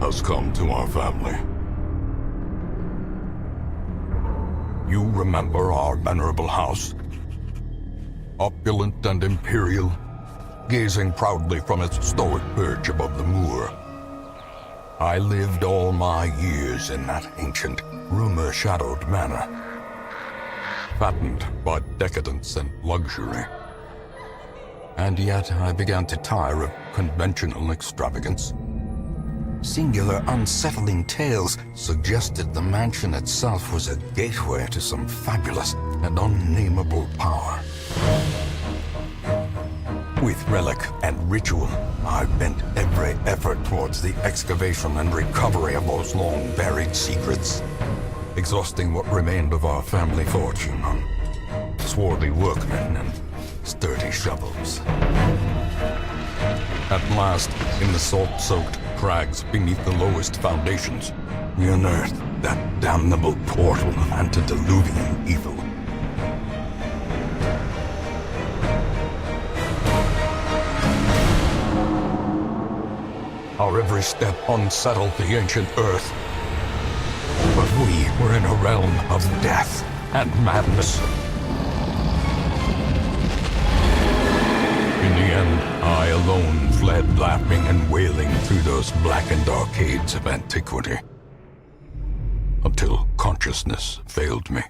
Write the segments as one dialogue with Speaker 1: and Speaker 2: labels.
Speaker 1: has come to our family. You remember our venerable house? Opulent and imperial, gazing proudly from its stoic perch above the moor. I lived all my years in that ancient, rumor-shadowed manor, fattened by decadence and luxury. And yet I began to tire of conventional extravagance. Singular, unsettling tales suggested the mansion itself was a gateway to some fabulous and unnameable power. With relic and ritual, I bent every effort towards the excavation and recovery of those long-buried secrets, exhausting what remained of our family fortune on swarthy workmen and sturdy shovels. At last, in the salt-soaked crags beneath the lowest foundations, we unearthed that damnable portal antediluvian evil. Our every step unsettled the ancient earth. But we were in a realm of death and madness. In the end, I alone fled laughing and wailing through those blackened arcades of antiquity, until consciousness failed me.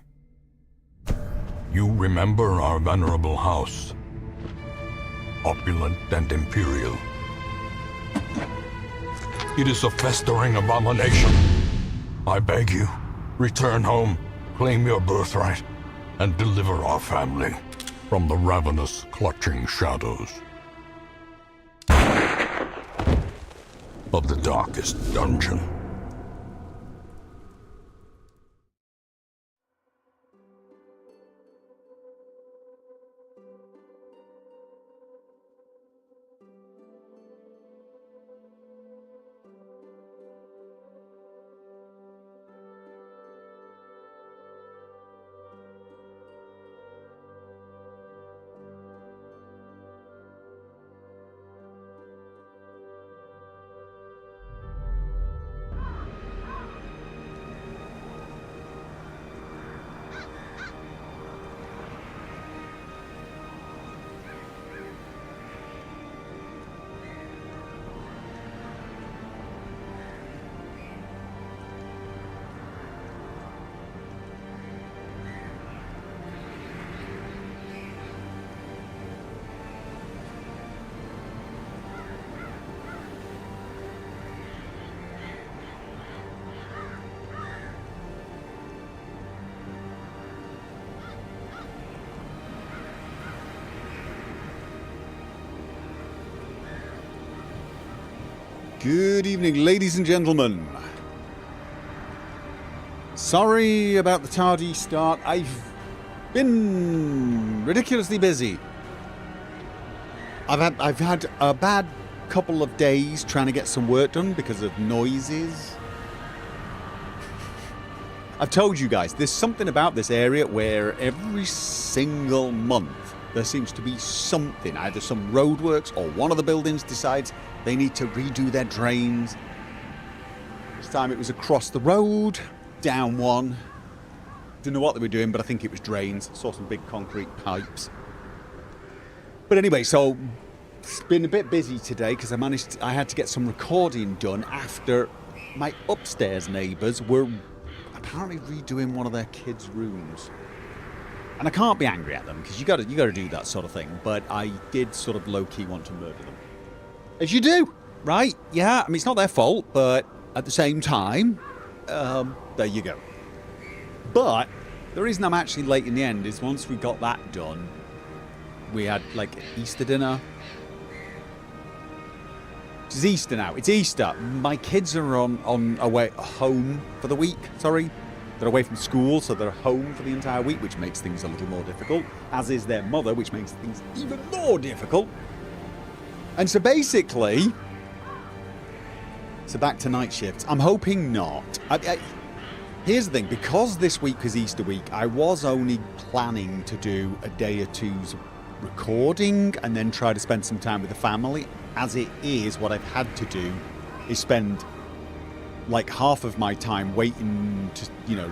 Speaker 1: You remember our venerable house, opulent and imperial. It is a festering abomination. I beg you, return home, claim your birthright, and deliver our family from the ravenous, clutching shadows of the darkest dungeon.
Speaker 2: Good evening, ladies and gentlemen. Sorry about the tardy start. I've been ridiculously busy. I've had a bad couple of days trying to get some work done because of noises. I've told you guys, there's something about this area where every single month there seems to be something, either some roadworks or one of the buildings decides they need to redo their drains. This time it was across the road, down one. Didn't know what they were doing, but I think it was drains. Saw some big concrete pipes. But anyway, so it's been a bit busy today because I had to get some recording done after my upstairs neighbours were apparently redoing one of their kids' rooms. And I can't be angry at them because you got to do that sort of thing. But I did sort of low-key want to murder them, as you do, right? Yeah, I mean it's not their fault, but at the same time, there you go. But the reason I'm actually late in the end is once we got that done, we had like Easter dinner. It's Easter now. It's Easter. My kids are on away home for the week. Sorry. They're away from school, so they're home for the entire week, which makes things a little more difficult, as is their mother, which makes things even more difficult. And so basically, so back to night shifts. I'm hoping not. Here's the thing, because this week was Easter week, I was only planning to do a day or two's recording and then try to spend some time with the family. As it is, what I've had to do is spend like half of my time waiting to, you know,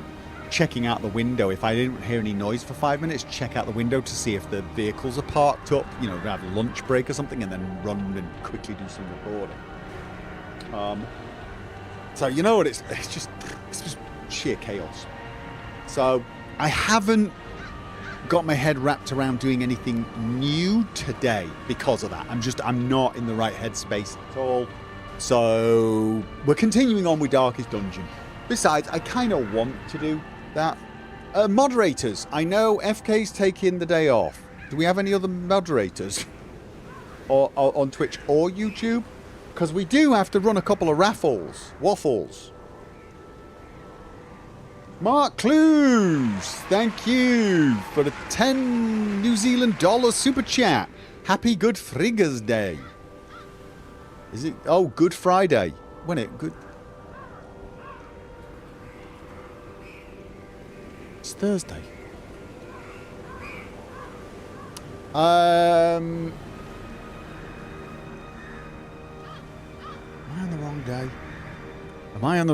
Speaker 2: checking out the window. If I didn't hear any noise for 5 minutes, check out the window to see if the vehicles are parked up, you know, have a lunch break or something, and then run and quickly do some recording. So you know what, it's just sheer chaos. So I haven't got my head wrapped around doing anything new today because of that. I'm not in the right headspace at all. So we're continuing on with Darkest Dungeon. Besides, I kind of want to do that. Moderators, I know FK's taking the day off. Do we have any other moderators or on Twitch or YouTube? Because we do have to run a couple of waffles. Mark Clues, thank you for the 10 New Zealand dollar super chat. Happy Good Friggers Day. Is it? Oh, Good Friday. When it? Good. It's Thursday. Am I on the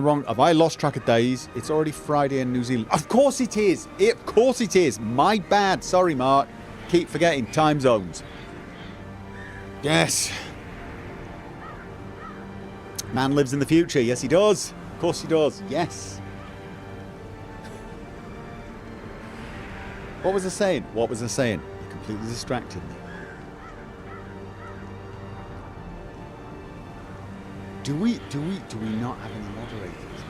Speaker 2: wrong day? Have I lost track of days? It's already Friday in New Zealand. Of course it is. Of course it is. My bad. Sorry, Mark. Keep forgetting time zones. Yes. Man lives in the future. Yes, he does. Of course he does. Yes. What was I saying? You completely distracted me. Do we not have any moderators?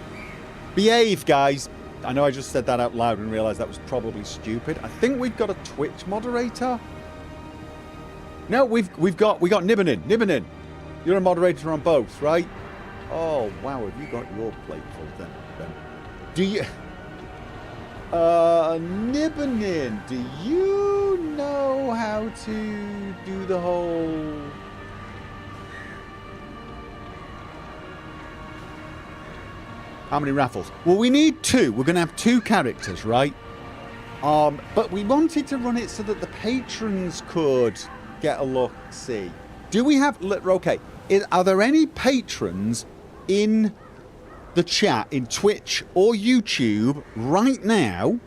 Speaker 2: Behave, guys. I know I just said that out loud and realised that was probably stupid. I think we've got a Twitch moderator. No, we've got Nibbanin. Nibbanin, you're a moderator on both, right? Oh wow, have you got your plate full then? Do you? Nibbanin, do you know how to do the whole? How many raffles? Well, we need 2. We're going to have 2 characters, right? But we wanted to run it so that the patrons could get a look, see. Do we have... Okay, are there any patrons in the chat, in Twitch or YouTube right now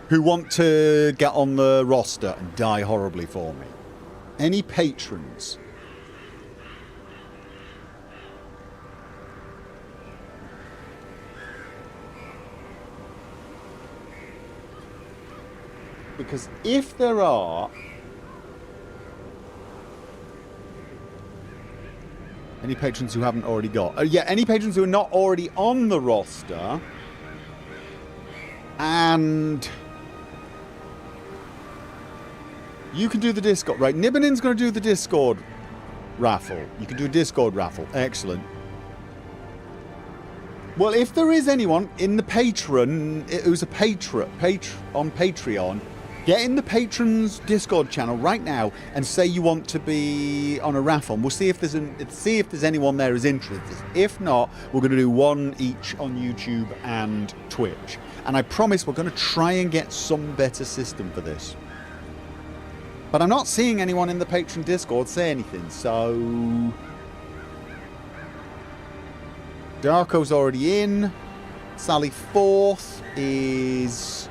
Speaker 2: who want to get on the roster and die horribly for me? Any patrons? Because if there are any patrons who haven't already got, any patrons who are not already on the roster, and you can do the Discord, right? Nibbanin's going to do the Discord raffle. You can do a Discord raffle. Excellent. Well, if there is anyone in the patron who's a patron on Patreon, get in the patrons Discord channel right now and say you want to be on a raffle. And we'll see if there's anyone there who's interested. If not, we're going to do one each on YouTube and Twitch. And I promise we're going to try and get some better system for this. But I'm not seeing anyone in the patron Discord say anything, so Darko's already in. Sally Forth is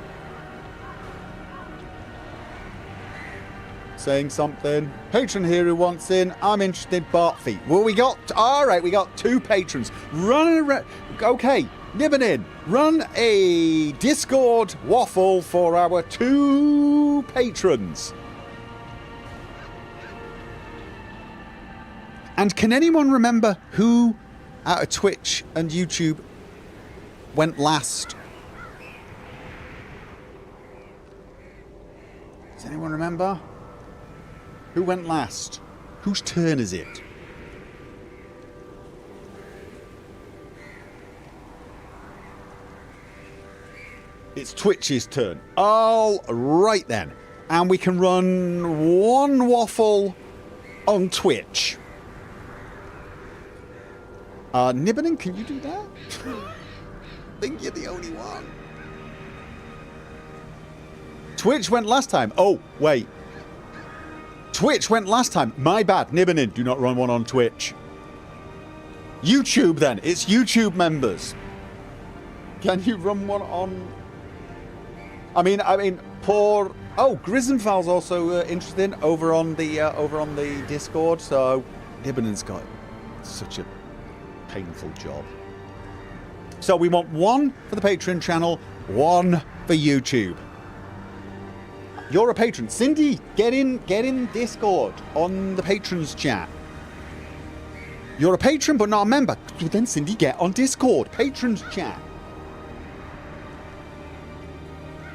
Speaker 2: saying something. Patron here who wants in. I'm interested. Bart Feet. Well, we got 2 patrons. Okay, Nibbanin, run a Discord waffle for our 2 patrons. And can anyone remember who out of Twitch and YouTube went last? Does anyone remember? Who went last? Whose turn is it? It's Twitch's turn. All right then. And we can run 1 waffle on Twitch. Nibbanin, can you do that? I think you're the only one. Twitch went last time. Oh, wait. Twitch went last time. My bad. Nibbanin, do not run one on Twitch. YouTube then. It's YouTube members. Can you run one on? I mean, poor. Oh, Grisenfal's also interested over on the Discord. So Nibbenen's got such a painful job. So we want one for the Patreon channel, one for YouTube. You're a patron. Cindy, get in Discord on the patrons chat. You're a patron but not a member. Well, then Cindy, get on Discord. Patrons chat.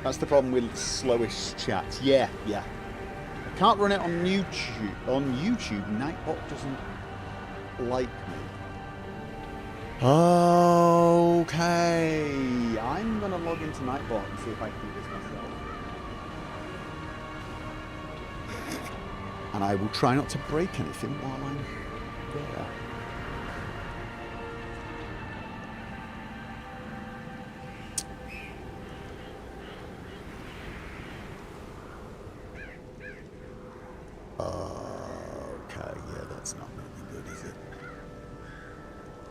Speaker 2: That's the problem with slowish chats. Yeah. I can't run it on YouTube. Nightbot doesn't like me. Okay. I'm going to log into Nightbot and see if I can do this myself. And I will try not to break anything while I'm there. Okay, yeah, that's not going to be good, is it?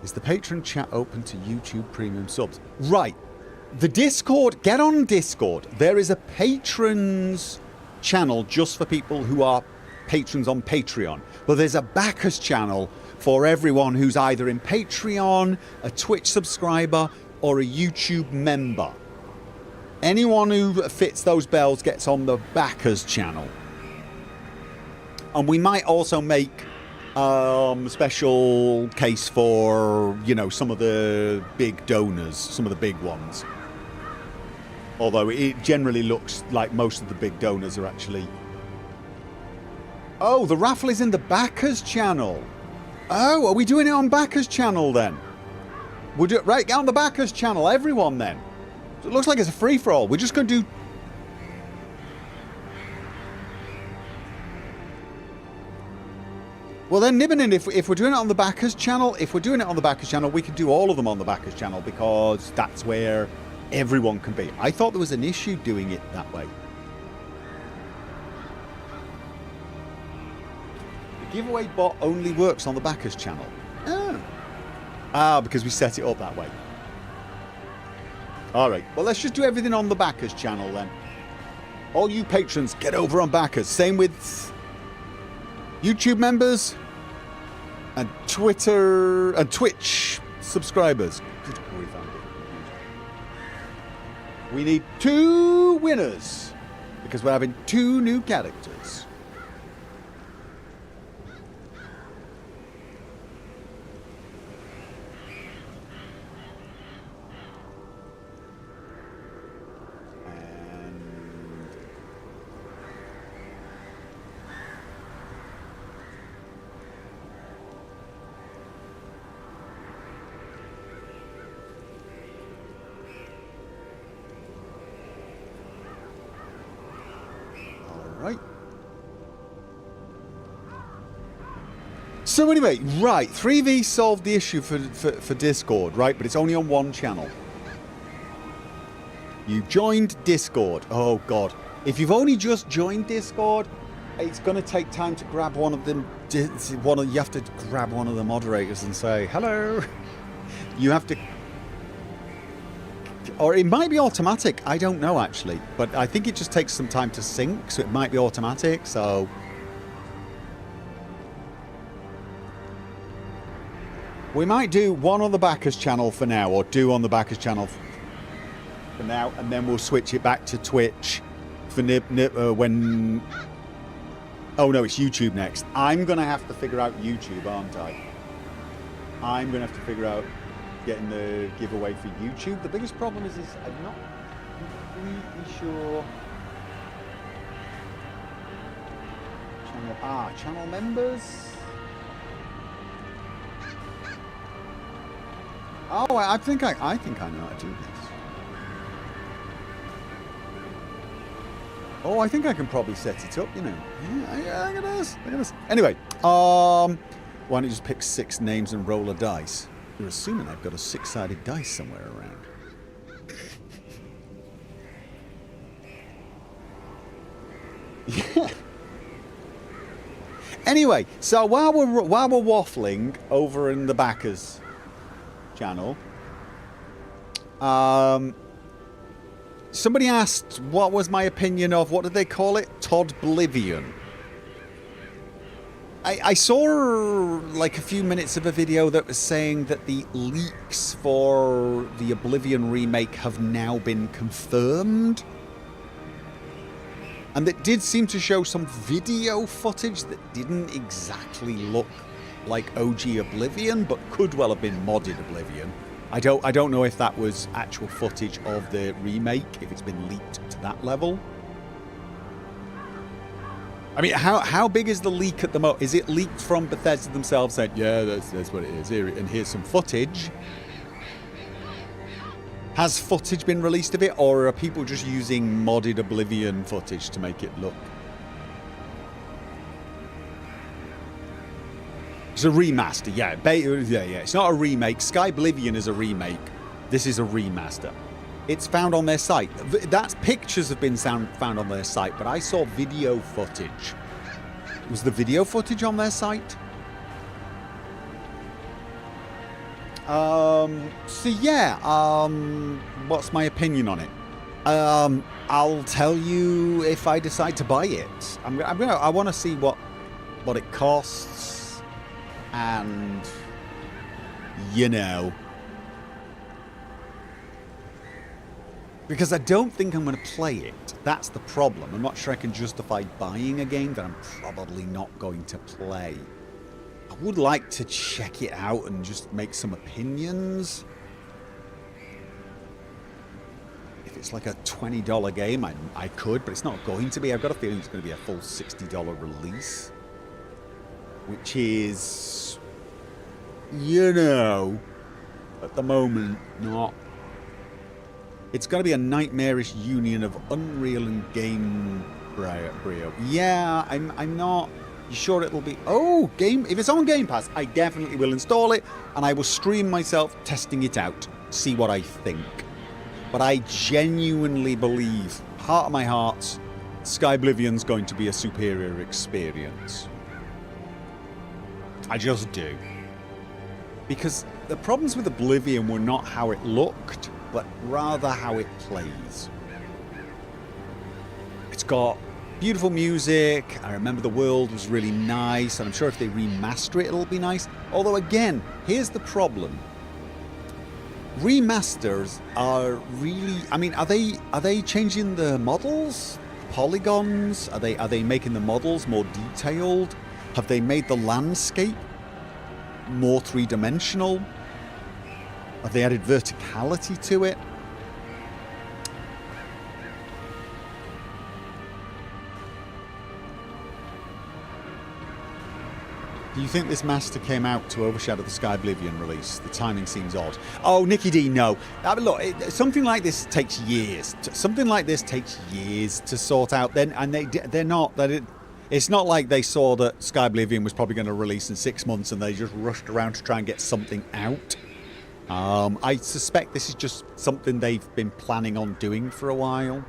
Speaker 2: Is the patron chat open to YouTube premium subs? Right. The Discord, get on Discord. There is a patrons channel just for people who are patrons on Patreon. But there's a backers channel for everyone who's either in Patreon, a Twitch subscriber, or a YouTube member. Anyone who fits those bells gets on the backers channel. And we might also make special case for, some of the big donors, some of the big ones. Although it generally looks like most of the big donors are actually... Oh, the raffle is in the backers channel. Oh, are we doing it on backers channel then? We'll do it right, get on the backers channel, everyone then. So it looks like it's a free-for-all. We're just going to do... Well then, Nibbinin, if we're doing it on the backers channel, we can do all of them on the backers channel because that's where everyone can be. I thought there was an issue doing it that way. The giveaway bot only works on the backers channel. Oh. Ah, because we set it up that way. Alright, well let's just do everything on the backers channel then. All you patrons, get over on backers. Same with YouTube members and Twitter and Twitch subscribers. Good grief, I'm getting confused. We need 2 winners because we're having 2 new characters. So anyway, right, 3V solved the issue for Discord, right? But it's only on one channel. You joined Discord. Oh, God. If you've only just joined Discord, it's going to take time to grab one of them. You have to grab one of the moderators and say, hello. You have to... Or it might be automatic. I don't know, actually. But I think it just takes some time to sync, so it might be automatic, so... We might do one on the backers channel for now, or 2 on the backers channel for now, and then we'll switch it back to Twitch for when... Oh no, it's YouTube next. I'm going to have to figure out YouTube, aren't I? I'm going to have to figure out getting the giveaway for YouTube. The biggest problem is I'm not completely sure... Channel members... Oh, I think I know how to do this. Oh, I think I can probably set it up, Yeah, look at this. Anyway, why don't you just pick 6 names and roll a dice? You're assuming I've got a 6-sided dice somewhere around. Yeah. Anyway, so while we're waffling over in the backers channel. Somebody asked what was my opinion of, what did they call it? Todd Oblivion. I saw like a few minutes of a video that was saying that the leaks for the Oblivion remake have now been confirmed. And it did seem to show some video footage that didn't exactly look like OG Oblivion, but could well have been modded Oblivion. I don't know if that was actual footage of the remake, if it's been leaked to that level. I mean, how big is the leak at the moment? Is it leaked from Bethesda themselves saying, yeah, that's what it is, here, and here's some footage? Has footage been released of it, or are people just using modded Oblivion footage to make it look? It's a remaster, yeah. It's not a remake. Sky Oblivion is a remake. This is a remaster. It's found on their site. That's pictures have been found on their site, but I saw video footage. Was the video footage on their site? So yeah, what's my opinion on it? I'll tell you if I decide to buy it. I want to see what it costs, and you know, because I don't think I'm going to play it. That's the problem. I'm not sure I can justify buying a game that I'm probably not going to play. I would like to check it out and just make some opinions. If it's like a $20 game, I could, but it's not going to be. I've got a feeling it's going to be a full $60 release. Which is, you know, at the moment, not. It's going to be a nightmarish union of Unreal and Game Brio. Yeah, I'm not sure it'll be. Oh, if it's on Game Pass, I definitely will install it, and I will stream myself testing it out, see what I think. But I genuinely believe, heart of my hearts, Sky Oblivion's going to be a superior experience. I just do. Because the problems with Oblivion were not how it looked, but rather how it plays. It's got beautiful music. I remember the world was really nice, and I'm sure if they remaster it, it'll be nice. Although again, here's the problem. Remasters are really, I mean, are they changing the models? Polygons? Are they making the models more detailed? Have they made the landscape more three-dimensional? Have they added verticality to it? Do you think this master came out to overshadow the Sky Oblivion release? The timing seems odd. Oh, Nicky D, no. I mean, look, something like this takes years. Something like this takes years to sort out. They're not. It's not like they saw that Sky Oblivion was probably going to release in 6 months and they just rushed around to try and get something out. I suspect this is just something they've been planning on doing for a while.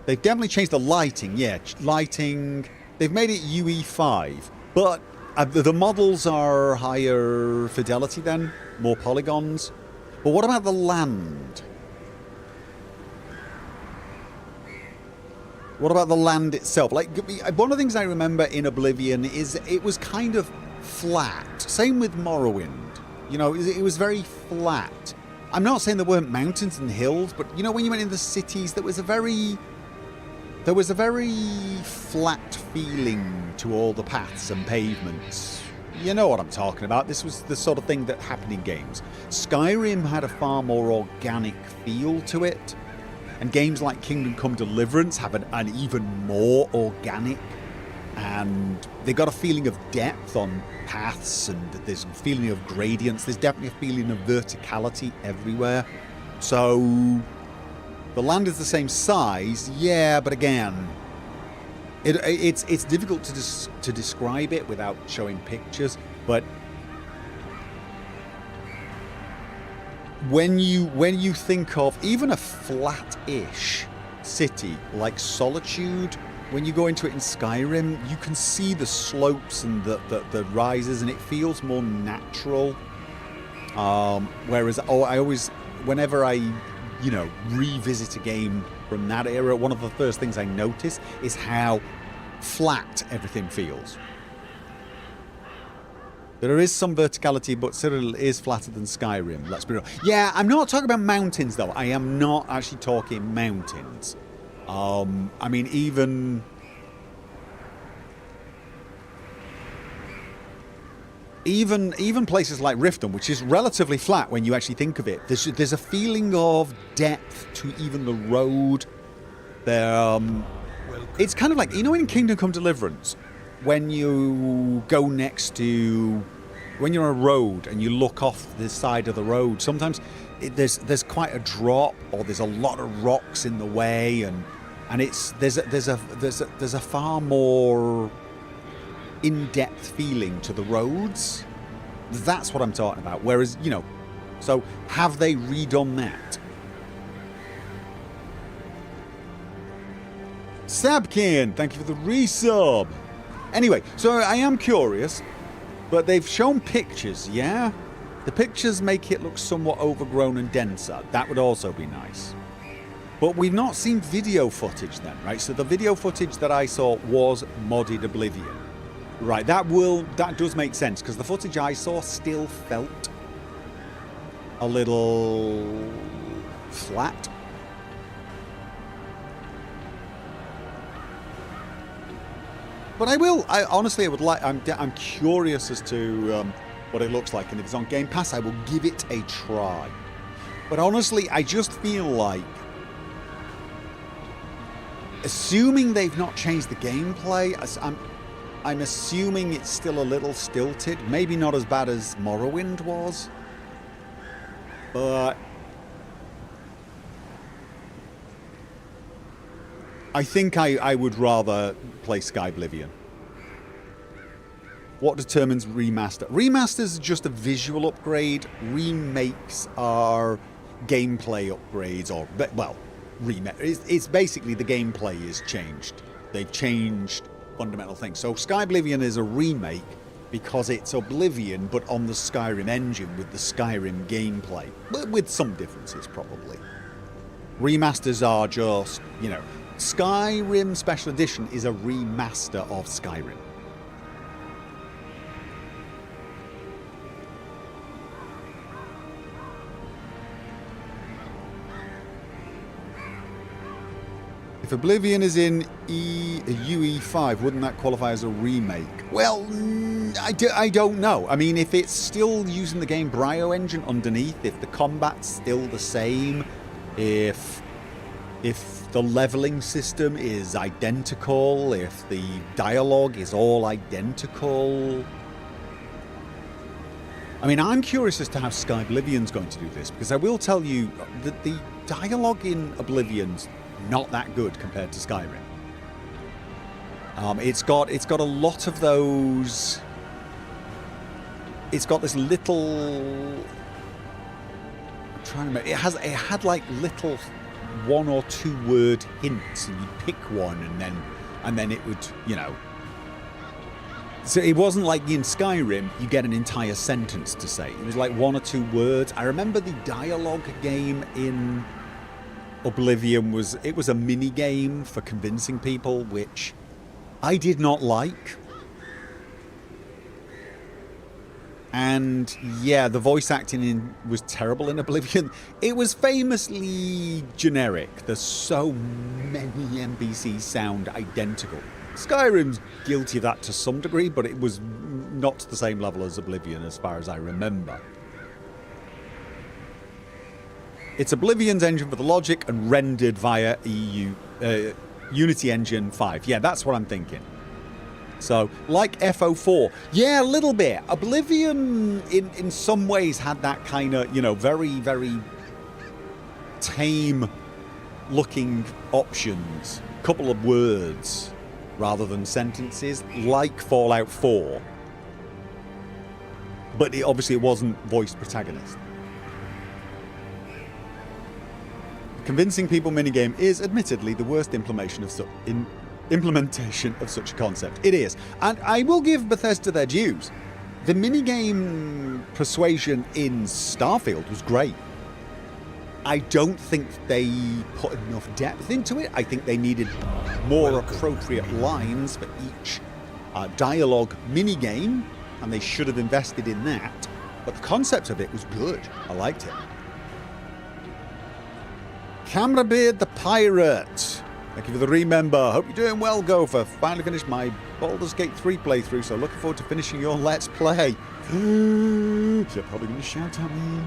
Speaker 2: They've definitely changed the lighting. Yeah, lighting. They've made it UE5, but the models are higher fidelity then, more polygons. But what about the land? What about the land itself? Like, one of the things I remember in Oblivion is it was kind of flat. Same with Morrowind. You know, it was very flat. I'm not saying there weren't mountains and hills, but you know, when you went in the cities, there was a very flat feeling to all the paths and pavements. You know what I'm talking about. This was the sort of thing that happened in games. Skyrim had a far more organic feel to it. And games like Kingdom Come Deliverance have an even more organic, and they got a feeling of depth on paths, and there's a feeling of gradients. There's definitely a feeling of verticality everywhere. So the land is the same size, yeah, but again, it's difficult to describe it without showing pictures. But when you think of even a flat-ish city like Solitude, when you go into it in Skyrim, you can see the slopes and the rises, and it feels more natural. Whereas, I always, whenever I, revisit a game from that era, one of the first things I notice is how flat everything feels. There is some verticality, but Cyril is flatter than Skyrim, let's be real. Yeah, I'm not talking about mountains, though. I am not actually talking mountains. I mean, even places like Riften, which is relatively flat when you actually think of it, there's a feeling of depth to even the road. It's kind of like, in Kingdom Come Deliverance, when you go when you're on a road and you look off the side of the road, sometimes there's quite a drop, or there's a lot of rocks in the way, and there's a far more in-depth feeling to the roads. That's what I'm talking about. Whereas, so have they redone that? Sabkin, thank you for the resub. Anyway, so I am curious, but they've shown pictures, yeah? The pictures make it look somewhat overgrown and denser. That would also be nice. But we've not seen video footage then, right? So the video footage that I saw was modded Oblivion. Right, that does make sense, because the footage I saw still felt a little flat. But I honestly would like, I'm curious as to what it looks like, and if it's on Game Pass, I will give it a try. But honestly, I just feel like, assuming they've not changed the gameplay, I'm assuming it's still a little stilted. Maybe not as bad as Morrowind was. But I think I would rather play Skyblivion. What determines remaster? Remasters are just a visual upgrade. Remakes are gameplay upgrades, or, well, it's basically the gameplay is changed. They've changed fundamental things. So Skyblivion is a remake because it's Oblivion, but on the Skyrim engine with the Skyrim gameplay, but with some differences probably. Remasters are just, Skyrim Special Edition is a remaster of Skyrim. If Oblivion is in UE5, wouldn't that qualify as a remake? Well, I don't know. I mean, if it's still using the game Brio engine underneath, if the combat's still the same, if the leveling system is identical, if the dialogue is all identical. I mean, I'm curious as to how Skyblivion's going to do this, because I will tell you that the dialogue in Oblivion's not that good compared to Skyrim. It's got a lot of those. It's got this little. I'm trying to make it had like little 1 or 2 word hints, and you'd pick one, and then it would, So it wasn't like in Skyrim you get an entire sentence to say. It was like 1 or 2 words. I remember the dialogue game in Oblivion was a mini game for convincing people, which I did not like. And yeah, the voice acting was terrible in Oblivion. It was famously generic. There's so many NPCs sound identical. Skyrim's guilty of that to some degree, but it was not to the same level as Oblivion as far as I remember. It's Oblivion's engine for the logic and rendered via Unity Engine 5. Yeah, that's what I'm thinking. So, like FO4. Yeah, a little bit. Oblivion, in some ways, had that kind of, very, very tame-looking options. Couple of words rather than sentences, like Fallout 4. But obviously it wasn't voiced protagonist. Convincing people minigame is admittedly the worst implementation of such a concept. It is. And I will give Bethesda their dues. The minigame Persuasion in Starfield was great. I don't think they put enough depth into it. I think they needed more appropriate lines for each dialogue minigame, and they should have invested in that. But the concept of it was good. I liked it. Camerabeard the Pirate. Thank you for the remember. Hope you're doing well, Gopher. Finally finished my Baldur's Gate 3 playthrough, so looking forward to finishing your Let's Play. You're probably going to shout at me.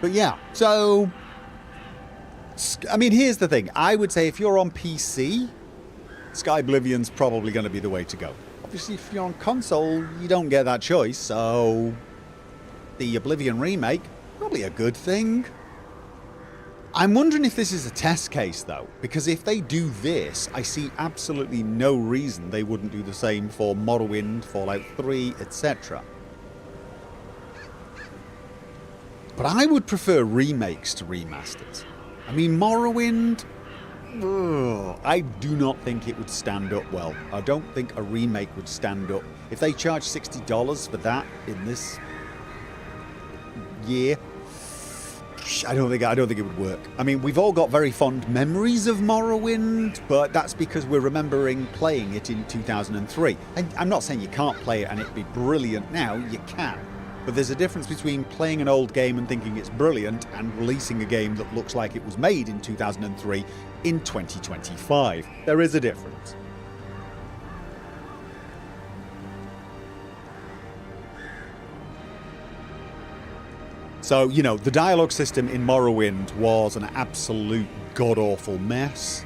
Speaker 2: But yeah, so... I mean, here's the thing. I would say if you're on PC, Sky Oblivion's probably going to be the way to go. Obviously, if you're on console, you don't get that choice, so... The Oblivion remake, probably a good thing. I'm wondering if this is a test case, though, because if they do this, I see absolutely no reason they wouldn't do the same for Morrowind, Fallout 3, etc. But I would prefer remakes to remasters. I mean, Morrowind, I do not think it would stand up well. I don't think a remake would stand up. If they charge $60 for that in this year, I don't think it would work. I mean, we've all got very fond memories of Morrowind, but that's because we're remembering playing it in 2003. And I'm not saying you can't play it and it'd be brilliant now, you can. But there's a difference between playing an old game and thinking it's brilliant and releasing a game that looks like it was made in 2003 in 2025. There is a difference. So, you know, the dialogue system in Morrowind was an absolute god-awful mess.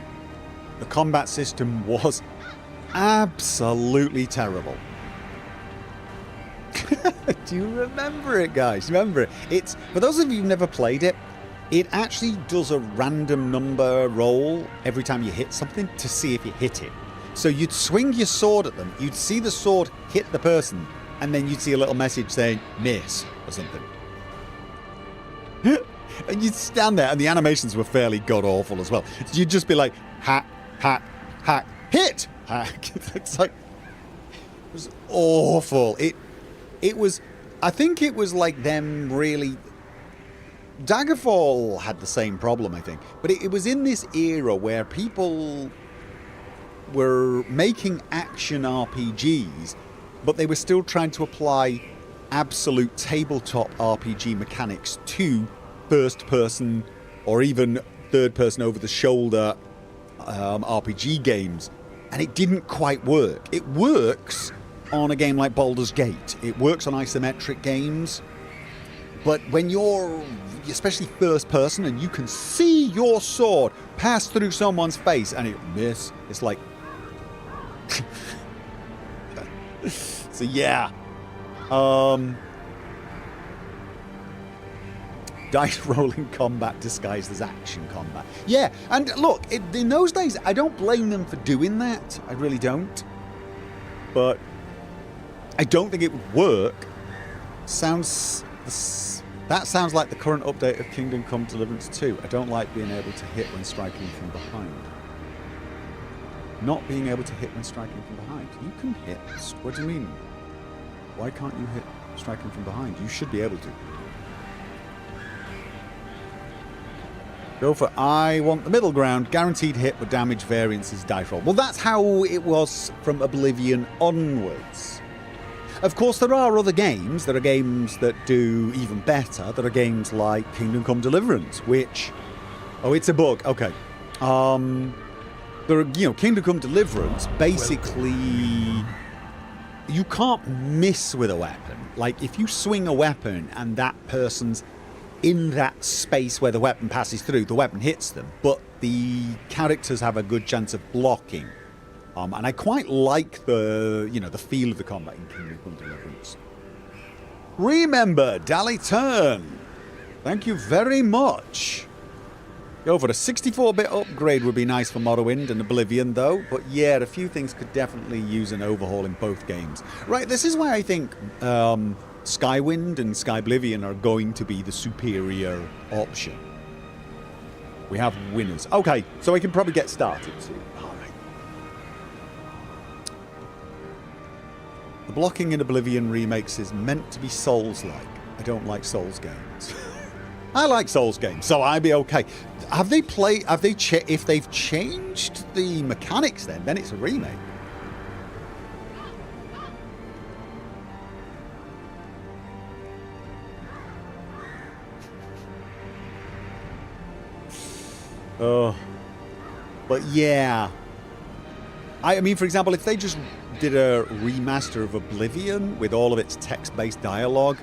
Speaker 2: The combat system was absolutely terrible. Do you remember it, guys? Remember it? It's, for those of you who've never played it, it actually does a random number roll every time you hit something to see if you hit it. So you'd swing your sword at them, you'd see the sword hit the person, and then you'd see a little message saying, miss, or something. And you'd stand there, and the animations were fairly god-awful as well. You'd just be like, hack, hack, hack, hit, hack. It's like, it was awful. It was, I think it was like them really... Daggerfall had the same problem, I think. But it was in this era where people were making action RPGs, but they were still trying to apply absolute tabletop RPG mechanics to first-person or even third-person over-the-shoulder RPG games. And it didn't quite work. It works on a game like Baldur's Gate. It works on isometric games. But when you're, especially first-person, and you can see your sword pass through someone's face and it miss, it's like... So yeah. Dice rolling combat disguised as action combat. Yeah, and look, in those days, I don't blame them for doing that. I really don't. But I don't think it would work. That sounds like the current update of Kingdom Come Deliverance 2. I don't like being able to hit when striking from behind. Not being able to hit when striking from behind. You can hit. What do you mean? Why can't you hit striking from behind? You should be able to. Gopher, I want the middle ground. Guaranteed hit with damage variances dice roll. Well, that's how it was from Oblivion onwards. Of course, there are other games. There are games that do even better. There are games like Kingdom Come Deliverance, which... Oh, it's a bug. Okay. There are, Kingdom Come Deliverance, basically... You can't miss with a weapon. Like, if you swing a weapon and that person's in that space where the weapon passes through, the weapon hits them, but the characters have a good chance of blocking. And I quite like the feel of the combat in Kingdom Come Deliverance. Remember, Dally Turn. Thank you very much. Go for a 64-bit upgrade would be nice for Morrowind and Oblivion, though. But yeah, a few things could definitely use an overhaul in both games. Right, this is why I think Skywind and Skyblivion are going to be the superior option. We have winners. Okay, so we can probably get started soon. All right. The blocking in Oblivion remakes is meant to be Souls-like. I don't like Souls games. I like Souls games, so I'd be okay. If they've changed the mechanics, then it's a remake. Oh, but yeah. I mean, for example, if they just did a remaster of Oblivion with all of its text-based dialogue,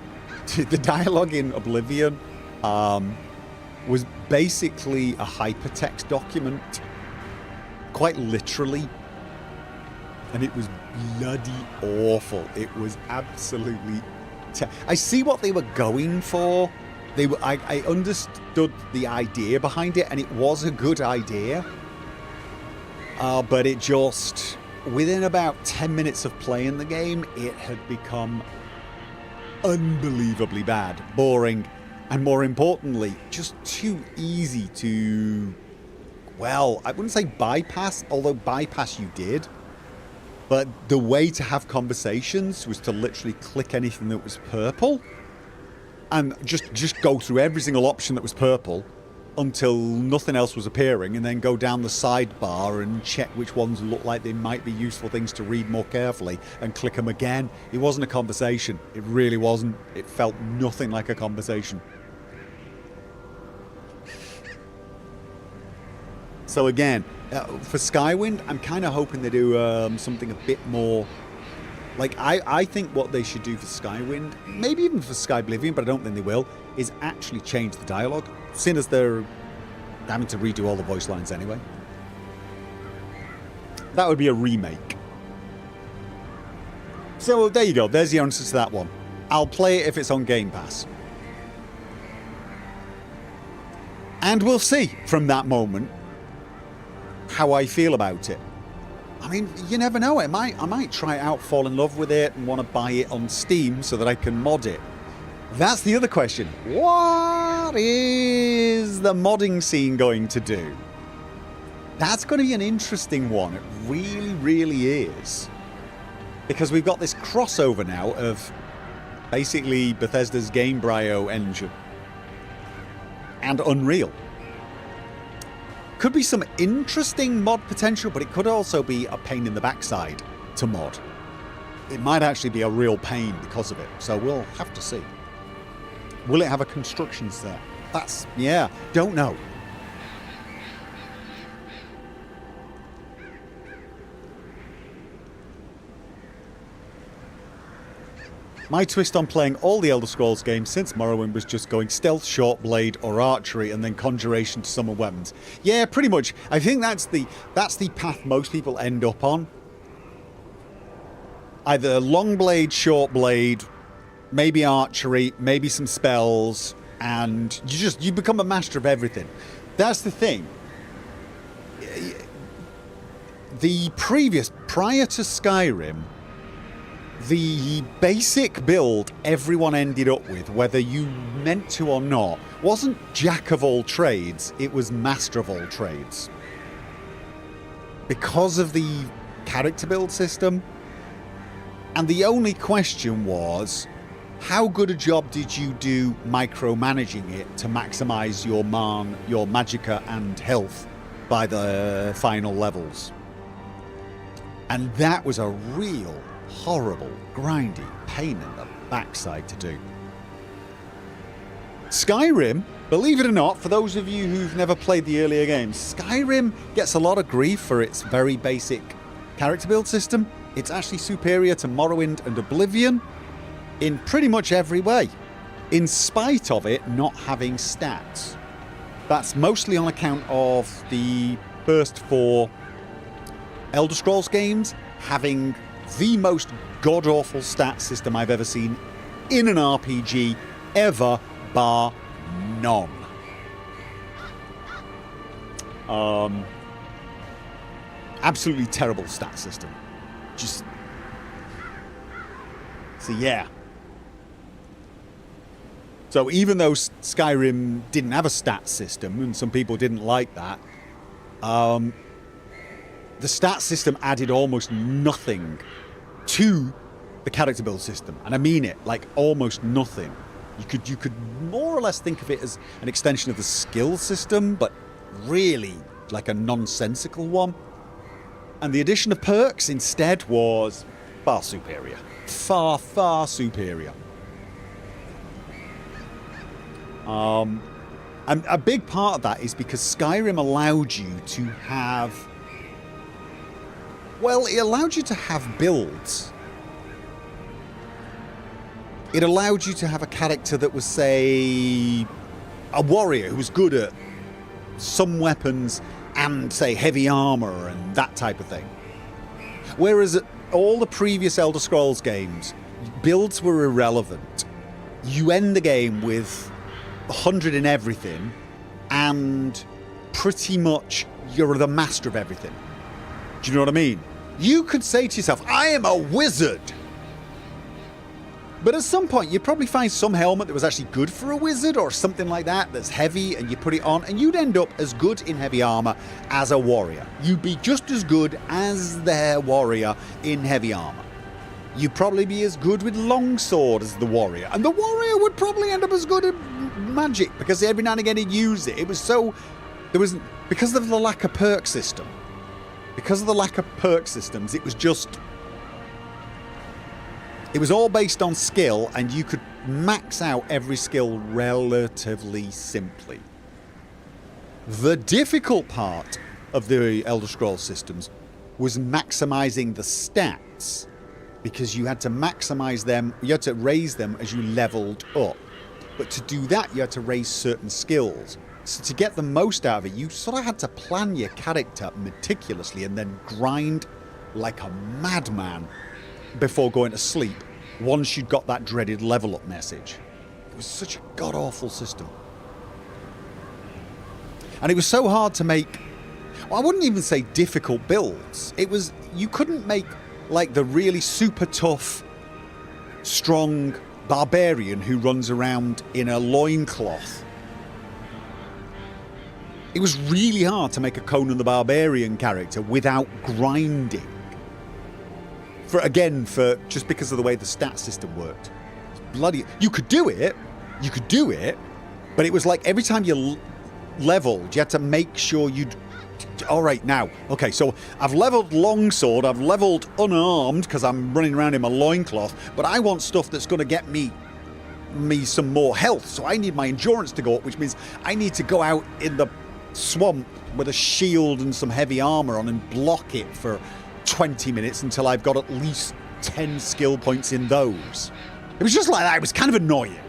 Speaker 2: the dialogue in Oblivion was basically a hypertext document, quite literally, and it was bloody awful. It was absolutely. I see what they were going for. I understood the idea behind it, and it was a good idea. But it just, within about 10 minutes of playing the game, it had become unbelievably bad, boring, and more importantly, just too easy to, well, I wouldn't say bypass, although bypass you did. But the way to have conversations was to literally click anything that was purple and just go through every single option that was purple until nothing else was appearing, and then go down the sidebar and check which ones look like they might be useful things to read more carefully and click them again. It wasn't a conversation. It really wasn't. It felt nothing like a conversation. So again, for Skywind, I'm kind of hoping they do something a bit more. Like, I think what they should do for Skywind, maybe even for Skyblivion, but I don't think they will, is actually change the dialogue, seeing as they're having to redo all the voice lines anyway. That would be a remake. So there you go, there's the answer to that one. I'll play it if it's on Game Pass. And we'll see from that moment how I feel about it. I mean, you never know. I might try it out, fall in love with it, and want to buy it on Steam so that I can mod it. That's the other question. What is the modding scene going to do? That's going to be an interesting one. It really, really is. Because we've got this crossover now of basically Bethesda's Gamebryo engine and Unreal. Could be some interesting mod potential, but it could also be a pain in the backside to mod. It might actually be a real pain because of it, so we'll have to see. Will it have a construction set? Yeah, don't know. My twist on playing all the Elder Scrolls games since Morrowind was just going stealth, short blade, or archery, and then conjuration to summon weapons. Yeah, pretty much. I think that's the path most people end up on. Either long blade, short blade, maybe archery, maybe some spells, and you become a master of everything. That's the thing. Prior to Skyrim, the basic build everyone ended up with, whether you meant to or not, wasn't jack of all trades, it was master of all trades. Because of the character build system. And the only question was, how good a job did you do micromanaging it to maximize your magicka and health by the final levels? And that was a real horrible, grindy pain in the backside to do. Skyrim, believe it or not, for those of you who've never played the earlier games, Skyrim gets a lot of grief for its very basic character build system. It's actually superior to Morrowind and Oblivion in pretty much every way, in spite of it not having stats. That's mostly on account of the first 4 Elder Scrolls games having the most god-awful stat system I've ever seen in an RPG ever, bar none. Absolutely terrible stat system. So yeah. So even though Skyrim didn't have a stat system, and some people didn't like that, the stat system added almost nothing to the character build system. And I mean it, like almost nothing. You could more or less think of it as an extension of the skill system, but really like a nonsensical one. And the addition of perks instead was far superior. Far, far superior. And a big part of that is because Skyrim allowed you to have... Well, it allowed you to have builds. It allowed you to have a character that was, say, a warrior who was good at some weapons and, say, heavy armor and that type of thing. Whereas all the previous Elder Scrolls games, builds were irrelevant. You end the game with 100 in everything, and pretty much you're the master of everything. Do you know what I mean? You could say to yourself, I am a wizard. But at some point, you'd probably find some helmet that was actually good for a wizard or something like that, that's heavy, and you put it on, and you'd end up as good in heavy armor as a warrior. You'd be just as good as their warrior in heavy armor. You'd probably be as good with longsword as the warrior, and the warrior would probably end up as good at magic, because every now and again he'd use it. It was so... because of the lack of perk system. Because of the lack of perk systems, it was just... It was all based on skill, and you could max out every skill relatively simply. The difficult part of the Elder Scrolls systems was maximizing the stats, because you had to maximize them, you had to raise them as you leveled up. But to do that, you had to raise certain skills. So to get the most out of it, you sort of had to plan your character meticulously and then grind like a madman before going to sleep once you'd got that dreaded level up message. It was such a god-awful system. And it was so hard to make... Well, I wouldn't even say difficult builds. It was... You couldn't make, like, the really super tough, strong barbarian who runs around in a loincloth. It was really hard to make a Conan the Barbarian character without grinding. Just because of the way the stat system worked. Bloody... You could do it, but it was like every time you leveled, you had to make sure you'd... Alright, now, okay, so I've leveled longsword, I've leveled unarmed, because I'm running around in my loincloth, but I want stuff that's going to get me some more health, so I need my endurance to go up, which means I need to go out in the swamp with a shield and some heavy armor on and block it for 20 minutes until I've got at least 10 skill points in those. It was just like that. It was kind of annoying.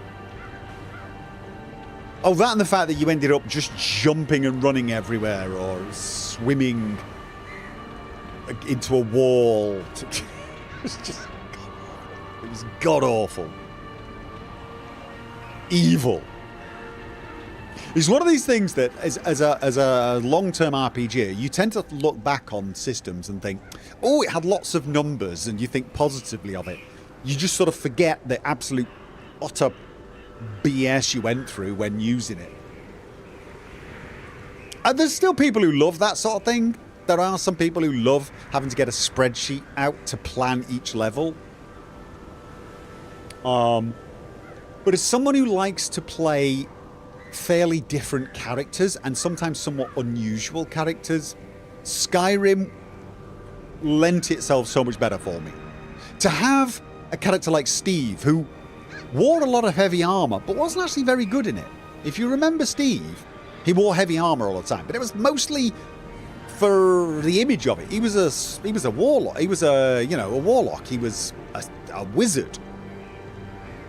Speaker 2: Oh, that and the fact that you ended up just jumping and running everywhere or swimming into a wall. It was just... It was god-awful. Evil. It's one of these things that, as a long-term RPG, you tend to look back on systems and think, oh, it had lots of numbers, and you think positively of it. You just sort of forget the absolute, utter BS you went through when using it. And there's still people who love that sort of thing. There are some people who love having to get a spreadsheet out to plan each level. But as someone who likes to play fairly different characters and sometimes somewhat unusual characters, Skyrim lent itself so much better for me. To have a character like Steve, who wore a lot of heavy armor but wasn't actually very good in it. If you remember Steve, he wore heavy armor all the time, but it was mostly for the image of it. He was a warlock. He was a warlock. He was a wizard,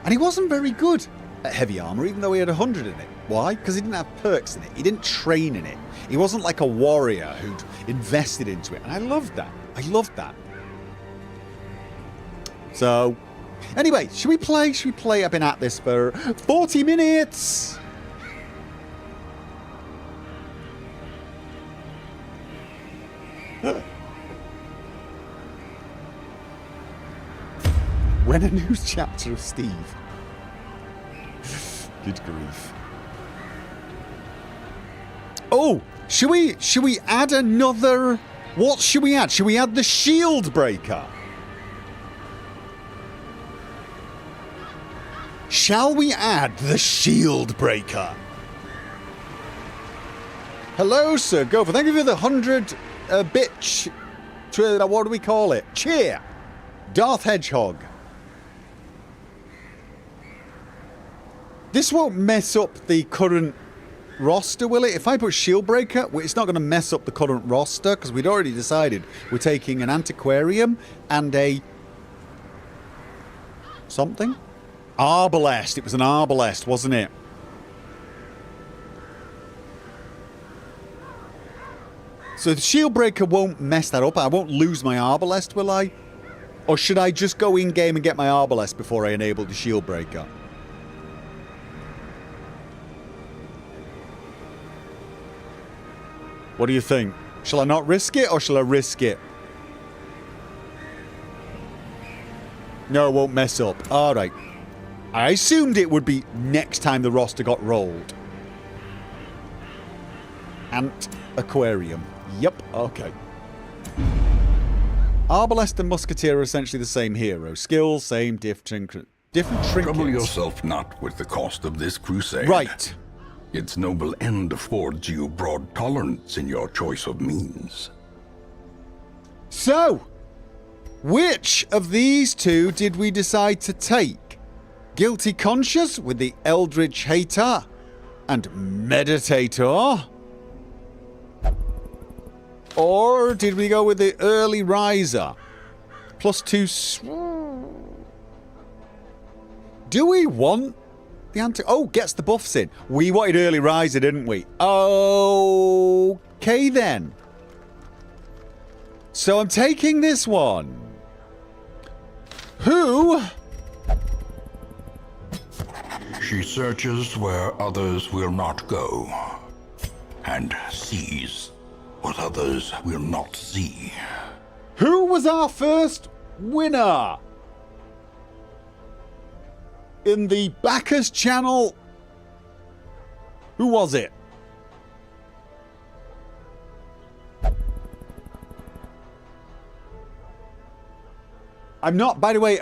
Speaker 2: and he wasn't very good at heavy armor, even though he had 100 in it. Why? Because he didn't have perks in it. He didn't train in it. He wasn't like a warrior who'd invested into it. And I loved that. So, anyway, should we play? I've been at this for 40 minutes. When a new chapter of Steve. Good grief. Oh, should we add another? What should we add? Should we add the shield breaker? Shall we add the shield breaker? Hello, Sir Gopher. Thank you for the 100 bitch. What do we call it? Cheer. Darth Hedgehog. This won't mess up the current roster, will it? If I put shield breaker, it's not going to mess up the current roster because we'd already decided we're taking an antiquarium and a something. Arbalest. It was an arbalest, wasn't it? So the shield breaker won't mess that up. I won't lose my arbalest, will I? Or should I just go in-game and get my arbalest before I enable the shield breaker? What do you think? Shall I not risk it or shall I risk it? No, it won't mess up. Alright. I assumed it would be next time the roster got rolled. Ant Aquarium. Yep, okay. Arbalest and Musketeer are essentially the same hero. Skills, same, different trinkets.
Speaker 1: Trouble yourself not with the cost of this crusade.
Speaker 2: Right.
Speaker 1: Its noble end affords you broad tolerance in your choice of means.
Speaker 2: So, which of these two did we decide to take? Guilty Conscious with the Eldritch Hater and Meditator? Or did we go with the Early Riser? +2... Do we want the anti... Oh, gets the buffs in. We wanted Early Riser, didn't we? Okay, then. So I'm taking this one. Who...
Speaker 1: She searches where others will not go, and sees what others will not see.
Speaker 2: Who was our first winner? In the Backers channel, who was it? I'm not, by the way,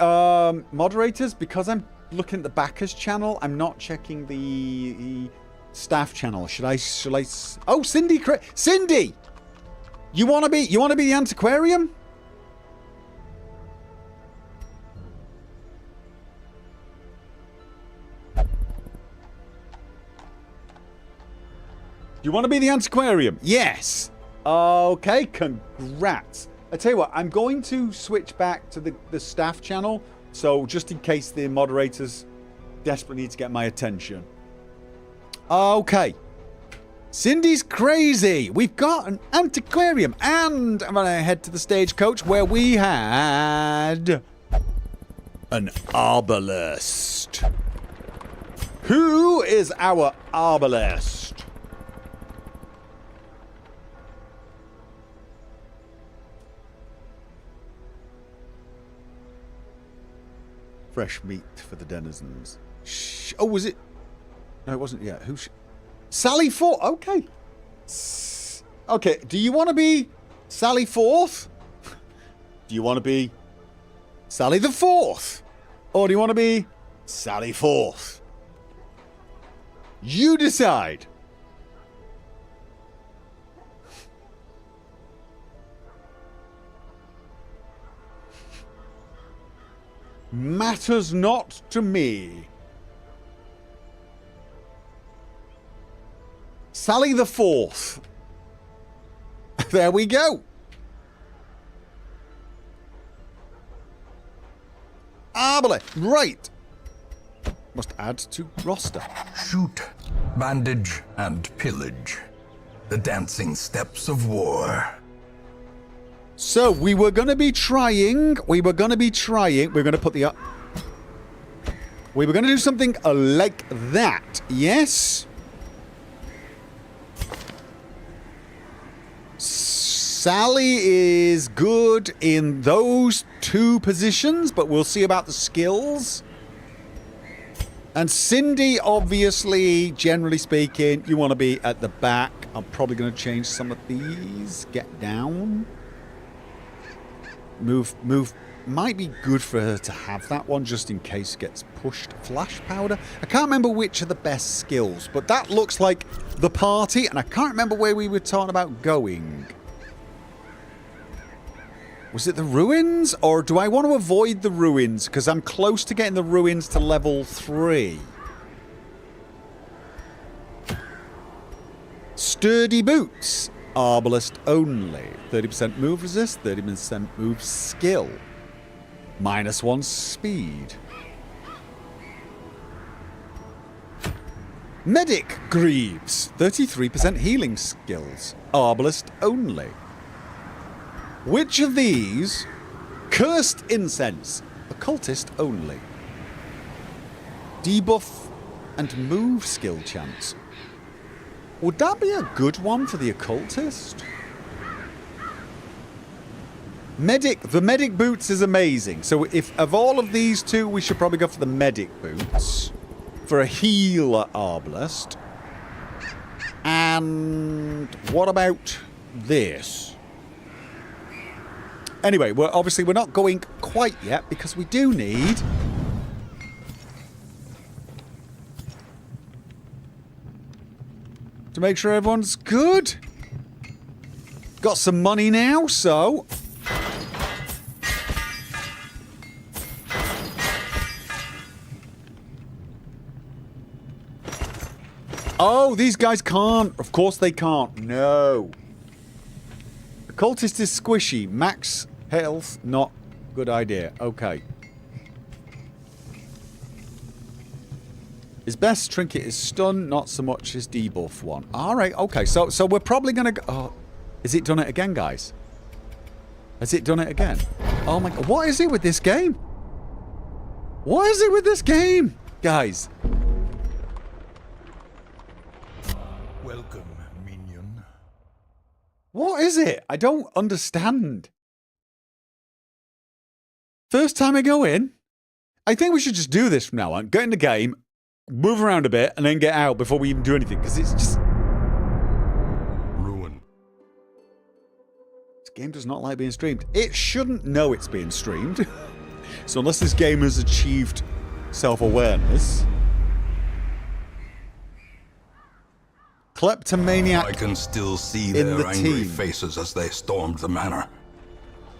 Speaker 2: moderators, because I'm looking at the Backers channel, I'm not checking the staff channel. Should I? Oh, Cindy! Cindy! You wanna be the antiquarian? You want to be the antiquarian? Yes. Okay, congrats. I tell you what, I'm going to switch back to the staff channel, so just in case the moderators desperately need to get my attention. Okay. Cindy's crazy. We've got an antiquarium, and I'm going to head to the stagecoach where we had an arbalest. Who is our arbalest? Fresh meat for the denizens. Oh, was it? No, it wasn't yet. Sally Forth. Okay. Okay. Do you want to be Sally Forth? Do you want to be Sally the Fourth? Or do you want to be Sally Forth? You decide. Matters not to me. Sally the Fourth. There we go. Arbale. Right. Must add to roster.
Speaker 1: Shoot, bandage, and pillage. The dancing steps of war.
Speaker 2: So, we were going to be trying... We're going to put the... We were going to do something like that. Yes? Sally is good in those two positions, but we'll see about the skills. And Cindy, obviously, generally speaking, you want to be at the back. I'm probably going to change some of these. Get down. Move. Might be good for her to have that one just in case it gets pushed. Flash powder. I can't remember which are the best skills, but that looks like the party, and I can't remember where we were talking about going. Was it the ruins? Or do I want to avoid the ruins? Because I'm close to getting the ruins to level 3. Sturdy boots. Arbalest only. 30% move resist, 30% move skill. -1 speed. Medic greaves. 33% healing skills. Arbalest only. Which of these? Cursed incense. Occultist only. Debuff and move skill chance. Would that be a good one for the occultist? The medic boots is amazing. So if of all of these two, we should probably go for the medic boots. For a healer arbalest. And what about this? Anyway, we're not going quite yet because we do need to make sure everyone's good. Got some money now, so oh, these guys can't. Of course they can't. No. The cultist is squishy. Max health, not good idea. Okay. His best trinket is stun, not so much his debuff one. Alright, okay. So we're probably going to go... Oh, has it done it again, guys? Has it done it again? Oh my god. What is it with this game? What is it with this game? Guys.
Speaker 1: Welcome, minion.
Speaker 2: What is it? I don't understand. First time I go in, I think we should just do this from now on. Get in the game, move around a bit, and then get out before we even do anything. Because it's just...
Speaker 1: Ruin.
Speaker 2: This game does not like being streamed. It shouldn't know it's being streamed. So unless this game has achieved self-awareness... Kleptomaniac
Speaker 1: I can still see
Speaker 2: in
Speaker 1: their
Speaker 2: the
Speaker 1: angry
Speaker 2: team.
Speaker 1: faces as they stormed the manor.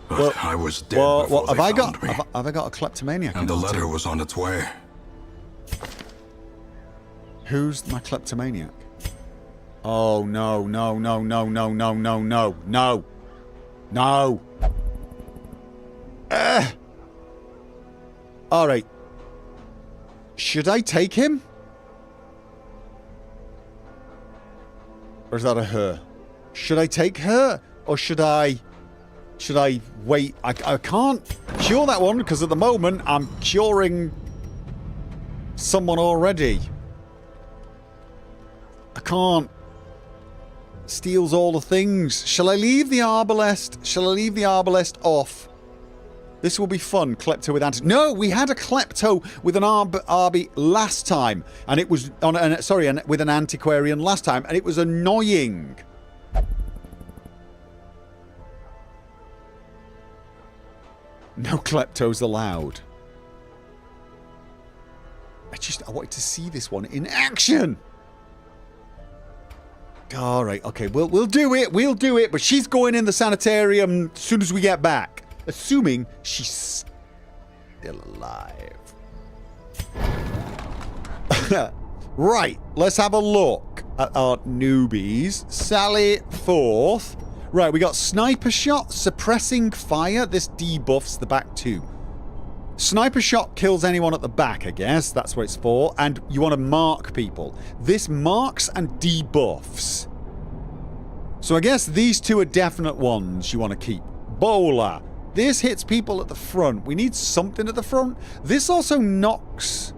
Speaker 1: But
Speaker 2: Well,
Speaker 1: I was dead
Speaker 2: Well,
Speaker 1: before
Speaker 2: have
Speaker 1: they
Speaker 2: I
Speaker 1: found
Speaker 2: got
Speaker 1: me.
Speaker 2: have I got a kleptomaniac?
Speaker 1: And
Speaker 2: in
Speaker 1: the
Speaker 2: this
Speaker 1: letter
Speaker 2: team?
Speaker 1: was on its way.
Speaker 2: Who's my kleptomaniac? Oh no, no, no, no, no, no, no, no, no. No. Alright. Should I take him? Or is that a her? Should I take her? Or should I wait? I can't cure that one because at the moment I'm curing someone already. I can't. Steals all the things. Shall I leave the arbalest? Shall I leave the arbalest off? This will be fun. Klepto with anti... No, we had a klepto with an arby last time. And it was... with an antiquarian last time. And it was annoying. No kleptos allowed. I wanted to see this one in action. Alright, okay. We'll do it. We'll do it. But she's going in the sanitarium as soon as we get back. Assuming she's still alive. Right, let's have a look at our newbies. Sally forth. Right, we got sniper shot, suppressing fire. This debuffs the back too. Sniper shot kills anyone at the back, I guess. That's what it's for. And you want to mark people. This marks and debuffs. So I guess these two are definite ones you want to keep. Bowler. This hits people at the front. We need something at the front. This also knocks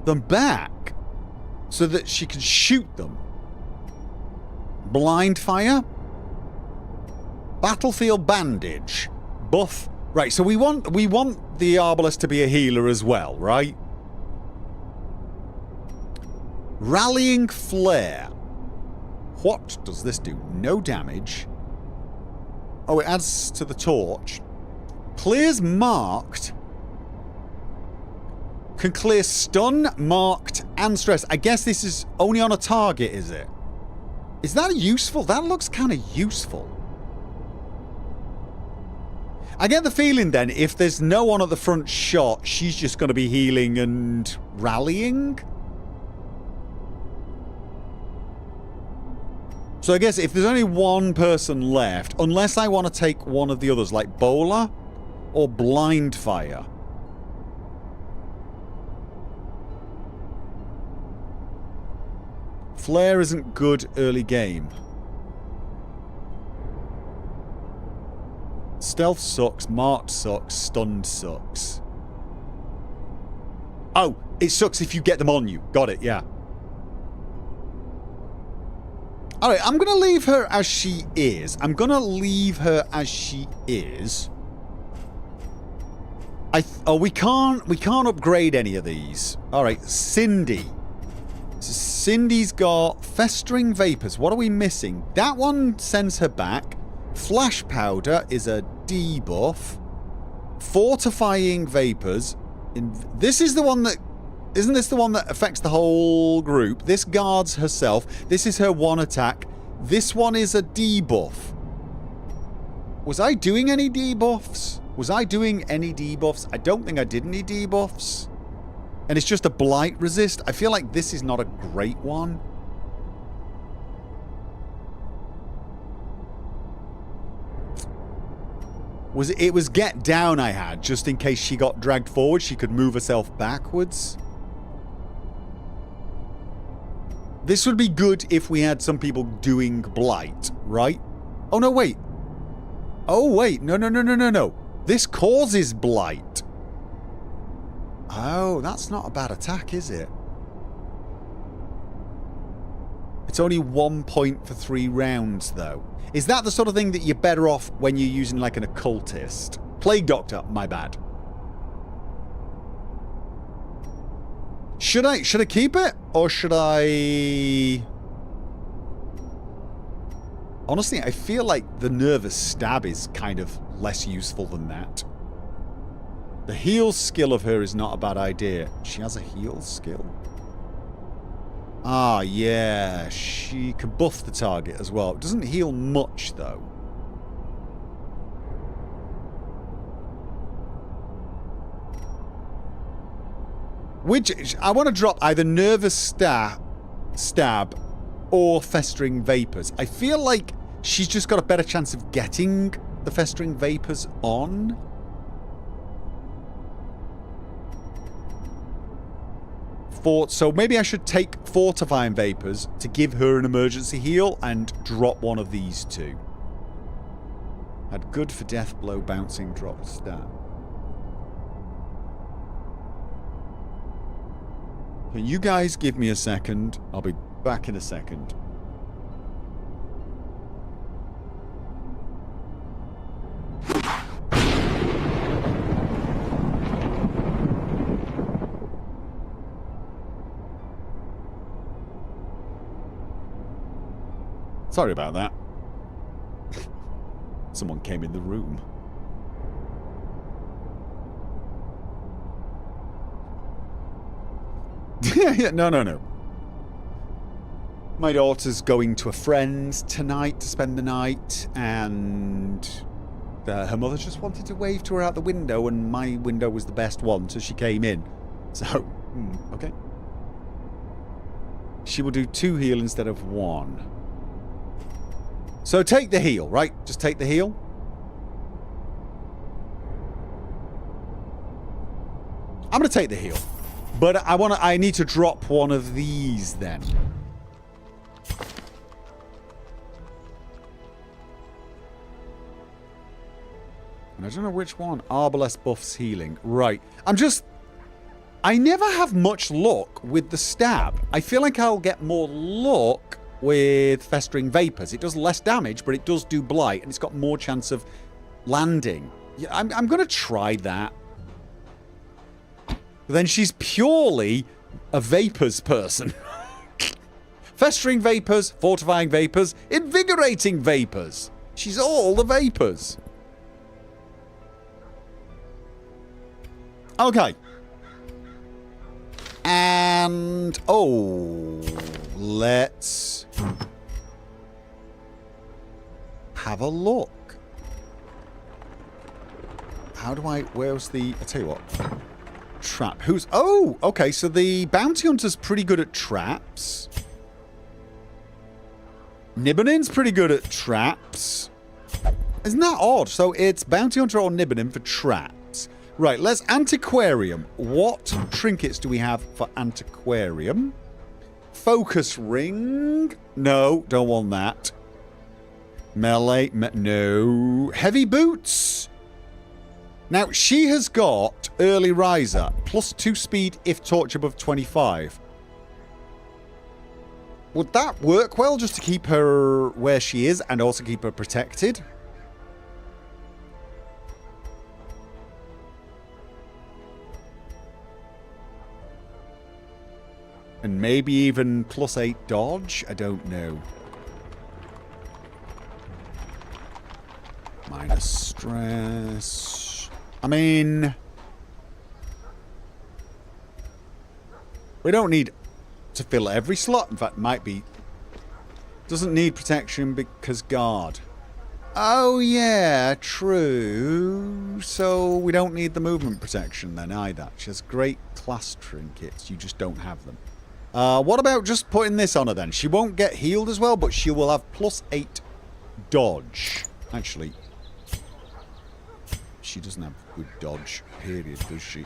Speaker 2: them back so that she can shoot them. Blind fire. Battlefield bandage. Buff. Right, so we want the arbalest to be a healer as well, right? Rallying Flare. What does this do? No damage. Oh, it adds to the torch. Clears marked. Can clear stun, marked, and stress. I guess this is only on a target, is it? Is that useful? That looks kind of useful. I get the feeling then, if there's no one at the front shot, she's just going to be healing and rallying. So I guess if there's only one person left, unless I want to take one of the others, like Bowler or Blind Fire. Flare isn't good early game. Stealth sucks, marked sucks, stunned sucks. Oh, it sucks if you get them on you. Got it, yeah. Alright, I'm going to leave her as she is. We can't upgrade any of these. Alright, Cindy. So Cindy's got Festering Vapors. What are we missing? That one sends her back. Flash Powder is a debuff. Fortifying Vapors. This is the one that... Isn't this the one that affects the whole group? This guards herself. This is her one attack. This one is a debuff. Was I doing any debuffs? I don't think I did any debuffs. And it's just a blight resist. I feel like this is not a great one. It was get down I had, just in case she got dragged forward, she could move herself backwards. This would be good if we had some people doing blight, right? Oh no, wait. No. This causes blight. Oh, that's not a bad attack, is it? It's only 1 point for 3 rounds, though. Is that the sort of thing that you're better off when you're using like an occultist? Plague Doctor, my bad. Should I keep it? Or should I... Honestly, I feel like the Nervous Stab is kind of less useful than that. The heal skill of her is not a bad idea. She has a heal skill? Ah, yeah. She can buff the target as well. It doesn't heal much, though. Which, I want to drop either Nervous Stab or Festering Vapors. I feel like she's just got a better chance of getting the Festering Vapors on. So maybe I should take Fortifying Vapors to give her an emergency heal and drop one of these two. Had good for Death Blow, Bouncing, Drop, Stab. Can you guys give me a second? I'll be back in a second. Sorry about that. Someone came in the room. Yeah, no. My daughter's going to a friend's tonight to spend the night, and her mother just wanted to wave to her out the window, and my window was the best one, so she came in. So, okay. She will do 2 heal instead of 1. So take the heal, right? Just take the heal. I'm going to take the heal. But I need to drop one of these then. And I don't know which one. Arbalest buffs healing. Right. I never have much luck with the stab. I feel like I'll get more luck with Festering Vapors. It does less damage, but it does do blight, and it's got more chance of landing. Yeah, I'm going to try that. But then she's purely a Vapors person. Festering vapors, fortifying vapors, invigorating vapors. She's all the vapors. Okay. And, oh, let's have a look. How do I, where's the, I'll tell you what. Trap. Who's, oh, okay, so the bounty hunter's pretty good at traps. Nibbonin's pretty good at traps. Isn't that odd? So it's bounty hunter or Nibbonin for traps. Right, let's antiquarium. What trinkets do we have for antiquarium? Focus ring. No, don't want that. Melee. No. Heavy boots. Now, she has got early riser. +2 speed if torch above 25. Would that work well just to keep her where she is and also keep her protected? And maybe even +8 dodge? I don't know. Minus stress. I mean, we don't need to fill every slot. In fact, might be. Doesn't need protection because guard. Oh, yeah, true. So we don't need the movement protection then either. She has great class trinkets. You just don't have them. What about just putting this on her then? She won't get healed as well, but she will have +8 dodge. Actually, she doesn't have good dodge, period, does she?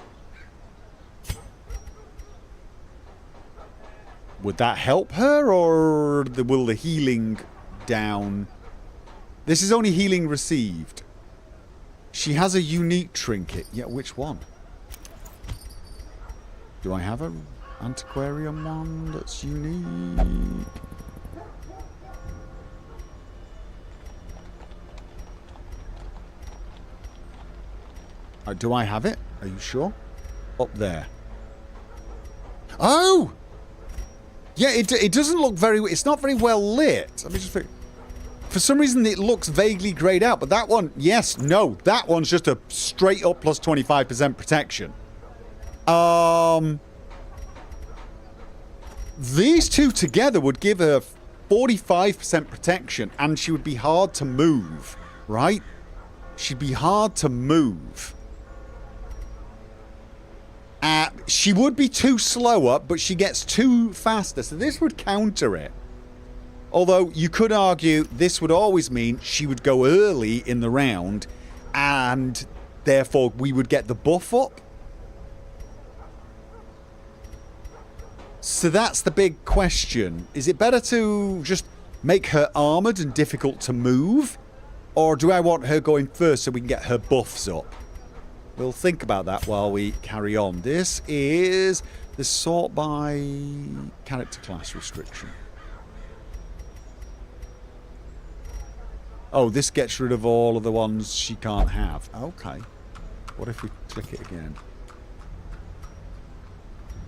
Speaker 2: Would that help her, or will the healing down? This is only healing received. She has a unique trinket. Yeah, which one? Do I have an antiquarian one that's unique? Do I have it? Are you sure? Up there. Oh! Yeah, it doesn't look very... It's not very well lit. Let me just... For some reason, it looks vaguely greyed out. But that one... Yes, no. That one's just a straight up plus 25% protection. These two together would give her 45% protection. And she would be hard to move. Right? She'd be hard to move. She would be 2 slower, but she gets 2 faster. So this would counter it. Although you could argue this would always mean she would go early in the round, and therefore we would get the buff up. So that's the big question. Is it better to just make her armoured and difficult to move? Or do I want her going first so we can get her buffs up? We'll think about that while we carry on. This is the sort by character class restriction. Oh, this gets rid of all of the ones she can't have. Okay. What if we click it again?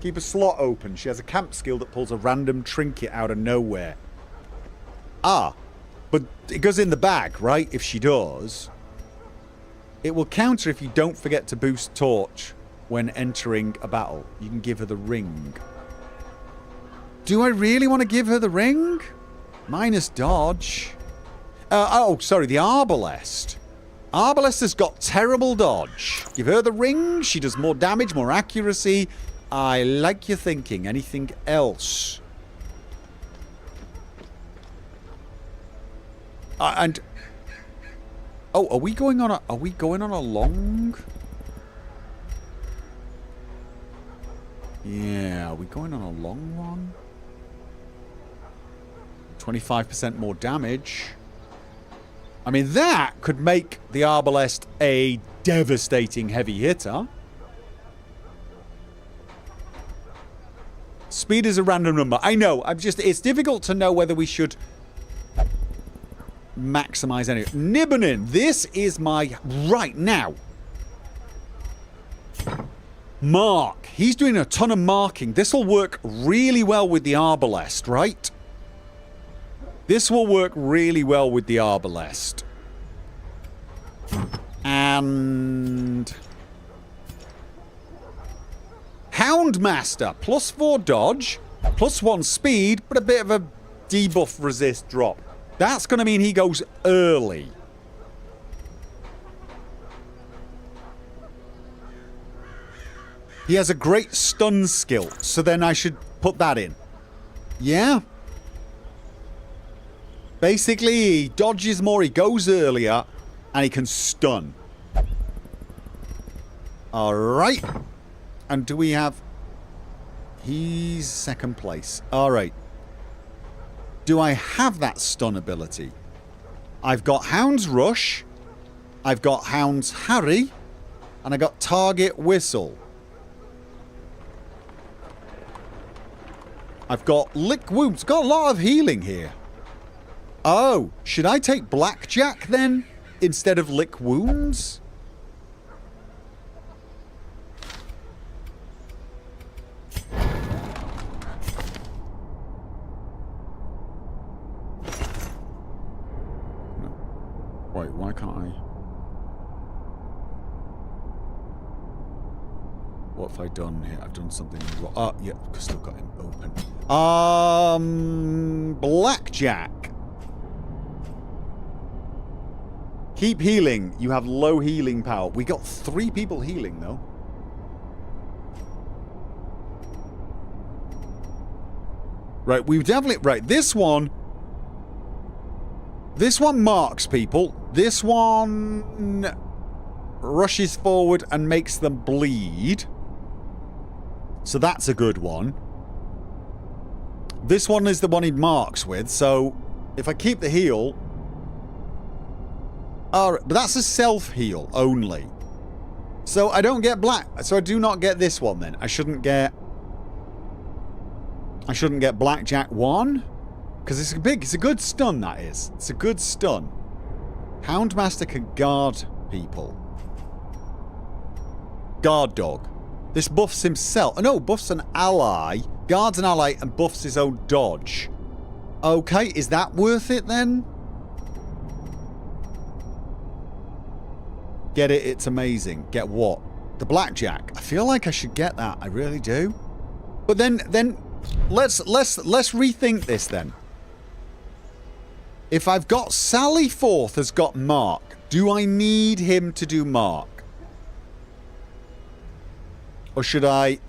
Speaker 2: Keep a slot open. She has a camp skill that pulls a random trinket out of nowhere. Ah, but it goes in the bag, right? If she does. It will counter if you don't forget to boost torch when entering a battle. You can give her the ring. Do I really want to give her the ring? Minus dodge. Oh, sorry, the arbalest. Arbalest has got terrible dodge. Give her the ring. She does more damage, more accuracy. I like your thinking. Anything else? And... Oh, are we going on a long? Yeah, are we going on a long one? 25% more damage. I mean, that could make the Arbalest a devastating heavy hitter. Speed is a random number. I know. It's difficult to know whether we should maximize any. Nibbonin, this is my right now. Mark. He's doing a ton of marking. This will work really well with the Arbalest, right? This will work really well with the Arbalest. And... Houndmaster. +4 dodge. +1 speed, but a bit of a debuff resist drop. That's going to mean he goes early. He has a great stun skill, so then I should put that in. Yeah. Basically, he dodges more, he goes earlier, and he can stun. Alright. And do we have... He's second place. Alright. Do I have that stun ability? I've got Hound's Rush, I've got Hound's Harry, and I got Target Whistle. I've got Lick Wounds. Got a lot of healing here. Oh, should I take Blackjack then instead of Lick Wounds? No. Wait, why can't I? What have I done here? I've done something wrong. Oh, yeah, I've still got him open. Blackjack. Keep healing. You have low healing power. We got 3 people healing, though. Right, we've definitely... Right, this one... This one marks people. This one... rushes forward and makes them bleed. So that's a good one. This one is the one he marks with, so if I keep the heal... Alright, but that's a self-heal only. So I don't get black... So I do not get this one then. I shouldn't get Blackjack 1. Because it's a good stun, that is. It's a good stun. Houndmaster can guard people. Guard dog. This buffs himself. Oh, no, buffs an ally. Guards an ally and buffs his own dodge. Okay, is that worth it then? Get it, it's amazing. Get what? The Blackjack. I feel like I should get that. I really do. But then let's rethink this then. If I've got Sally Forth has got Mark, do I need him to do Mark? Or should I...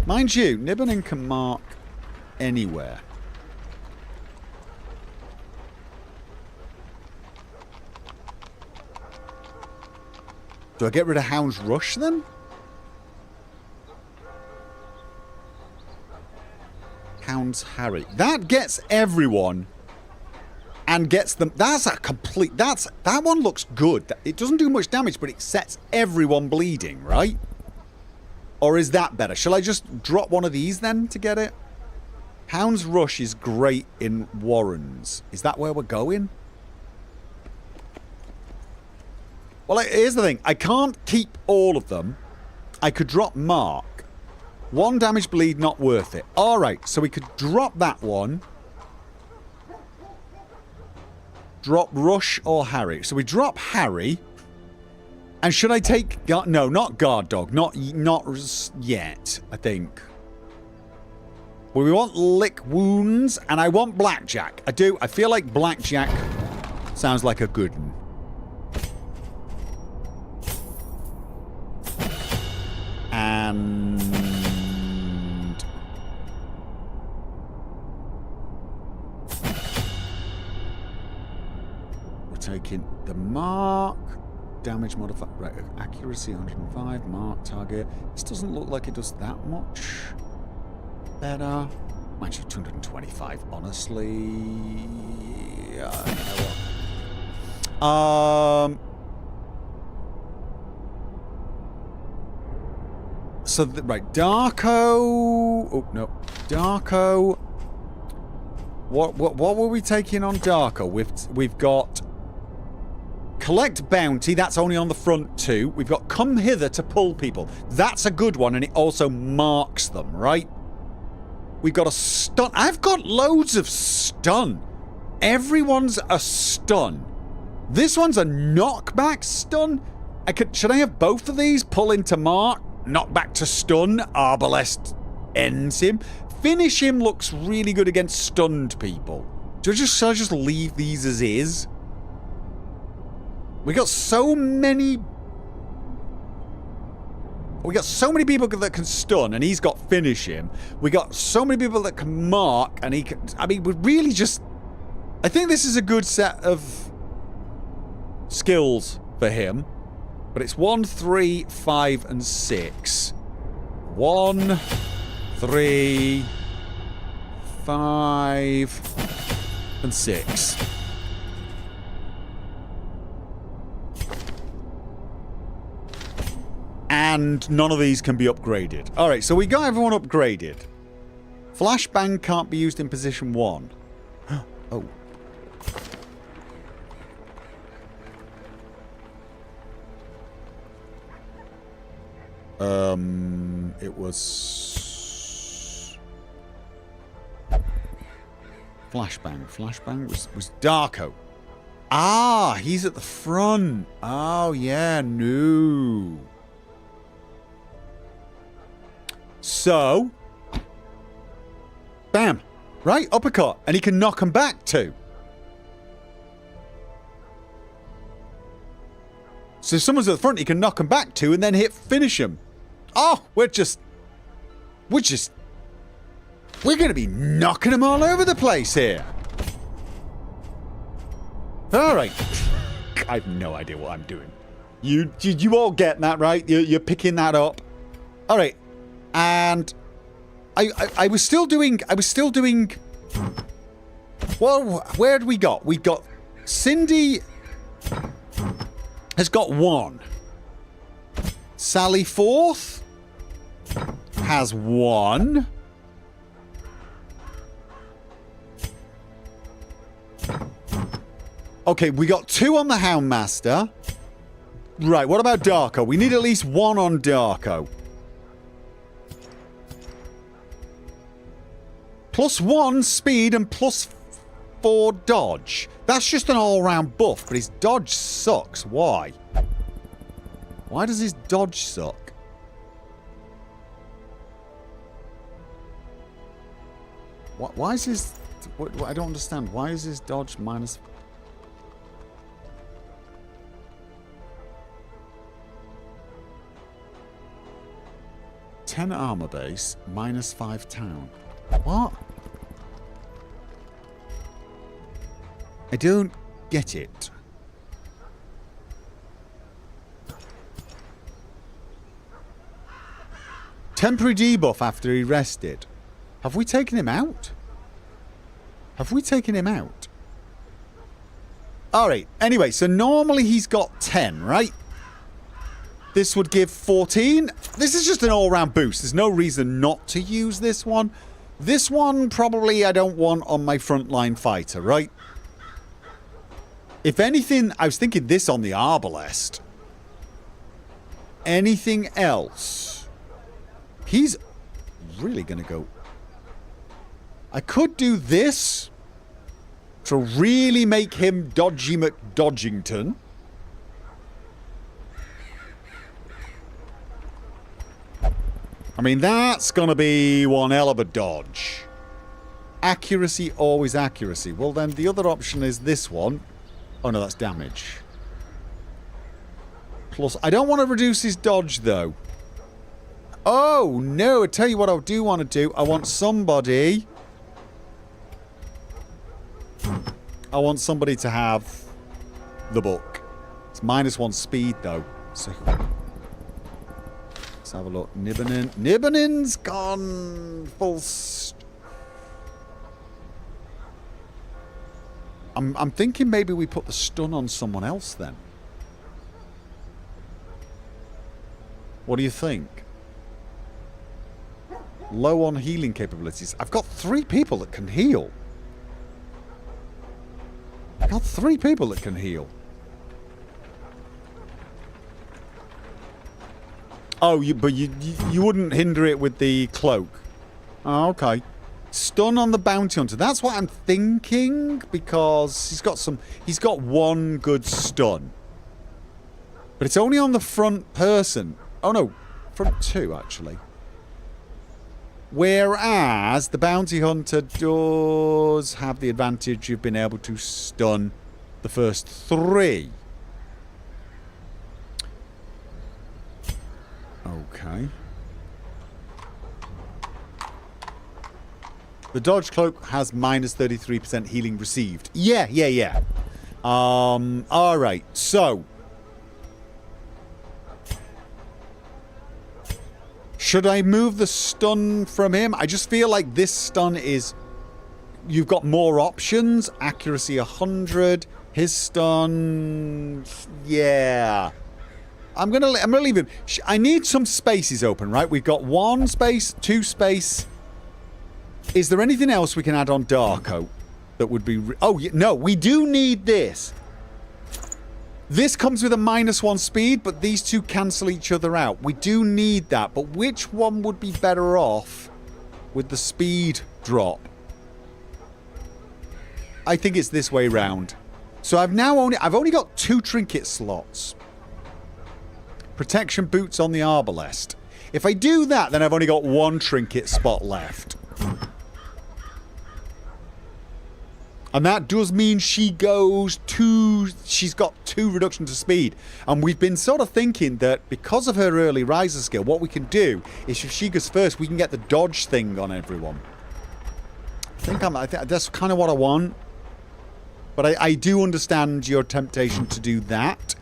Speaker 2: Mind you, Nibbernin can mark anywhere. Do I get rid of Hound's Rush then? Hound's Harry. That gets everyone and gets them... That's a complete... That one looks good. It doesn't do much damage, but it sets everyone bleeding, right? Or is that better? Shall I just drop one of these then to get it? Hound's Rush is great in Warrens. Is that where we're going? Well, here's the thing. I can't keep all of them. I could drop Mark. 1 damage bleed, not worth it. Alright, so we could drop that one. Drop Rush or Harry. So we drop Harry. And should I take... No, not Guard Dog. Not yet, I think. Well, we want Lick Wounds, and I want Blackjack. I do. I feel like Blackjack sounds like a good one. And... we're taking the Mark... Damage modifier, right, accuracy 105, mark, target. This doesn't look like it does that much better. Mind you, 225, honestly. You know what? So, right, Darko... Oh, no. Darko... What were we taking on Darko? We've got... Collect Bounty, that's only on the front 2. We've got Come Hither to pull people. That's a good one, and it also marks them, right? We've got a stun. I've got loads of stun. Everyone's a stun. This one's a knockback stun. Should I have both of these? Pull into mark, knockback to stun, Arbalest ends him. Finish him looks really good against stunned people. Should I just leave these as is? We got so many people that can stun, and he's got finish him. We got so many people that can mark, and he can... I mean, we're really just... I think this is a good set of skills for him. But it's 1, 3, 5, and 6. 1, 3, 5, and 6. And none of these can be upgraded. Alright, so we got everyone upgraded. Flashbang can't be used in position 1. Oh. It was... Flashbang. Flashbang was Darko. Ah, he's at the front. Oh, yeah, no. So, bam, right, uppercut, and he can knock him back too. So if someone's at the front, he can knock him back too, and then finish him. Oh, we're going to be knocking them all over the place here. All right, I have no idea what I'm doing. You all get that, right? You're picking that up. All right. And I was still doing... Well, where had we got? We got... Cindy has got 1. Sally Forth has 1. Okay, we got 2 on the Houndmaster. Right, what about Darko? We need at least 1 on Darko. +1 speed and +4 dodge. That's just an all-round buff, but his dodge sucks. Why? Why does his dodge suck? Why is his... I don't understand. Why is his dodge minus... ...10 armor base, -5 town. What? I don't get it. Temporary debuff after he rested. Have we taken him out? Have we taken him out? Alright, anyway, so normally he's got 10, right? This would give 14. This is just an all-round boost. There's no reason not to use this one. This one, probably I don't want on my frontline fighter, right? If anything, I was thinking this on the Arbalest. Anything else? He's really going to go... I could do this to really make him Dodgy McDodgington. I mean, that's going to be one hell of a dodge. Accuracy, always accuracy. Well, then the other option is this one. Oh, no, that's damage. Plus, I don't want to reduce his dodge, though. Oh, no. I tell you what I do want to do. I want somebody... to have the book. It's -1 speed, though. So... Let's have a look. Nibbanin. Nibbanin's gone full... I'm thinking maybe we put the stun on someone else then. What do you think? Low on healing capabilities. I've got 3 people that can heal. I've got 3 people that can heal. Oh, but you wouldn't hinder it with the cloak. Oh, okay. Stun on the bounty hunter. That's what I'm thinking, because he's got one good stun. But it's only on the front person. Oh no, front two actually. Whereas the bounty hunter does have the advantage of being able to stun the first three. Okay. The dodge cloak has minus 33% healing received. Yeah. Alright, so. Should I move the stun from him? I just feel like this stun is... You've got more options. Accuracy 100. His stun... Yeah. I'm gonna leave him. I need some spaces open, right? We've got 1 space, 2 space... Is there anything else we can add on Darko that would be... Oh, no, we do need this. This comes with a -1 speed, but these two cancel each other out. We do need that, but which one would be better off with the speed drop? I think it's this way round. So I've only got 2 trinket slots. Protection boots on the arbalest. If I do that, then I've only got 1 trinket spot left. And that does mean she's got 2 reduction to speed. And we've been sort of thinking that because of her early riser skill, what we can do is if she goes first, we can get the dodge thing on everyone. I think that's kind of what I want. But I do understand your temptation to do that.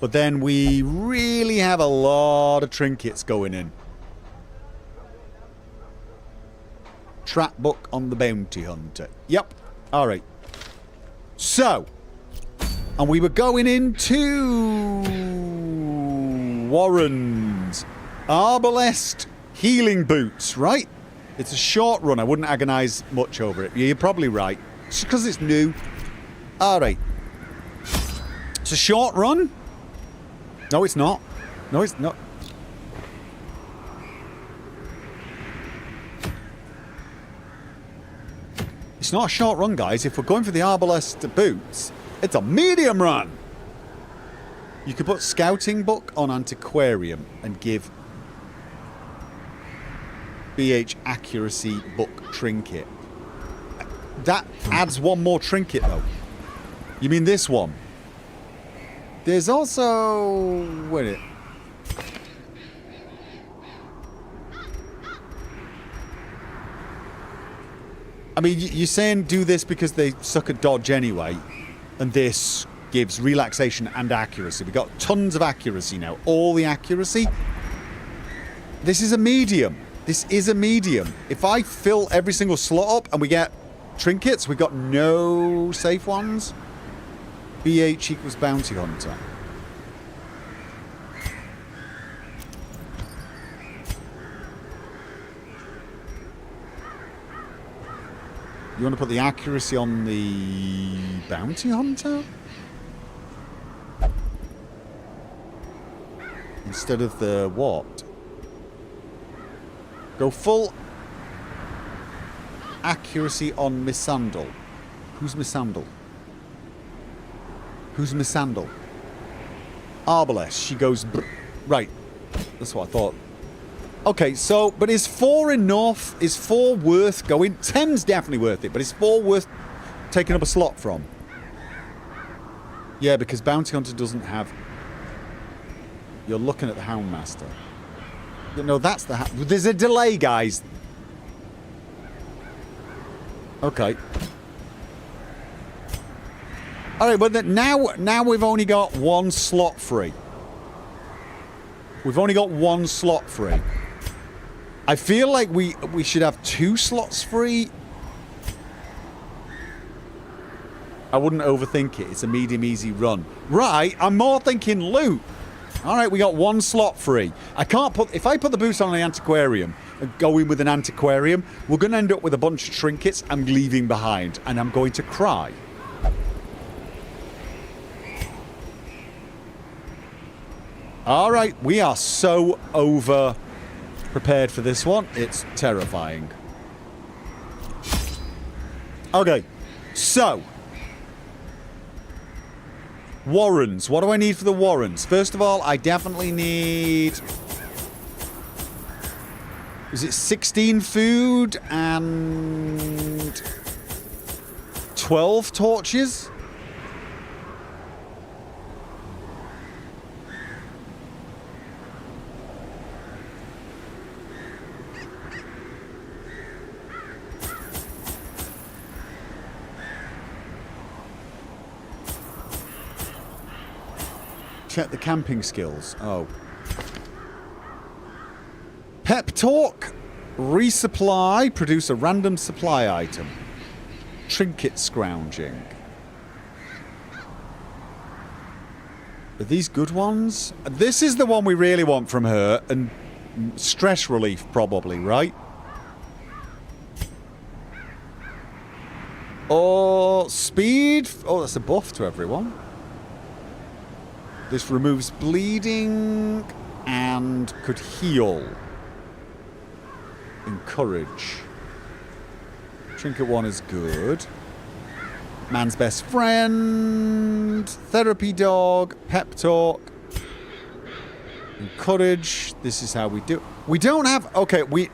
Speaker 2: But then we really have a lot of trinkets going in. Trap book on the bounty hunter. Yep. Alright. So. And we were going into... Warren's. Arbalest healing boots, right? It's a short run. I wouldn't agonise much over it. You're probably right. It's because it's new. Alright. It's a short run? No, it's not. No, it's not. It's not a short run, guys. If we're going for the arbalest boots, it's a medium run. You could put scouting book on antiquarium and give BH accuracy book trinket. That adds 1 more trinket, though. You mean this one? There's also... Wait. I mean, you're saying do this because they suck at dodge anyway, and this gives relaxation and accuracy. We've got tons of accuracy now. All the accuracy. This is a medium. This is a medium. If I fill every single slot up and we get trinkets, we've got no safe ones. BH equals bounty hunter. You want to put the accuracy on the bounty hunter? Instead of the what? Go full accuracy on Missandal. Who's Missandal? Who's Missandal? Arbalest. She goes... Right. That's what I thought. Okay, so... But is 4 enough? Is 4 worth going... 10's definitely worth it, but is 4 worth taking up a slot from? Yeah, because Bounty Hunter doesn't have... You're looking at the Houndmaster. No, that's the... There's a delay, guys. Okay. Alright, but now we've only got 1 slot free. We've only got 1 slot free. I feel like we should have 2 slots free. I wouldn't overthink it. It's a medium easy run. Right, I'm more thinking loot. Alright, we got 1 slot free. I can't put... If I put the boots on the antiquarium and go in with an antiquarium, we're going to end up with a bunch of trinkets I'm leaving behind. And I'm going to cry. Alright, we are so over prepared for this one. It's terrifying. Okay, so Warrens. What do I need for the Warrens? First of all, I definitely need... Is it 16 food and 12 torches? Check the camping skills. Oh. Pep talk. Resupply. Produce a random supply item. Trinket scrounging. Are these good ones? This is the one we really want from her. And stress relief, probably, right? Or speed. Oh, that's a buff to everyone. This removes bleeding and could heal. Encourage. Trinket 1 is good. Man's best friend. Therapy dog. Pep talk. Encourage. This is how we do. We don't have... Okay, we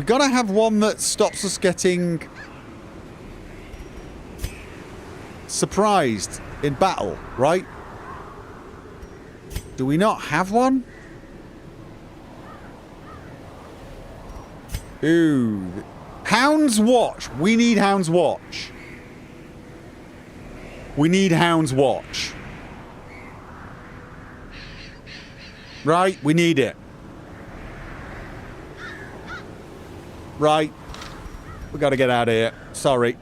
Speaker 2: gotta have one that stops us getting surprised in battle, right? Do we not have one? Ooh. Hound's Watch. We need Hound's Watch. We need Hound's Watch. Right? We need it. Right. We gotta get out of here. Sorry.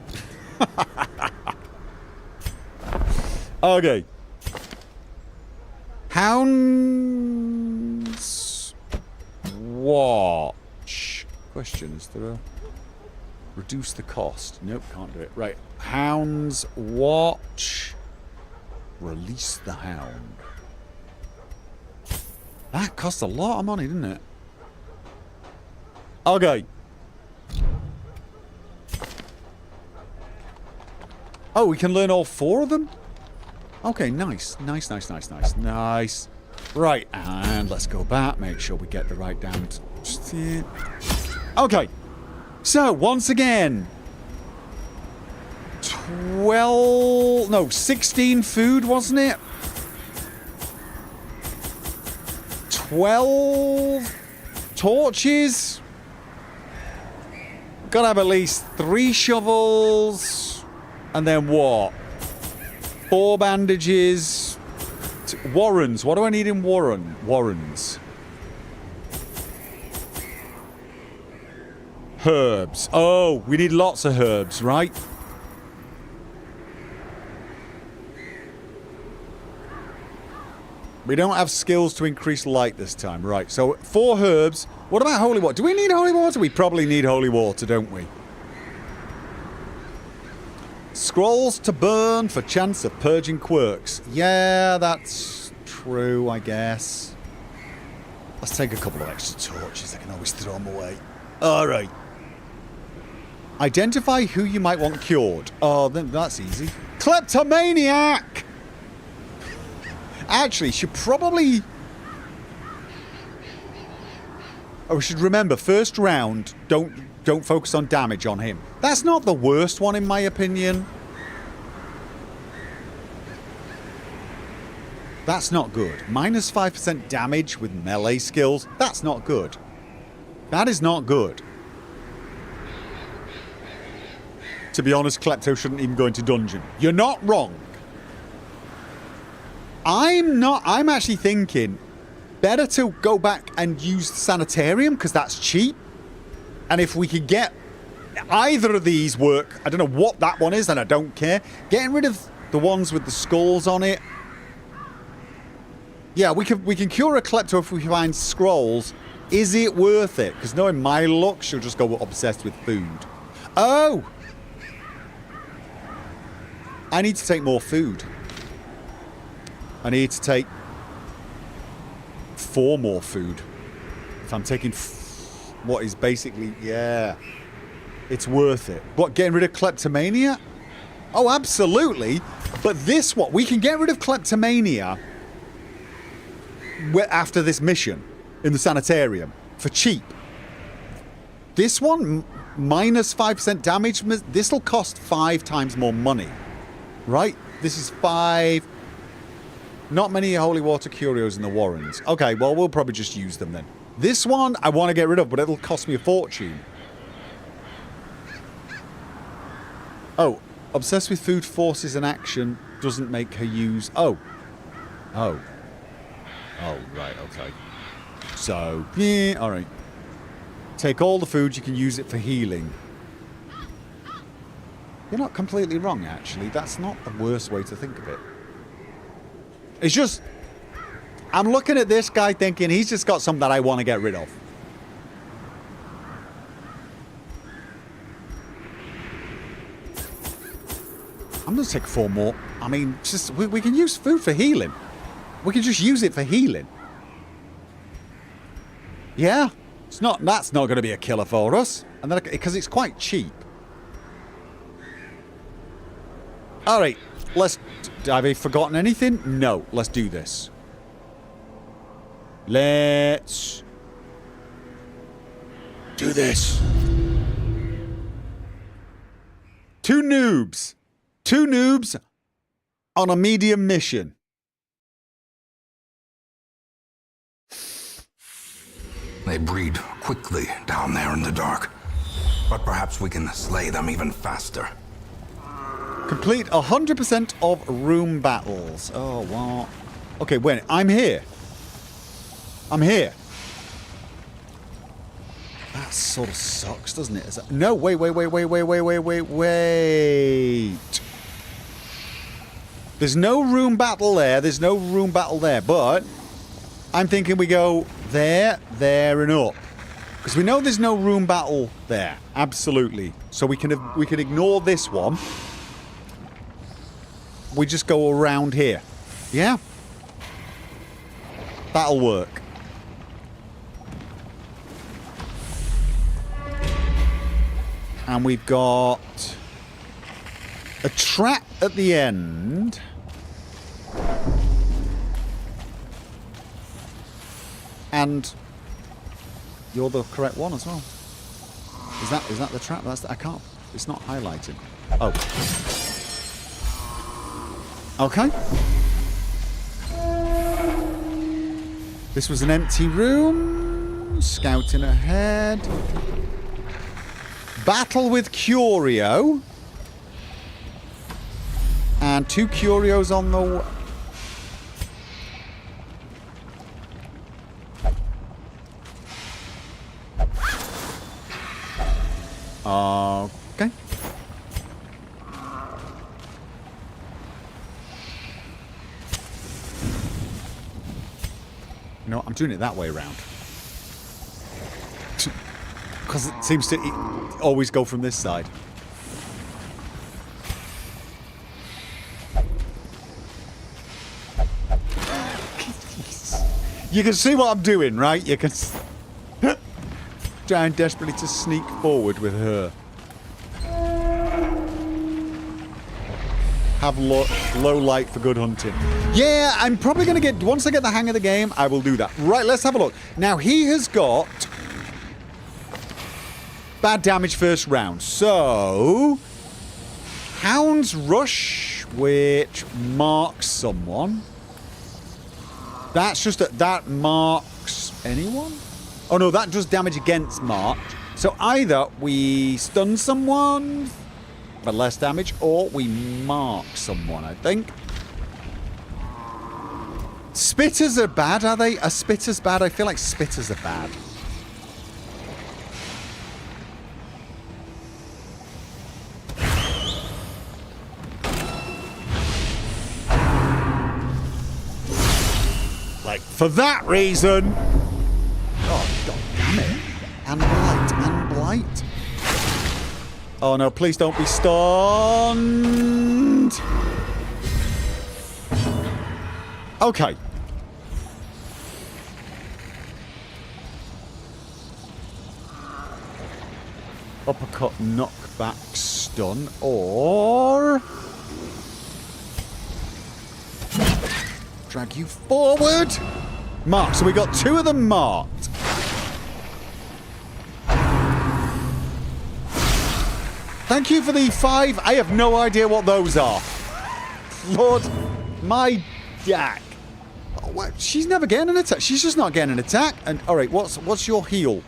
Speaker 2: Okay. Hound's Watch. Question, is there a... Reduce the cost. Nope, can't do it. Right. Hound's Watch. Release the Hound. That costs a lot of money, didn't it? Okay. Oh, we can learn all 4 of them? Okay, nice. Nice. Right, and let's go back. Make sure we get the right down. Okay. So, once again. 16 food, wasn't it? 12 torches. Gotta have at least 3 shovels. And then what? 4 bandages. Warrens. What do I need in Warrens? Herbs. Oh, we need lots of herbs, right? We don't have skills to increase light this time. Right, so 4 herbs. What about holy water? Do we need holy water? We probably need holy water, don't we? Scrolls to burn for chance of purging quirks. Yeah, that's true, I guess. Let's take a couple of extra torches. I can always throw them away. Alright. Identify who you might want cured. Oh, then that's easy. Kleptomaniac! Actually, should probably... Oh, we should remember, first round, don't focus on damage on him. That's not the worst one, in my opinion. That's not good. Minus 5% damage with melee skills. That's not good. That is not good. To be honest, Klepto shouldn't even go into dungeon. You're not wrong. I'm actually thinking better to go back and use the sanitarium because that's cheap. And if we could get either of these work, I don't know what that one is and I don't care. Getting rid of the ones with the skulls on it. Yeah, we can cure a Klepto if we find scrolls. Is it worth it? Because knowing my luck, she'll just go obsessed with food. Oh! I need to take more food. I need to take 4 more food. If I'm taking what is basically, yeah, it's worth it. What, getting rid of kleptomania? Oh, absolutely. But this what? We can get rid of kleptomania after this mission in the sanitarium for cheap. This one, minus 5% damage, this will cost 5 times more money. Right? This is 5. Not many holy water curios in the Warrens. Okay, well, we'll probably just use them then. This one, I want to get rid of, but it'll cost me a fortune. Oh, obsessed with food forces an action doesn't make her use... Oh. Oh. Oh, right, okay. So, yeah, alright. Take all the food, you can use it for healing. You're not completely wrong, actually. That's not the worst way to think of it. It's just... I'm looking at this guy thinking he's just got something that I want to get rid of. I'm going to take 4 more. I mean, just we can use food for healing. We can just use it for healing. Yeah. That's not going to be a killer for us. And then, because it's quite cheap. Alright. Have I forgotten anything? No. Let's do this. Let's do this. 2 noobs. 2 noobs on a medium mission.
Speaker 1: They breed quickly down there in the dark. But perhaps we can slay them even faster.
Speaker 2: Complete 100% of room battles. Oh, what? Okay, wait. I'm here. I'm here. That sort of sucks, doesn't it? No, wait. There's no room battle there. There's no room battle there. But I'm thinking we go there, there, and up. Because we know there's no room battle there. Absolutely. So we can ignore this one. We just go around here. Yeah? That'll work. And we've got a trap at the end. And you're the correct one as well. Is that the trap? I can't. It's not highlighted. Oh. Okay. This was an empty room. Scouting ahead. Battle with Curio. And 2 Curios on the... Okay. No, I'm doing it that way around. Because it seems to always go from this side. You can see what I'm doing, right? You can... Trying desperately to sneak forward with her. Have low light for good hunting. Yeah, I'm probably going to get... Once I get the hang of the game, I will do that. Right, let's have a look. Now, he has got... bad damage first round. So... Hound's Rush, which marks someone. That's just... that marks anyone? Oh, no, that does damage against marked. So either we stun someone... but less damage, or we mark someone, I think. Spitters are bad, are they? Are spitters bad? I feel like spitters are bad. Like, for that reason... Oh, God damn it. And blight, and blight. Oh no, please don't be stunned. Okay. uppercut, knockback, stun, or drag you forward. Mark. So we got 2 of them marked. Thank you for the 5. I have no idea what those are. Lord, my Jack. Oh, what? She's never getting an attack. She's just not getting an attack. And all right, what's your heal?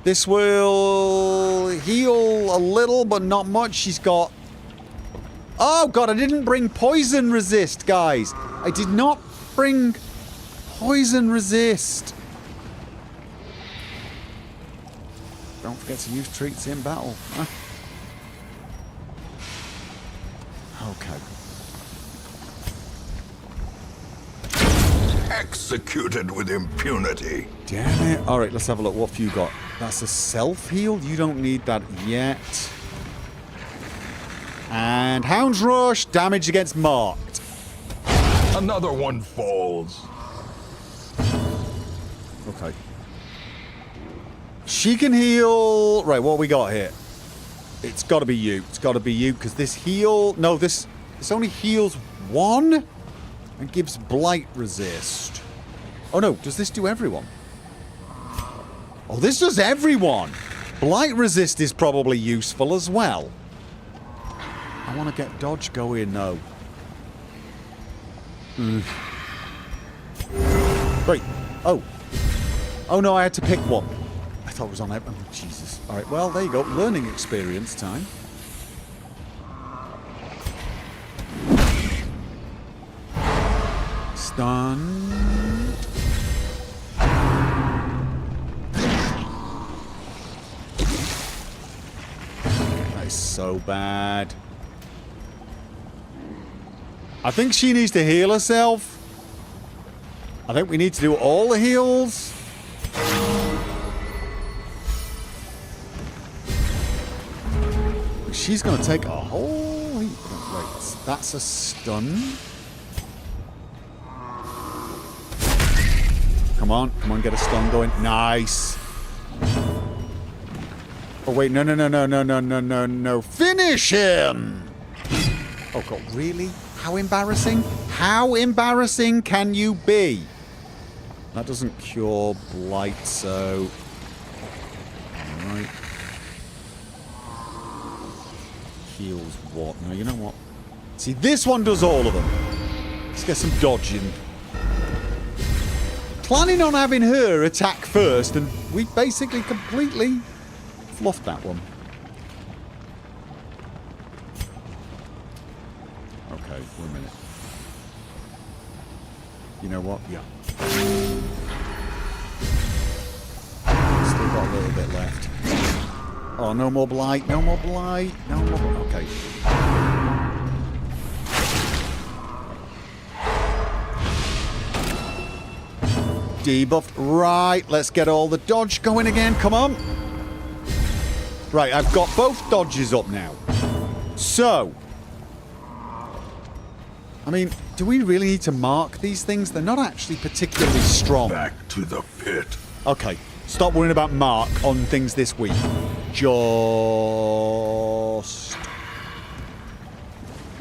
Speaker 2: This will heal a little, but not much. She's got. Oh God, I didn't bring poison resist, guys. I did not bring poison resist. Don't forget to use treats in battle. Huh? Okay.
Speaker 1: Executed with impunity.
Speaker 2: Damn it. Alright, let's have a look. What have you got? That's a self-heal? You don't need that yet. And Hound's Rush, damage against marked.
Speaker 1: Another one falls.
Speaker 2: Okay. She can heal... Right, what we got here? It's got to be you. It's got to be you, because this heal... No, this only heals 1 and gives blight resist. Oh, no. Does this do everyone? Oh, this does everyone. Blight resist is probably useful as well. I want to get dodge going, though. Right. Oh. Oh, no, I had to pick one. I thought it was on it. Oh, Jesus. All right, well, there you go. Learning experience time. Stunned. That is so bad. I think she needs to heal herself. I think we need to do all the heals. She's going to take a whole heap. Wait, that's a stun. Come on, get a stun going. Nice. Oh, wait, no. Finish him! Oh, God, really? How embarrassing? How embarrassing can you be? That doesn't cure blight, so... Alright. Heals what? No, you know what? See, this one does all of them. Let's get some dodging. Planning on having her attack first, and we basically completely fluffed that one. Okay, for a minute. You know what? Yeah. Still got a little bit left. Oh, no more blight, no more blight, no more... Okay. Debuffed. Right, let's get all the dodge going again. Come on. Right, I've got both dodges up now. So... I mean, do we really need to mark these things? They're not actually particularly strong.
Speaker 1: Back to the pit.
Speaker 2: Okay, stop worrying about mark on things this week. Just...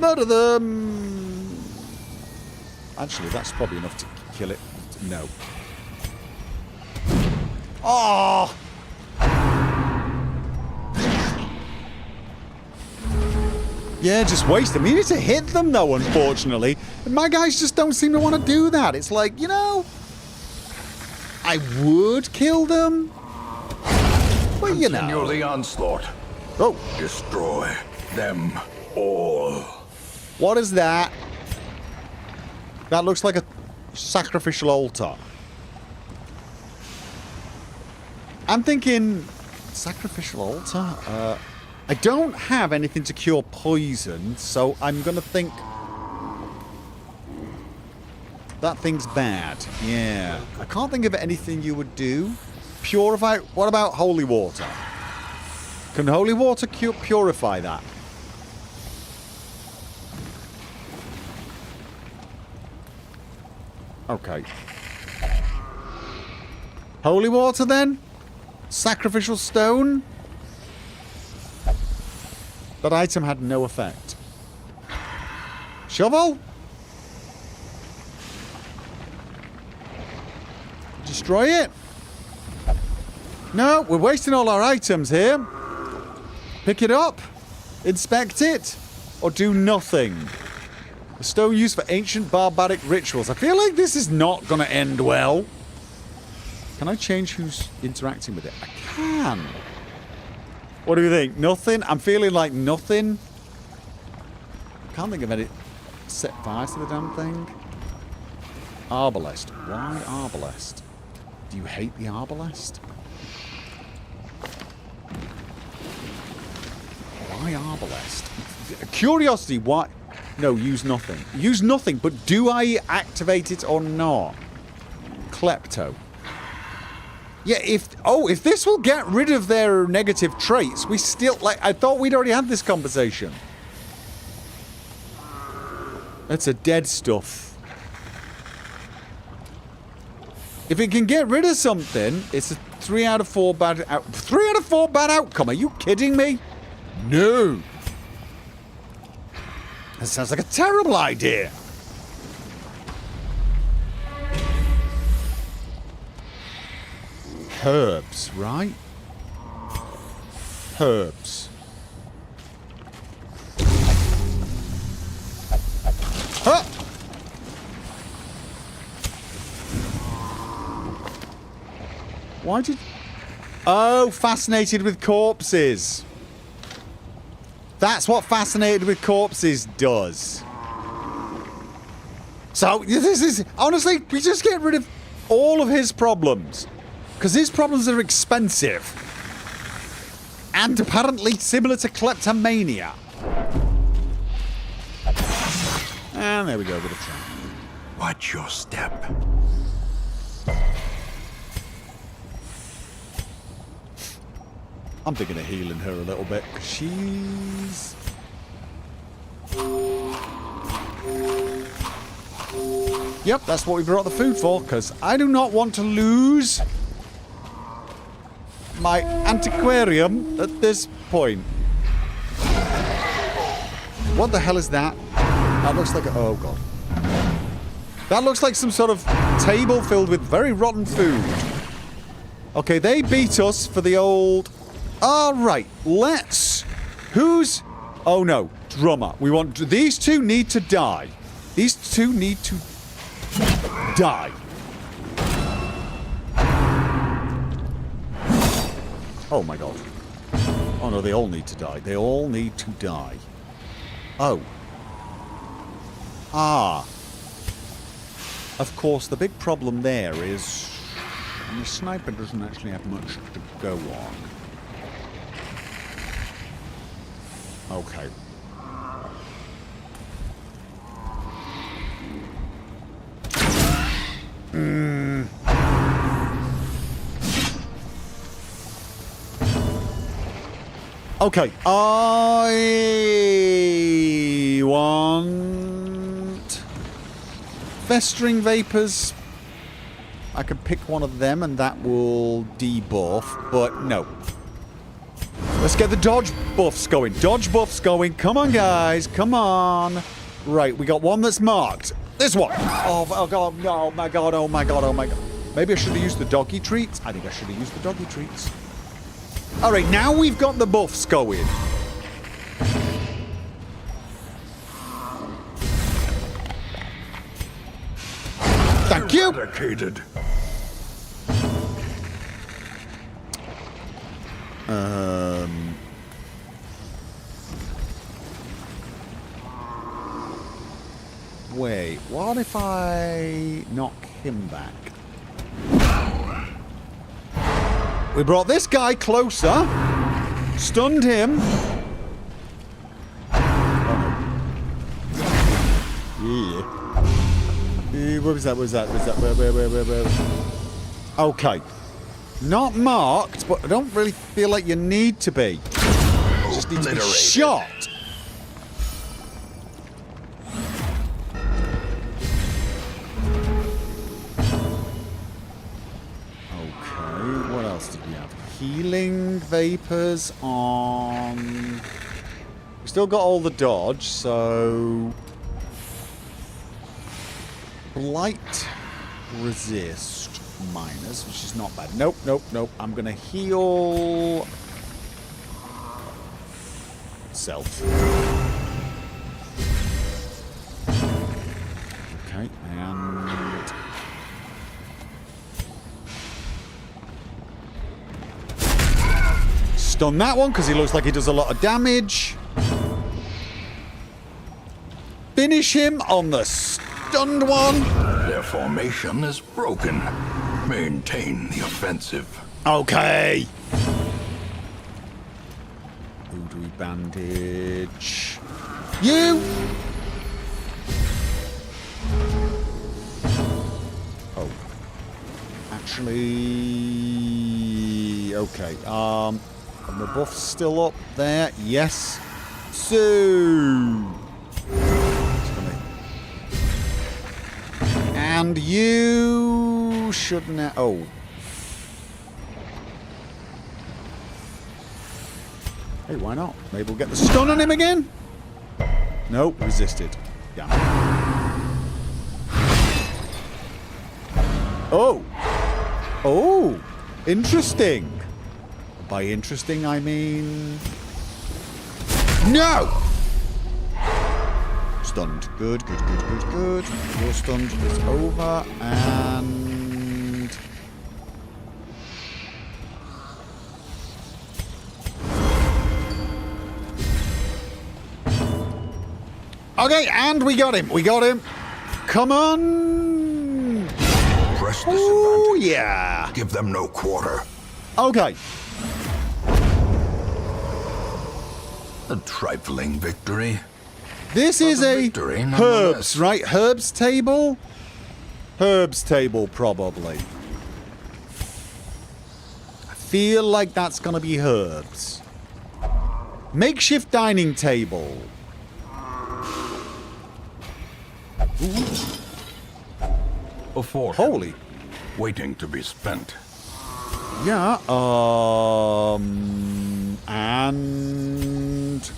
Speaker 2: murder them! Actually, that's probably enough to kill it. No. Oh! Yeah, just waste them. You need to hit them, though, unfortunately. And my guys just don't seem to want to do that. It's like, you know... I would kill them. But, you know...
Speaker 1: Continue the onslaught.
Speaker 2: Oh.
Speaker 1: Destroy them all.
Speaker 2: What is that? That looks like a sacrificial altar. I'm thinking... sacrificial altar? I don't have anything to cure poison, so I'm going to think... that thing's bad. Yeah. I can't think of anything you would do. Purify... What about holy water? Can holy water purify that? Okay. Holy water, then? Sacrificial stone? That item had no effect. Shovel? Destroy it? No, we're wasting all our items here. Pick it up, inspect it, or do nothing. A stone used for ancient barbaric rituals. I feel like this is not going to end well. Can I change who's interacting with it? I can. What do you think? Nothing? I'm feeling like nothing. Can't think of any. Set fire to the damn thing. Arbalest. Why Arbalest? Do you hate the Arbalest? Why Arbalest? Curiosity, why? No, use nothing. Use nothing, but do I activate it or not? Klepto. Yeah, if this will get rid of their negative traits, we still, like, I thought we'd already had this conversation. That's a dead stuff. If it can get rid of something, it's a 3 out of 4 bad out. 3 out of 4 bad outcome. Are you kidding me? No. That sounds like a terrible idea. Herbs, right? Herbs. Huh! Why did... Oh, fascinated with corpses. That's what fascinated with corpses does. So, this is... Honestly, we just get rid of all of his problems. Because his problems are expensive. And apparently similar to kleptomania. And there we go, bit of trap.
Speaker 1: Watch your step.
Speaker 2: I'm thinking of healing her a little bit. She's... Yep, that's what we brought the food for, because I do not want to lose my antiquarium at this point. What the hell is that? That looks like a... Oh, God. That looks like some sort of table filled with very rotten food. Okay, they beat us for the old... Alright, let's... Who's... Oh, no. Drummer. We want... These two need to die. These two need to... die. Oh, my God. Oh, no, they all need to die. They all need to die. Oh. Ah. Of course, the big problem there is... The sniper doesn't actually have much to go on. Okay. Okay, I want festering vapors. I could pick one of them and that will debuff, but no. Let's get the dodge buffs going. Dodge buffs going. Come on, guys. Come on. Right, we got one that's marked. This one. Oh God, no, oh my God, oh my God, oh my God. Maybe I should have used the doggy treats. I think I should have used the doggy treats. All right, now we've got the buffs going. Thank you.
Speaker 1: Dedicated.
Speaker 2: Wait, what if I knock him back? We brought this guy closer. Stunned him. Yeah. What was that? What was that? What was that? Where? Okay. Not marked, but I don't really feel like you need to be. You just need to be shot. Okay, what else did we have? Healing vapors on still got all the dodge, so... Blight resist minus, which is not bad. Nope, nope, nope. I'm going to heal... self. Okay, and... stun that one, because he looks like he does a lot of damage. Finish him on the stunned one.
Speaker 1: Their formation is broken. Maintain the offensive.
Speaker 2: Okay. Who do we bandage? You! Oh. Actually... okay. And the buff's still up there. Yes. So... and you shouldn't have... oh. Hey, why not? Maybe we'll get the stun on him again? Nope, resisted. Yeah. Oh! Oh! Interesting! By interesting, I mean... no! Stunned. Good, good, good, good, good. Your stunned is over, and... okay, and we got him. We got him. Come on.
Speaker 1: Press this
Speaker 2: Oh,
Speaker 1: advantage.
Speaker 2: yeah.
Speaker 1: Give them no quarter.
Speaker 2: Okay.
Speaker 1: A trifling victory.
Speaker 2: This is a
Speaker 1: victory,
Speaker 2: herbs,
Speaker 1: nonetheless.
Speaker 2: right? Herbs table? Herbs table, probably. I feel like that's going to be herbs. Makeshift dining table.
Speaker 1: A fortune
Speaker 2: Holy.
Speaker 1: waiting to be spent.
Speaker 2: Yeah, and...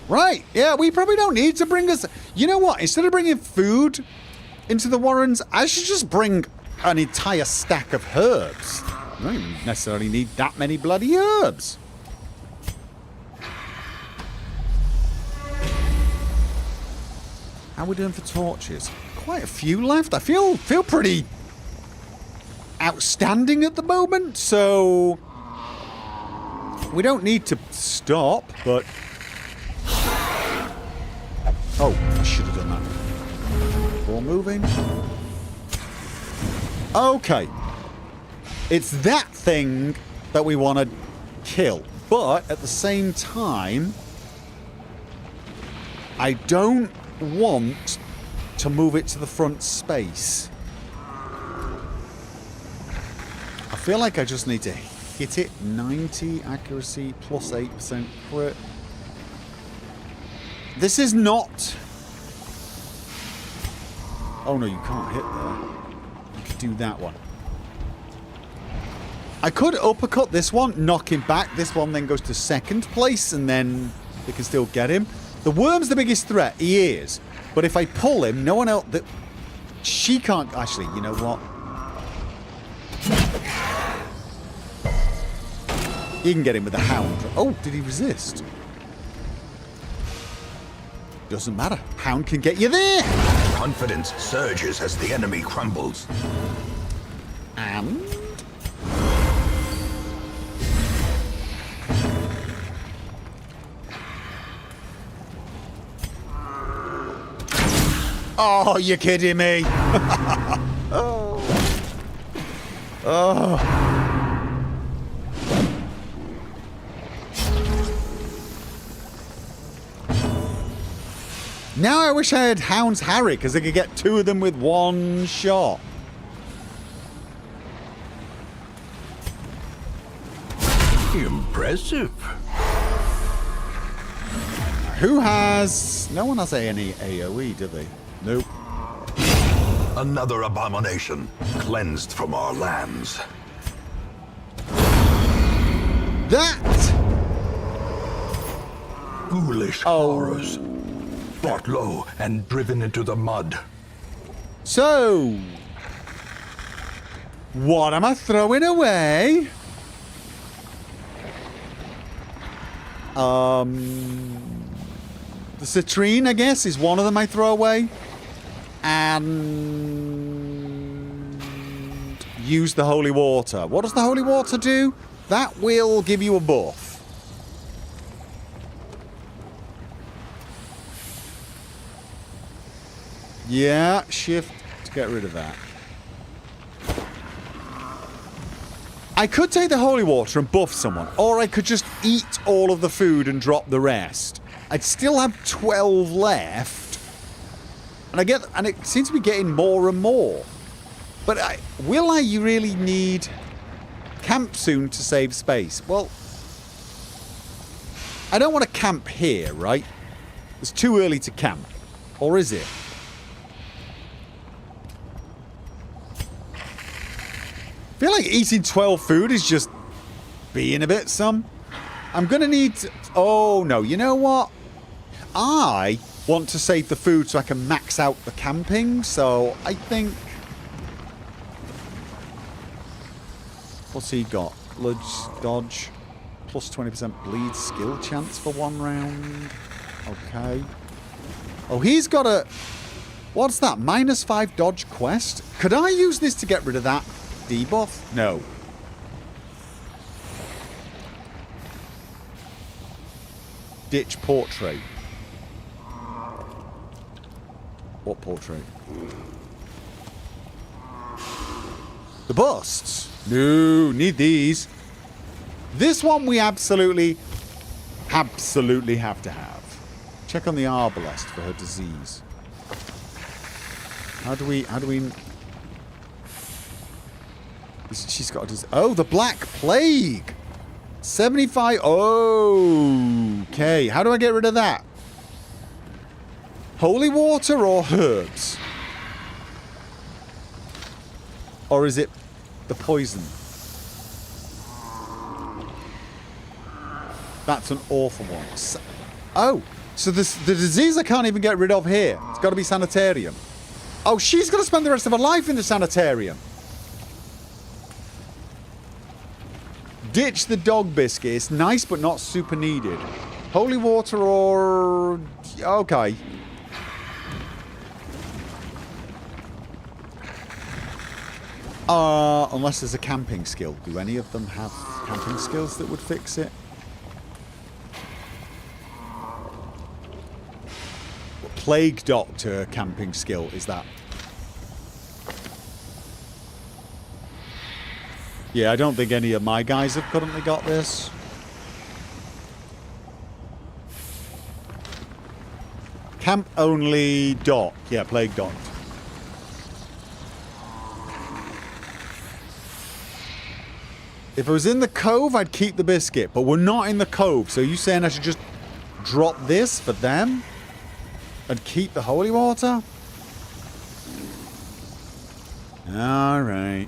Speaker 2: right, yeah, we probably don't need to bring us... you know what? Instead of bringing food into the Warrens, I should just bring an entire stack of herbs. I don't even necessarily need that many bloody herbs. How are we doing for torches? Quite a few left. I feel pretty outstanding at the moment, so we don't need to stop, but... oh, I should have done that. Before moving. Okay. It's that thing that we want to kill, but at the same time, I don't want to move it to the front space. I feel like I just need to hit it. 90 accuracy plus 8% crit. This is not... oh no, you can't hit there. You could do that one. I could uppercut this one, knock him back. This one then goes to second place, and then they can still get him. The worm's the biggest threat. He is. But if I pull him, no one else... she can't... actually, you know what? You can get him with a hound. Oh, did he resist? Doesn't matter. Hound can get you there.
Speaker 1: Confidence surges as the enemy crumbles.
Speaker 2: And... oh, you're kidding me. Oh. Oh. Now I wish I had Hound's Harry, because I could get two of them with one shot.
Speaker 1: Impressive.
Speaker 2: Who has... no one has any AoE, do they? Nope.
Speaker 1: Another abomination cleansed from our lands.
Speaker 2: That!
Speaker 1: Foolish horrors. Brought low and driven into the mud.
Speaker 2: So, what am I throwing away? The citrine, I guess, is one of them I throw away. And use the holy water. What does the holy water do? That will give you a buff. Yeah, shift to get rid of that. I could take the holy water and buff someone, or I could just eat all of the food and drop the rest. I'd still have 12 left. And it seems to be getting more and more. But will I really need camp soon to save space? Well, I don't want to camp here, right? It's too early to camp. Or is it? I feel like eating 12 food is just being a bit some. I'm going to need to... Oh, no. You know what? I want to save the food so I can max out the camping. So I think... What's he got? Dodge. Plus 20% bleed skill chance for 1 round. Okay. Oh, he's got a... What's that? -5 dodge quest? Could I use this to get rid of that debuff? No. Ditch portrait. What portrait? The busts. No, need these. This one we absolutely have to have. Check on the arbalest for her disease. How do we... She's got a disease. Oh, the Black Plague. 75. Okay. How do I get rid of that? Holy water or herbs? Or is it the poison? That's an awful one. So the disease I can't even get rid of here. It's got to be sanitarium. Oh, she's going to spend the rest of her life in the sanitarium. Ditch the dog biscuit. It's nice, but not super needed. Holy water or... Okay. Unless there's a camping skill. Do any of them have camping skills that would fix it? What Plague Doctor camping skill is that? Yeah, I don't think any of my guys have currently got this. Camp only doc. Yeah, Plague Doc. If I was in the cove, I'd keep the biscuit. But we're not in the cove. So are you saying I should just drop this for them? And keep the holy water? Alright.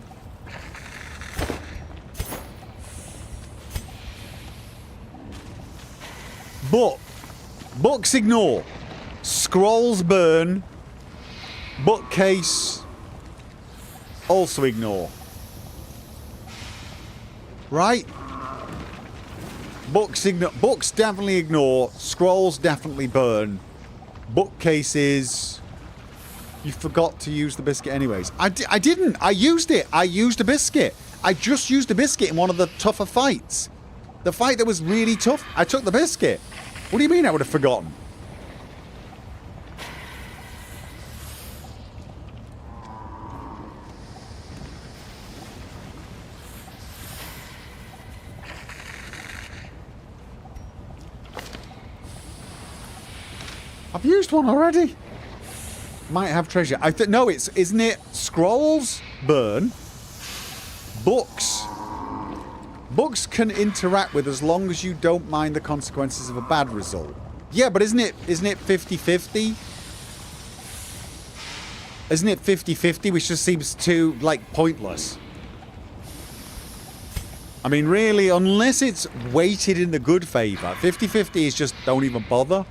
Speaker 2: Books ignore. Scrolls burn. Bookcase also ignore. Right? Books definitely ignore. Scrolls definitely burn. Bookcases... You forgot to use the biscuit anyways. I didn't. I used it. I used a biscuit. I just used a biscuit in one of the tougher fights. The fight that was really tough. I took the biscuit. What do you mean I would have forgotten? I've used one already. Might have treasure. No, isn't it scrolls burn? Books can interact with as long as you don't mind the consequences of a bad result. Yeah, but isn't it 50-50? Isn't it 50-50, which just seems too, like, pointless? I mean, really, unless it's weighted in the good favour, 50-50 is just don't even bother.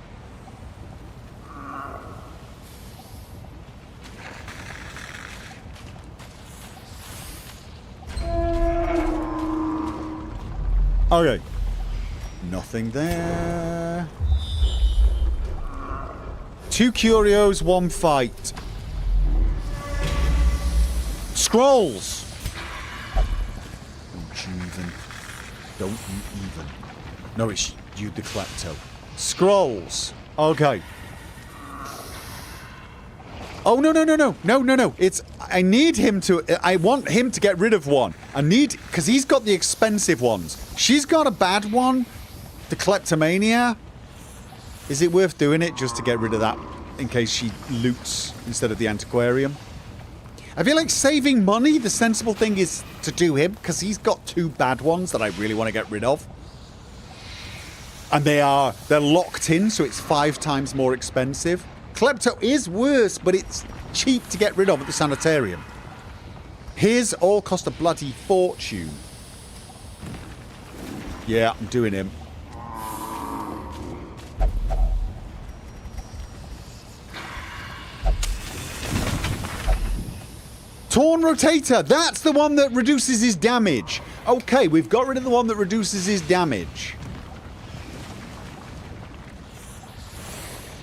Speaker 2: Okay. Nothing there. 2 curios, 1 fight. Scrolls! Don't you even. Don't you even. No, it's you, the klepto. Scrolls. Okay. Oh, no. It's. I need him to. I want him to get rid of one. I need. Because he's got the expensive ones. She's got a bad one. The kleptomania. Is it worth doing it just to get rid of that in case she loots instead of the antiquarium? I feel like saving money, the sensible thing is to do him because he's got 2 bad ones that I really want to get rid of. And they're locked in, so it's 5 times more expensive. Klepto is worse, but it's cheap to get rid of at the sanitarium. His all cost a bloody fortune. Yeah, I'm doing him. Torn Rotator, that's the one that reduces his damage. Okay, we've got rid of the one that reduces his damage.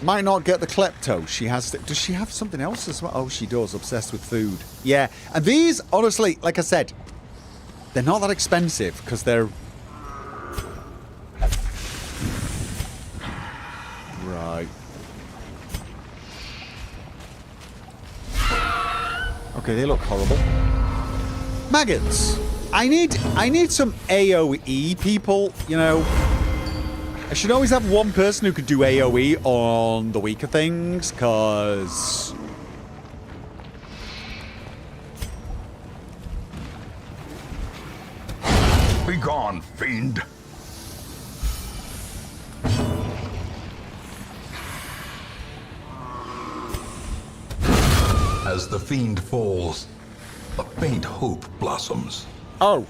Speaker 2: Might not get the Klepto. She has. Does she have something else as well? Oh, she does. Obsessed with food. Yeah. And these, honestly, like I said, they're not that expensive because they're. Right. Okay, they look horrible. Maggots. I need some AoE people, you know. I should always have one person who could do AoE on the weaker things, because...
Speaker 1: Begone, fiend! As the fiend falls, a faint hope blossoms.
Speaker 2: Oh,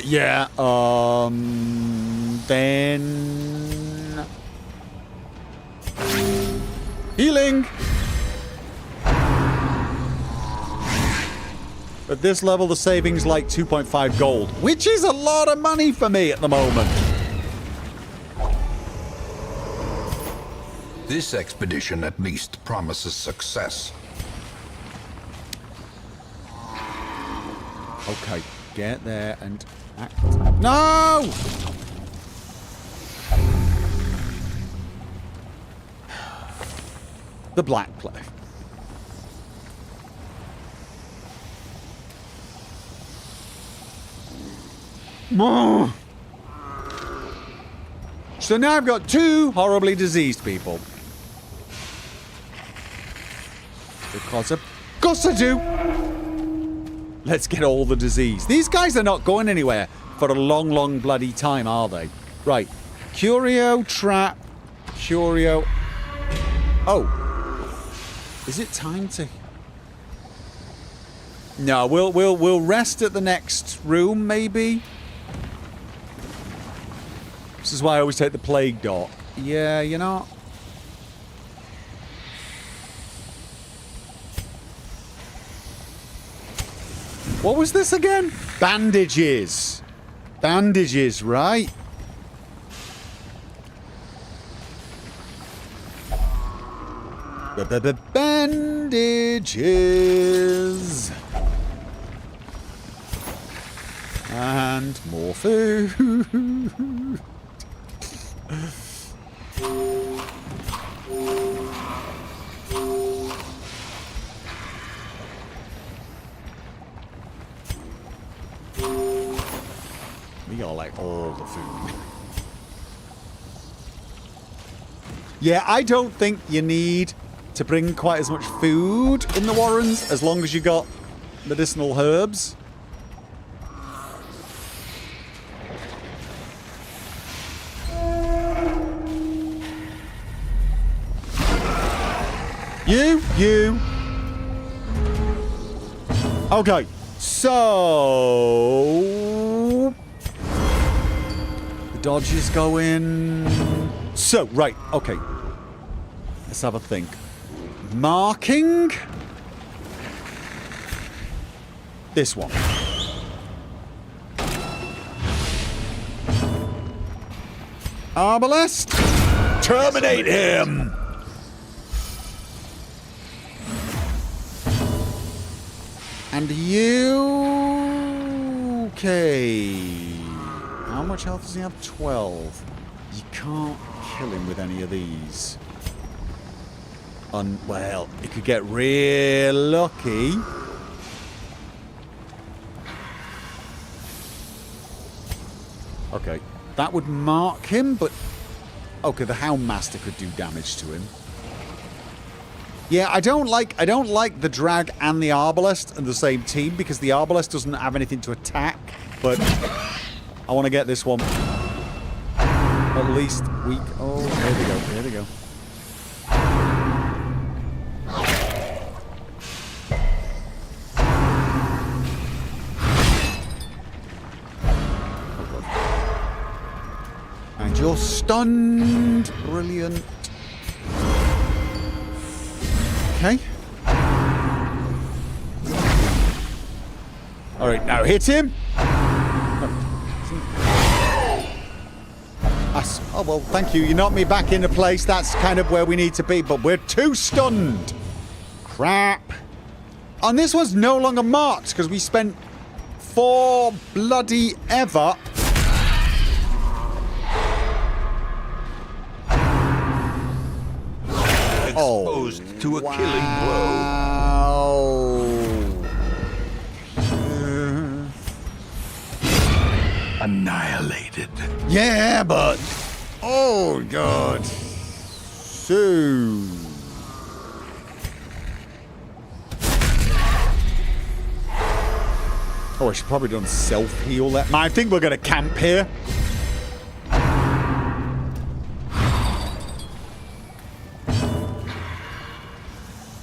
Speaker 2: yeah, then... Healing! At this level, the saving's like 2.5 gold, which is a lot of money for me at the moment.
Speaker 1: This expedition at least promises success.
Speaker 2: Okay, get there and act. No! The Black Plague. So now I've got 2 horribly diseased people. Because of course I do. Let's get all the disease. These guys are not going anywhere for a long, long bloody time, are they? Right. Curio, trap, Curio. Oh. Is it time to... No, we'll rest at the next room, maybe? This is why I always take the plague dot. Yeah, you know... What was this again? Bandages. Bandages, right? Bandages. And more food. We got like all the food. Yeah, I don't think you need to bring quite as much food in the Warrens as long as you got medicinal herbs. You. Okay, so dodge is going. So, right, okay. Let's have a think. Marking. This one. Arbalest. Terminate him. And you... Okay. How much health does he have? 12. You can't kill him with any of these. Well, you could get real lucky. Okay. That would mark him, but... Okay, the Houndmaster could do damage to him. Yeah, I don't like the Drag and the Arbalest in the same team because the Arbalest doesn't have anything to attack, but I want to get this one at least weak. Oh, there we go, there we go. Oh, God. And you're stunned. Brilliant. Okay. Alright, now hit him. Oh, well, thank you. You knocked me back into place. That's kind of where we need to be, but we're too stunned. Crap. And this one's no longer marked because we spent 4 bloody ever.
Speaker 1: Exposed to a killing blow. Annihilated.
Speaker 2: Yeah, but... Oh, God. So... Oh, I should probably done self-heal that. I think we're going to camp here.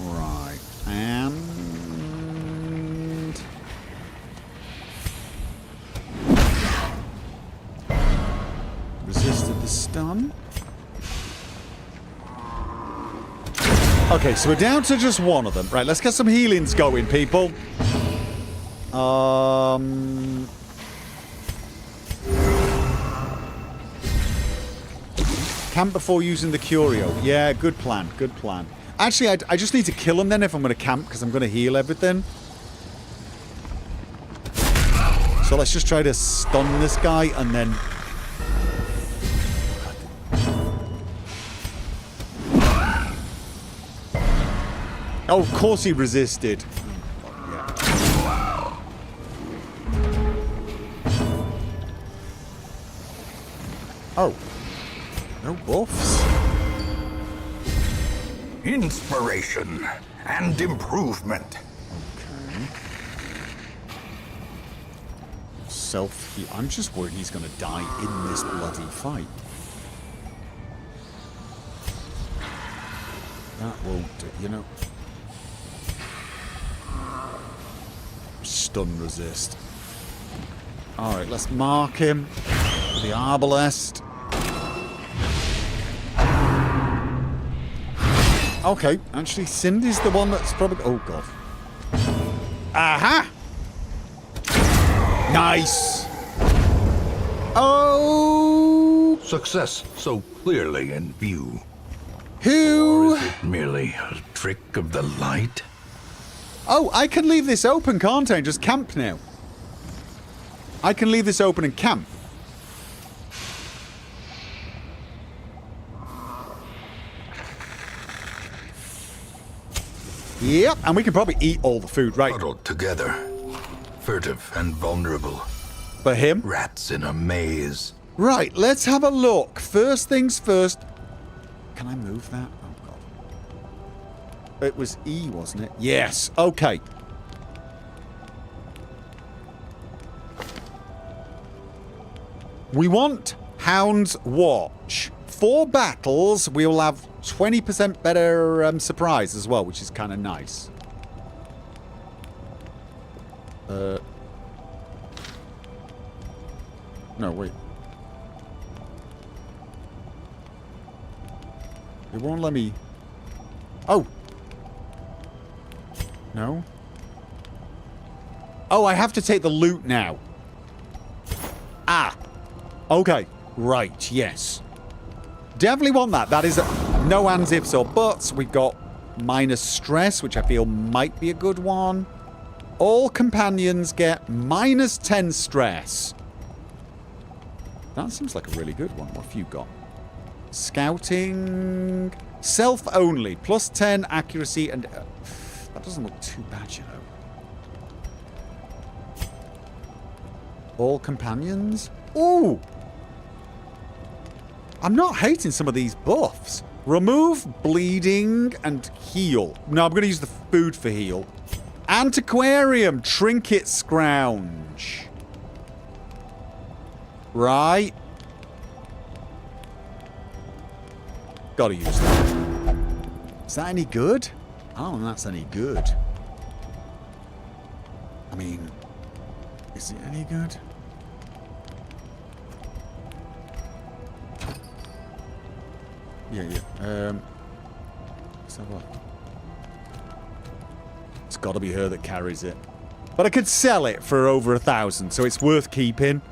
Speaker 2: Right. And... Resisted the stun. Okay, so we're down to just one of them. Right, let's get some healings going, people. Camp before using the curio. Yeah, good plan, good plan. Actually, I just need to kill him then if I'm going to camp, because I'm going to heal everything. So let's just try to stun this guy and then... Oh, of course he resisted. Oh. No buffs.
Speaker 1: Inspiration and improvement.
Speaker 2: Okay. Self-heal. I'm just worried he's going to die in this bloody fight. That won't do, you know. Stun resist. Alright, let's mark him with the Arbalest. Okay, actually, Cindy's the one that's probably... Oh, God. Aha! Nice! Oh!
Speaker 1: Success so clearly in view.
Speaker 2: Who?
Speaker 1: Or is it merely a trick of the light?
Speaker 2: Oh, I can leave this open, can't I? And just camp now. I can leave this open and camp. Yep, and we can probably eat all the food, right?
Speaker 1: Huddled together. Furtive and vulnerable.
Speaker 2: For him?
Speaker 1: Rats in a maze.
Speaker 2: Right, let's have a look. First things first. Can I move that? Oh, God. It was E, wasn't it? Yes. Okay. We want Hound's Watch. 4 battles, we will have 20% better surprise as well, which is kind of nice. No, wait. It won't let me... Oh! No? Oh, I have to take the loot now. Ah! Okay. Right, yes. Definitely want that. That is no ands, ifs, or buts. We've got minus stress, which I feel might be a good one. All companions get minus 10 stress. That seems like a really good one. What have you got? Scouting... Self only. Plus 10 accuracy and... that doesn't look too bad, you know. All companions? Ooh! I'm not hating some of these buffs. Remove bleeding and heal. No, I'm going to use the food for heal. Antiquarium. Trinket scrounge. Right. Gotta use that. Is that any good? I don't think that's any good. I mean, is it any good? Yeah. Let's have a look. It's got to be her that carries it. But I could sell it for over 1,000, so it's worth keeping.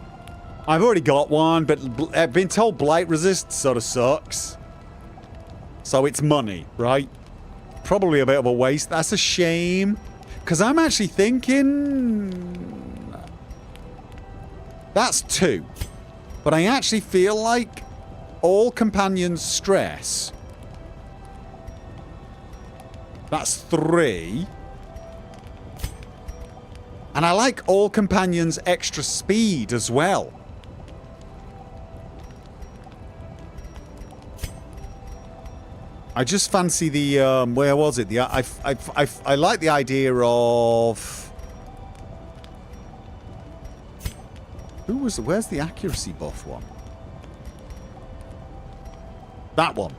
Speaker 2: I've already got one, but I've been told blight resist sort of sucks. So it's money, right? Probably a bit of a waste. That's a shame. Because I'm actually thinking... That's 2. But I actually feel like all companions stress. That's 3. And I like all companions extra speed as well. I just fancy the where was it? I like the idea of where's the accuracy buff one? That one.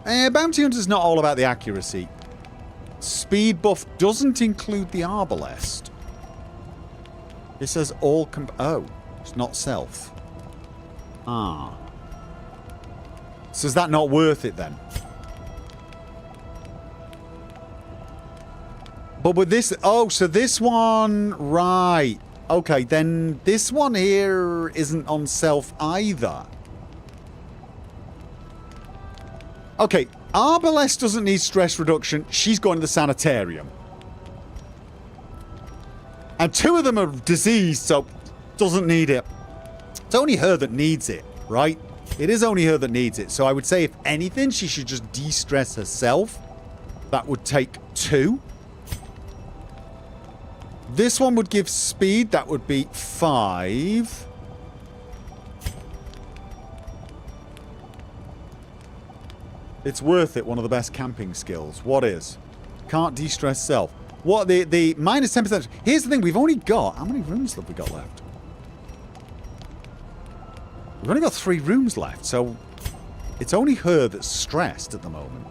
Speaker 2: Bounty Hunter's not all about the accuracy. Speed buff doesn't include the arbalest. It says all oh, it's not self. Ah. So is that not worth it then? But with this... Oh, so this one... Right. Okay, then this one here isn't on self either. Okay, Arbalest doesn't need stress reduction. She's going to the sanitarium. And 2 of them are diseased, so doesn't need it. It's only her that needs it, right? It is only her that needs it. So I would say, if anything, she should just de-stress herself. That would take 2. This one would give speed. That would be 5. It's worth it. One of the best camping skills. What is? Can't de-stress self. What? The minus 10%. Here's the thing. We've only got... How many rooms have we got left? We've only got 3 rooms left. So it's only her that's stressed at the moment.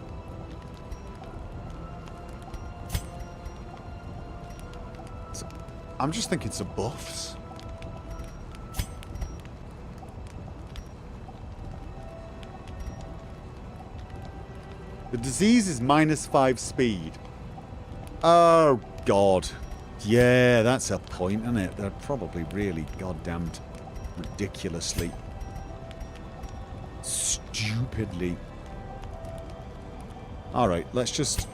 Speaker 2: I'm just thinking some buffs. The disease is minus 5 speed. Oh, God. Yeah, that's a point, isn't it? They're probably really goddamned ridiculously. Stupidly. Alright, let's just...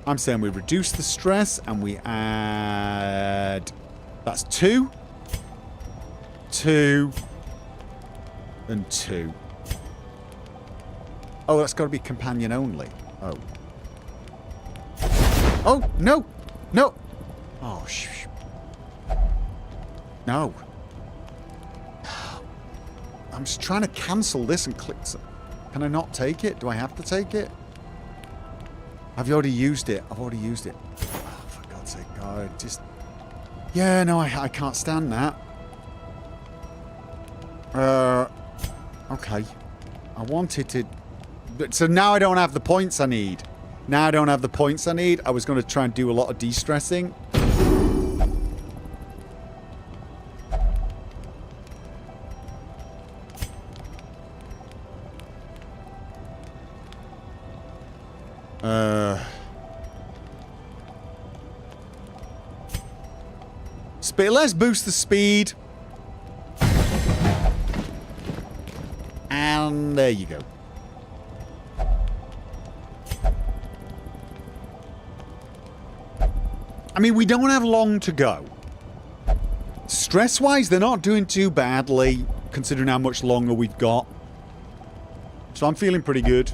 Speaker 2: I'm saying we reduce the stress and we add... That's 2. 2. And 2. Oh, that's got to be companion only. Oh. Oh, no! No! Oh, shh. No. I'm just trying to cancel this and click... Can I not take it? Do I have to take it? I've already used it. I've already used it. Oh, for God's sake. God, just... Yeah, no, I can't stand that. Okay. I wanted to... So now I don't have the points I need. Now I don't have the points I need. I was going to try and do a lot of de-stressing. Let's boost the speed. And there you go. I mean, we don't have long to go. Stress-wise, they're not doing too badly, considering how much longer we've got. So I'm feeling pretty good.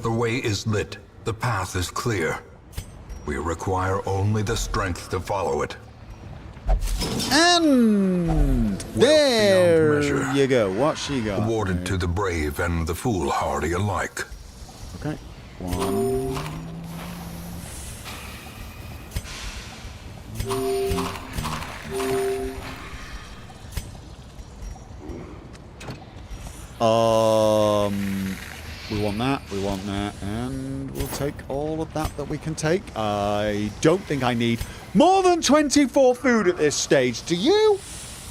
Speaker 1: The way is lit. The path is clear. We require only the strength to follow it.
Speaker 2: And there
Speaker 1: measure.
Speaker 2: you go. What she got?
Speaker 1: Awarded to the brave and the foolhardy alike.
Speaker 2: Okay. 1. We want that, and we'll take all of that we can take. I don't think I need more than 24 food at this stage. Do you?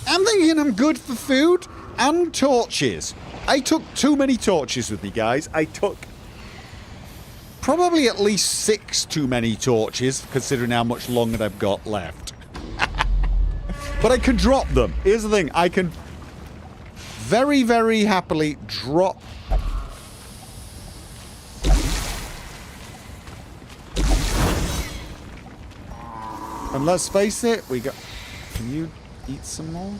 Speaker 2: I'm thinking I'm good for food and torches. I took too many torches with me, guys. I took probably at least 6 too many torches, considering how much longer I've got left. But I can drop them. Here's the thing. I can very, very happily drop... And let's face it, we got... Can you eat some more?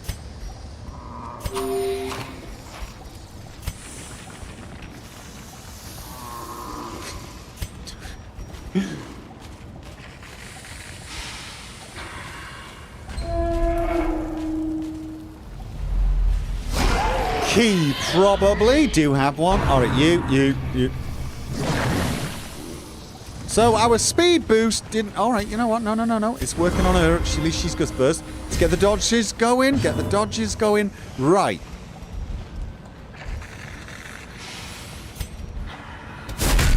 Speaker 2: Key, probably. Do have one. Alright, you. So our speed boost didn't... Alright, you know what? No. It's working on her. At least she's good first. Let's get the dodges going. Right.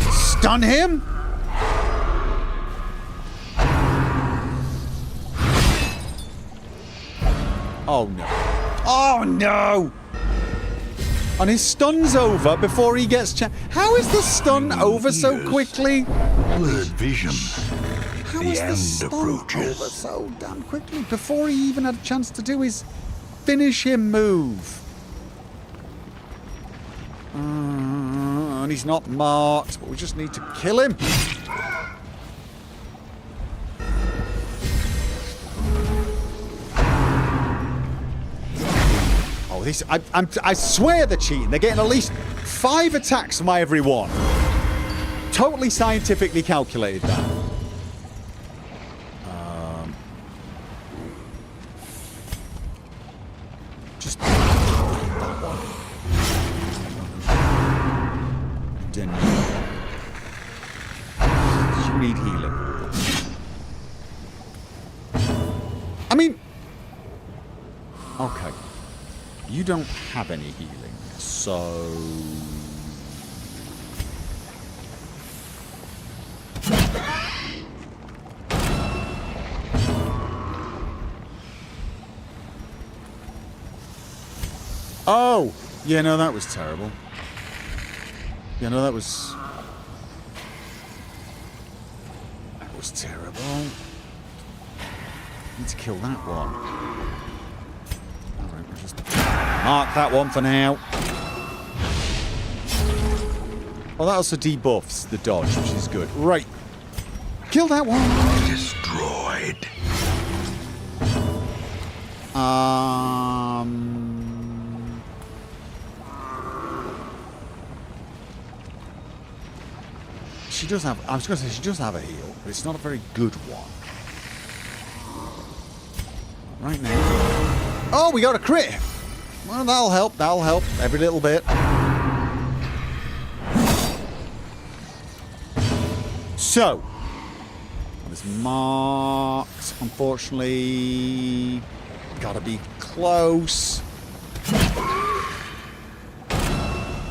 Speaker 2: Stun him. Oh, no. Oh, no! And his stun's over before he gets... How is the stun over so quickly?
Speaker 1: Blurred vision.
Speaker 2: How
Speaker 1: The
Speaker 2: is the
Speaker 1: end
Speaker 2: stun
Speaker 1: approaches.
Speaker 2: over so damn quickly before he even had a chance to do his finish him move? And he's not marked, but we just need to kill him. Oh, this... I swear they're cheating. They're getting at least 5 attacks from my every one. Totally scientifically calculated that. Just... You need healing. I mean... Okay. You don't have any healing, so... Oh! Yeah, no, that was terrible. Yeah, no, that was... That was terrible. Need to kill that one. Alright, we'll just mark that one for now. Well, that also debuffs the dodge, which is good. Right. Kill that one!
Speaker 1: Destroyed. She does have... I was going to say she does have a heal, but it's not a very good one. Right now. Oh, we got a crit! Well, that'll help. That'll help. Every little bit. So. It's marked. Unfortunately. Gotta be close.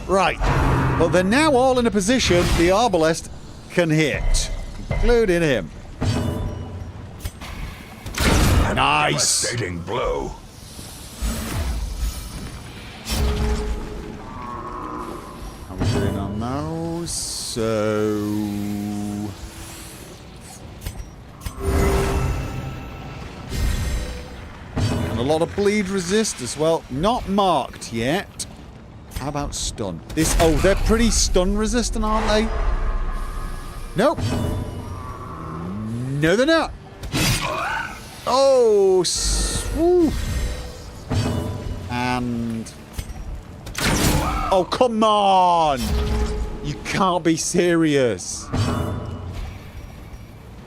Speaker 1: Right. But they're now all in a position the Arbalest can hit. Including him. Nice! Devastating blow.
Speaker 2: How are we doing So... And a lot of bleed resist as well. Not marked yet. How about stun? Oh, they're pretty stun resistant, aren't they? Nope. No, they're not. Oh, woo. And... Oh, come on! You can't be serious.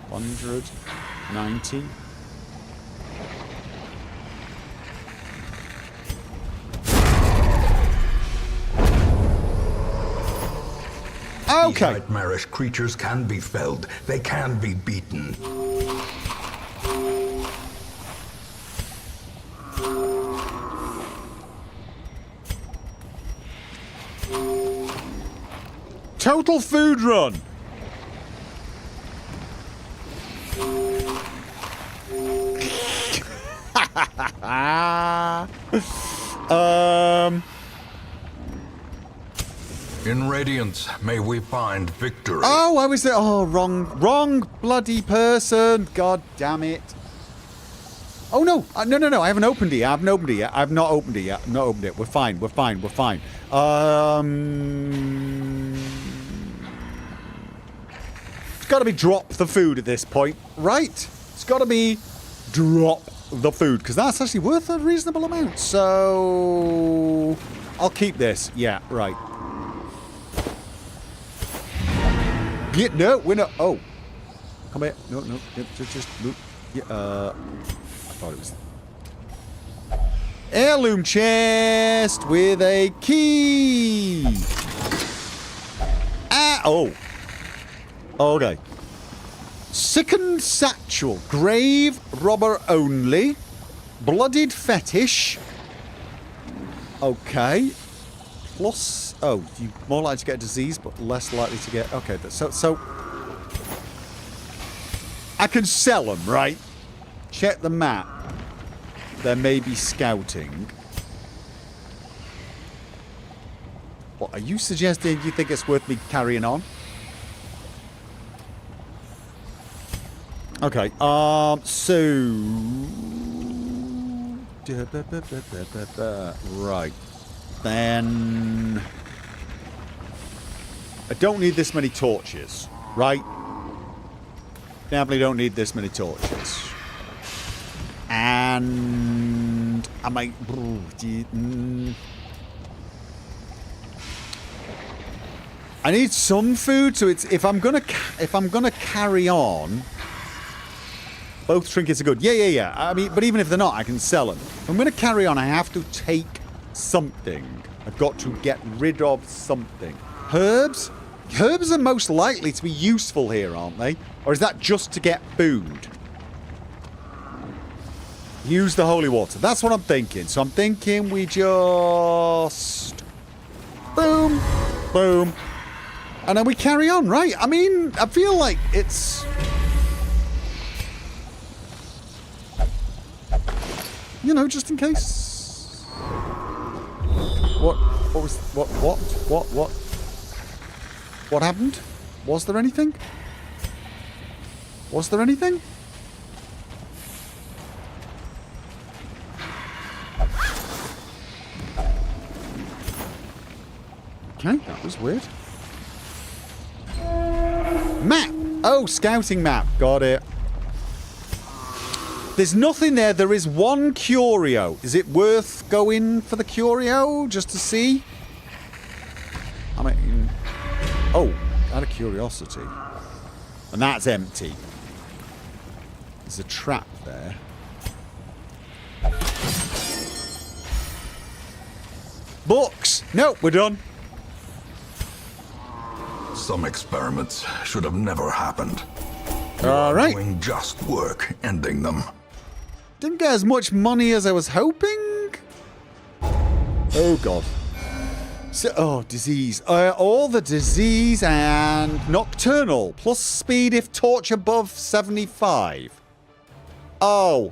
Speaker 2: 190. Okay.
Speaker 1: These nightmarish creatures can be felled. They can be beaten.
Speaker 2: Total food run.
Speaker 1: In Radiance, may we find victory.
Speaker 2: Oh, I was there. Oh, wrong bloody person. God damn it. Oh, no. No. I haven't opened it yet. I've not opened it yet. Not opened it. We're fine. It's got to be drop the food at this point, right? It's got to be drop the food, because that's actually worth a reasonable amount. So I'll keep this. Yeah, right. Yeah, no, we're not. Oh, come here. No. Just look. Yeah, I thought it was heirloom chest with a key. Oh. Okay. Sickened satchel, grave robber only, bloodied fetish. Okay. Plus, oh, you're more likely to get a disease, but less likely to get... Okay, so... I can sell them, right? Check the map. There may be scouting. What, are you suggesting you think it's worth me carrying on? Okay, so... Right. Then... I don't need this many torches, right? Definitely don't need this many torches. And... I might... I need some food, so it's... If I'm gonna carry on... Both trinkets are good. Yeah. I mean, but even if they're not, I can sell them. If I'm going to carry on, I have to take something. I've got to get rid of something. Herbs? Herbs are most likely to be useful here, aren't they? Or is that just to get food? Use the holy water. That's what I'm thinking. So I'm thinking we just... Boom. Boom. And then we carry on, right? I mean, I feel like it's... You know, just in case. What happened? Was there anything? Okay, that was weird. Map! Oh, scouting map. Got it. There's nothing there. There is one curio. Is it worth going for the curio just to see? I mean... Oh, out of curiosity. And that's empty. There's a trap there. Books! No, we're done.
Speaker 1: Some experiments should have never happened.
Speaker 2: All right.
Speaker 1: Doing just work, ending them.
Speaker 2: Didn't get as much money as I was hoping. Oh, God. So, disease. All the disease and nocturnal. Plus speed if torch above 75. Oh.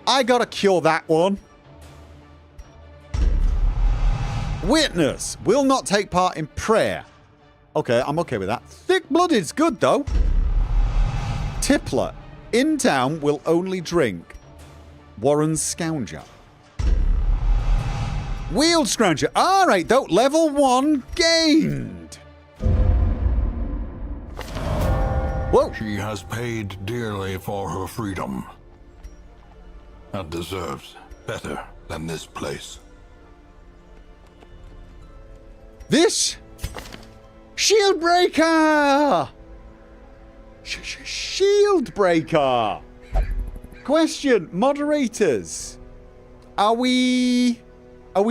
Speaker 2: I gotta cure that one. Witness. Will not take part in prayer. Okay, I'm okay with that. Thick-blooded's good, though. Tippler. In town will only drink Warren's Scounger. Wheeled Scrounger. All right, though. Level 1 gained. Whoa.
Speaker 1: She has paid dearly for her freedom. And deserves better than this place.
Speaker 2: This? Shield Breaker! Shield Breaker! Question, moderators. Are we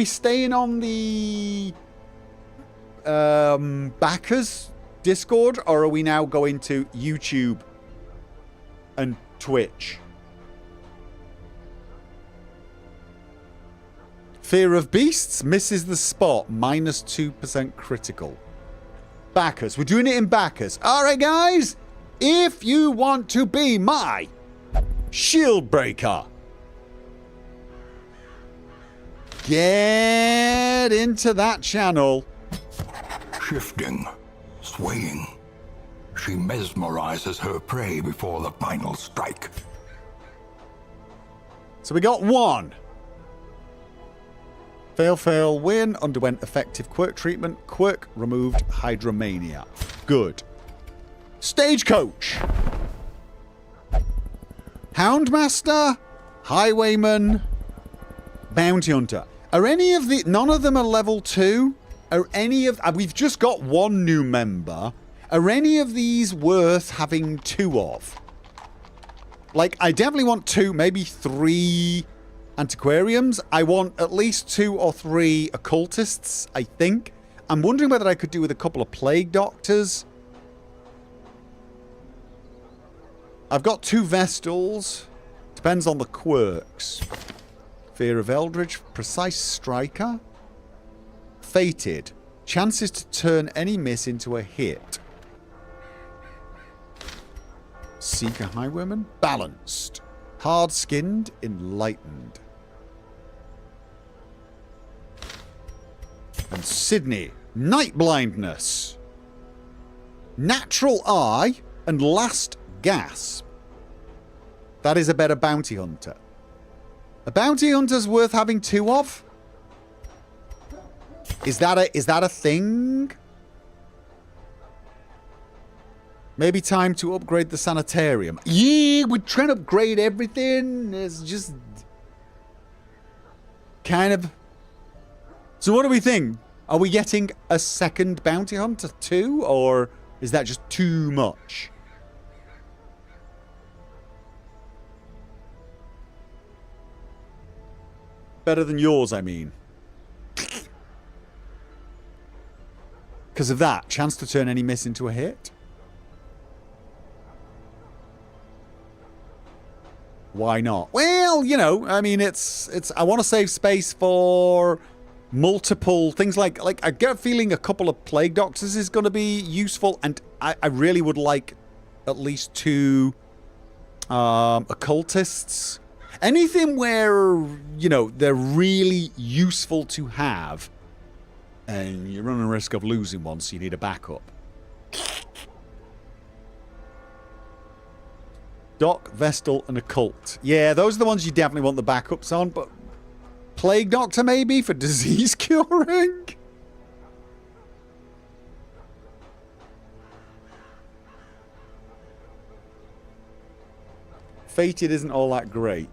Speaker 2: staying on the backers Discord, or are we now going to YouTube and Twitch? Fear of Beasts misses the spot, minus 2% critical. Backers. We're doing it in backers. All right, guys. If you want to be my Shield Breaker, get into that channel.
Speaker 1: Shifting, swaying. She mesmerizes her prey before the final strike.
Speaker 2: So we got 1. Fail, win. Underwent effective quirk treatment. Quirk removed Hydromania. Good. Stagecoach. Houndmaster. Highwayman. Bounty Hunter. Are any of the... None of them are level 2? Are any of... We've just got 1 new member. Are any of these worth having 2 of? Like, I definitely want 2, maybe 3... antiquariums. I want at least 2 or 3 occultists, I think. I'm wondering whether I could do with a couple of plague doctors. I've got 2 Vestals. Depends on the quirks. Fear of Eldritch. Precise Striker. Fated. Chances to turn any miss into a hit. Seeker Highwayman. Balanced. Hard-skinned. Enlightened. And Sydney. Night blindness. Natural eye. And last gasp. That is a better bounty hunter. A bounty hunter's worth having 2 of? Is that a thing? Maybe time to upgrade the sanitarium. Yeah, we're trying to upgrade everything. It's just kind of... So what do we think? Are we getting a second bounty hunter too? Or is that just too much? Better than yours, I mean. Because of that, chance to turn any miss into a hit. Why not? Well, you know, I mean, it's. I want to save space for multiple things like I get a feeling a couple of plague doctors is going to be useful, and I really would like at least 2 occultists. Anything where, you know, they're really useful to have, and you're running a risk of losing one, so you need a backup. Doc, Vestal, and Occult. Yeah, those are the ones you definitely want the backups on, but Plague Doctor maybe for disease curing? Fated isn't all that great.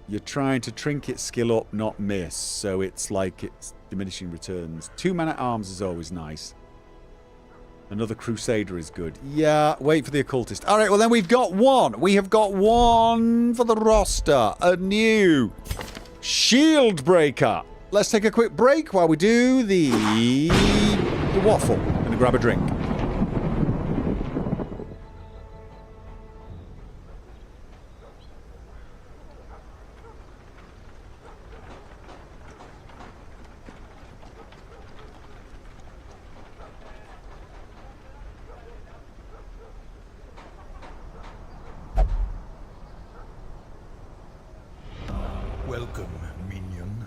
Speaker 2: You're trying to trinket skill up, not miss, so it's like it's diminishing returns. 2 Man-at-Arms is always nice. Another Crusader is good. Yeah, wait for the Occultist. All right, well then we've got 1. We have got 1 for the roster. A new Shield Breaker. Let's take a quick break while we do the waffle. I'm going to grab a drink.
Speaker 1: Welcome, minion.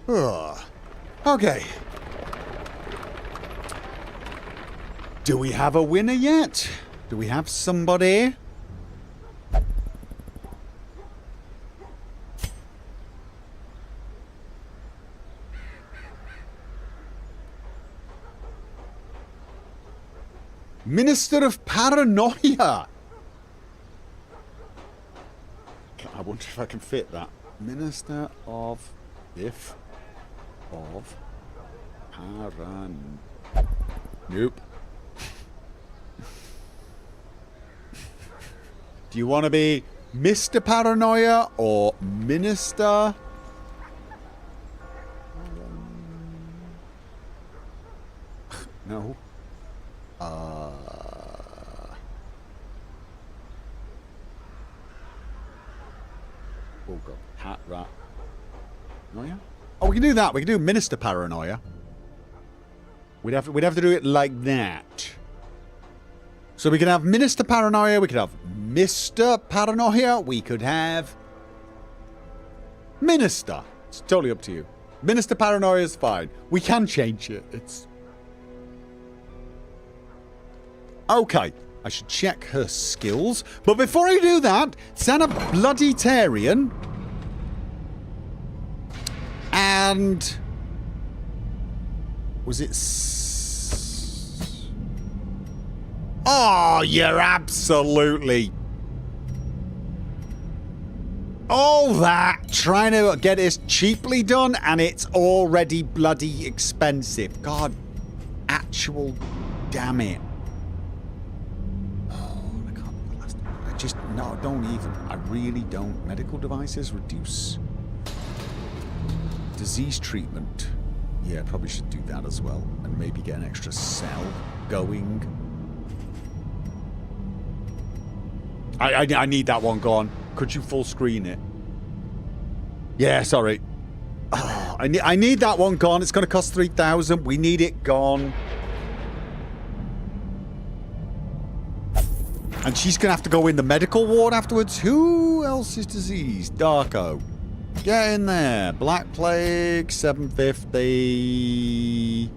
Speaker 2: Ugh. Okay. Do we have a winner yet? Do we have somebody? Minister of Paranoia. I wonder if I can fit that. Minister of Paran. Nope. Do you want to be Mr. Paranoia or Minister? No. Oh god, hat rat. Noia? Oh, we can do that. We can do Minister Paranoia. We'd have to do it like that. So we can have Minister Paranoia. We could have Mr. Paranoia. We could have Minister. It's totally up to you. Minister Paranoia is fine. We can change it. It's okay. I should check her skills. But before I do that, Santa Bloody Tarian. And was it... Oh, you're absolutely... All that trying to get this cheaply done, and it's already bloody expensive. God, actual damn it. No, don't even. I really don't. Medical devices reduce. Disease treatment. Yeah, probably should do that as well. And maybe get an extra cell going. I need that one gone. Could you full screen it? Yeah, sorry. Oh, I need that one gone. It's going to cost 3,000. We need it gone. And she's going to have to go in the medical ward afterwards. Who else is diseased? Darko. Get in there. Black Plague, 750.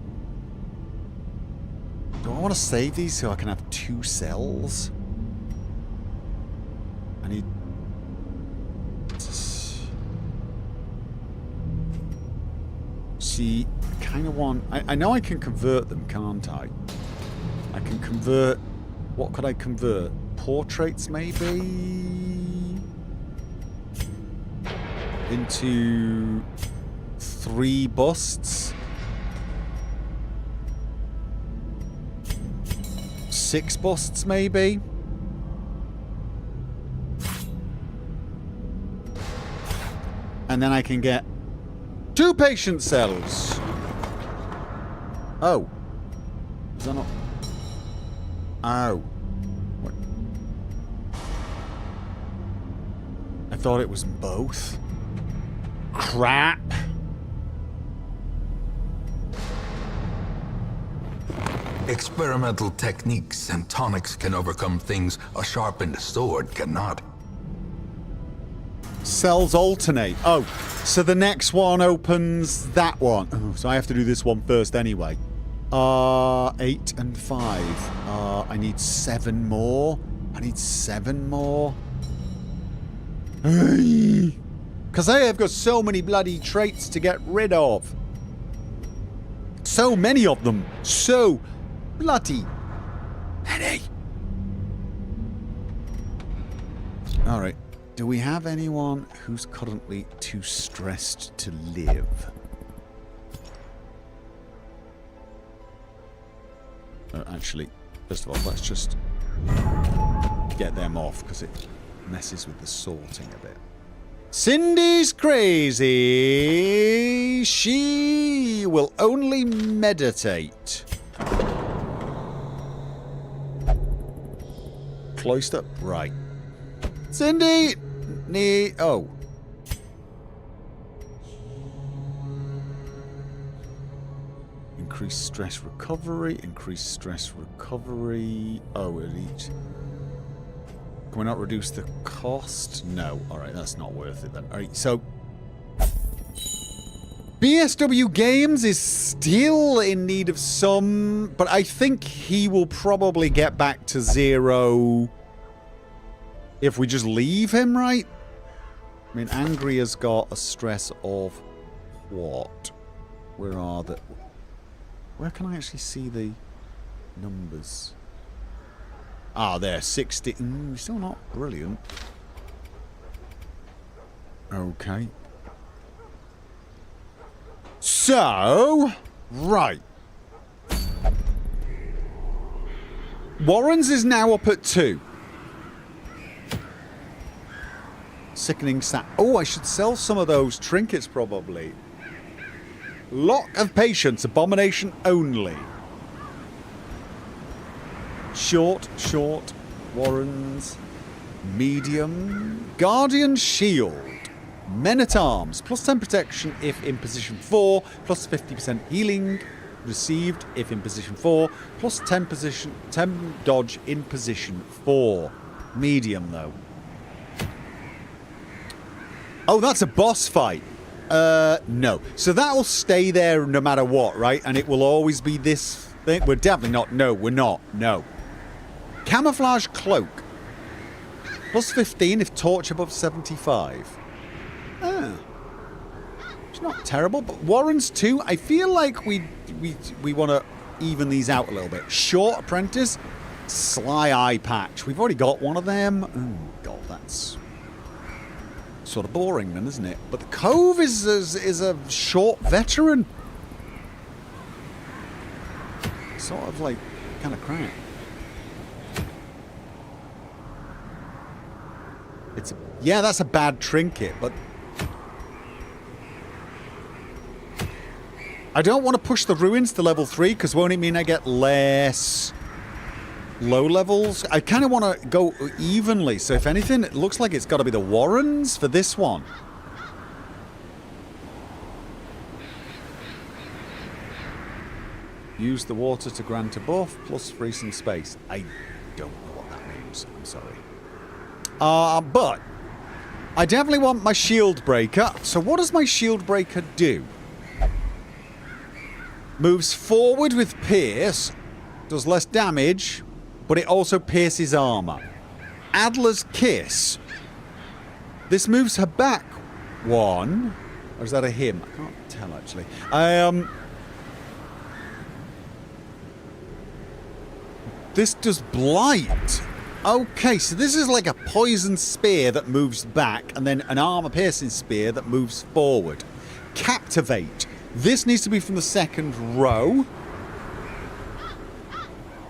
Speaker 2: Do I want to save these so I can have 2 cells? I need... See, I kind of want... I know I can convert them, can't I? I can convert... What could I convert? Portraits, maybe? Into 3 busts? 6 busts, maybe? And then I can get 2 patient cells. Oh. Is that not... Oh. What? I thought it was both. Crap.
Speaker 1: Experimental techniques and tonics can overcome things a sharpened sword cannot.
Speaker 2: Cells alternate. Oh, so the next one opens that one. Oh, so I have to do this one first anyway. 8 and 5. I need 7 more. I need 7 more. Because I have got so many bloody traits to get rid of. So many of them. So bloody many. Alright. Do we have anyone who's currently too stressed to live? Actually, first of all, let's just get them off because it messes with the sorting a bit. Cindy's crazy. She will only meditate. Cloister? Right. Cindy! Oh. Increase stress recovery. Increase stress recovery. Oh, at each. Can we not reduce the cost? No. Alright, that's not worth it then. Alright, so. BSW Games is still in need of some, but I think he will probably get back to 0 if we just leave him, right? I mean, Angry has got a stress of what? Where are the... Where can I actually see the numbers? Ah, there, 60. Still not brilliant. Okay. So, right. Warren's is now up at 2. Sickening stat. Oh, I should sell some of those trinkets probably. Lock of Patience, Abomination only. Short, Warren's. Medium. Guardian Shield. Men-at-Arms, plus 10 protection if in position 4, plus 50% healing received if in position 4, plus 10 dodge in position 4. Medium, though. Oh, that's a boss fight. No. So that will stay there no matter what, right? And it will always be this thing. We're definitely not. No, we're not. No. Camouflage Cloak. Plus 15 if torch above 75. It's not terrible, but Warren's 2. I feel like we want to even these out a little bit. Short Apprentice, Sly Eye Patch. We've already got one of them. Oh god, that's sort of boring then, isn't it? But the Cove is a short veteran. Sort of like kind of crap. Yeah, that's a bad trinket, but I don't want to push the ruins to level 3 because won't it mean I get less low levels? I kind of want to go evenly, so if anything, it looks like it's got to be the Warrens for this one. Use the water to grant a buff, plus free some space. I don't know what that means, I'm sorry. But I definitely want my Shield Breaker. So what does my Shield Breaker do? Moves forward with Pierce, does less damage, but it also pierces armor. Adler's Kiss. This moves her back 1. Or is that a him? I can't tell, actually. This does Blight. Okay, so this is like a poison spear that moves back, and then an armor-piercing spear that moves forward. Captivate. This needs to be from the second row.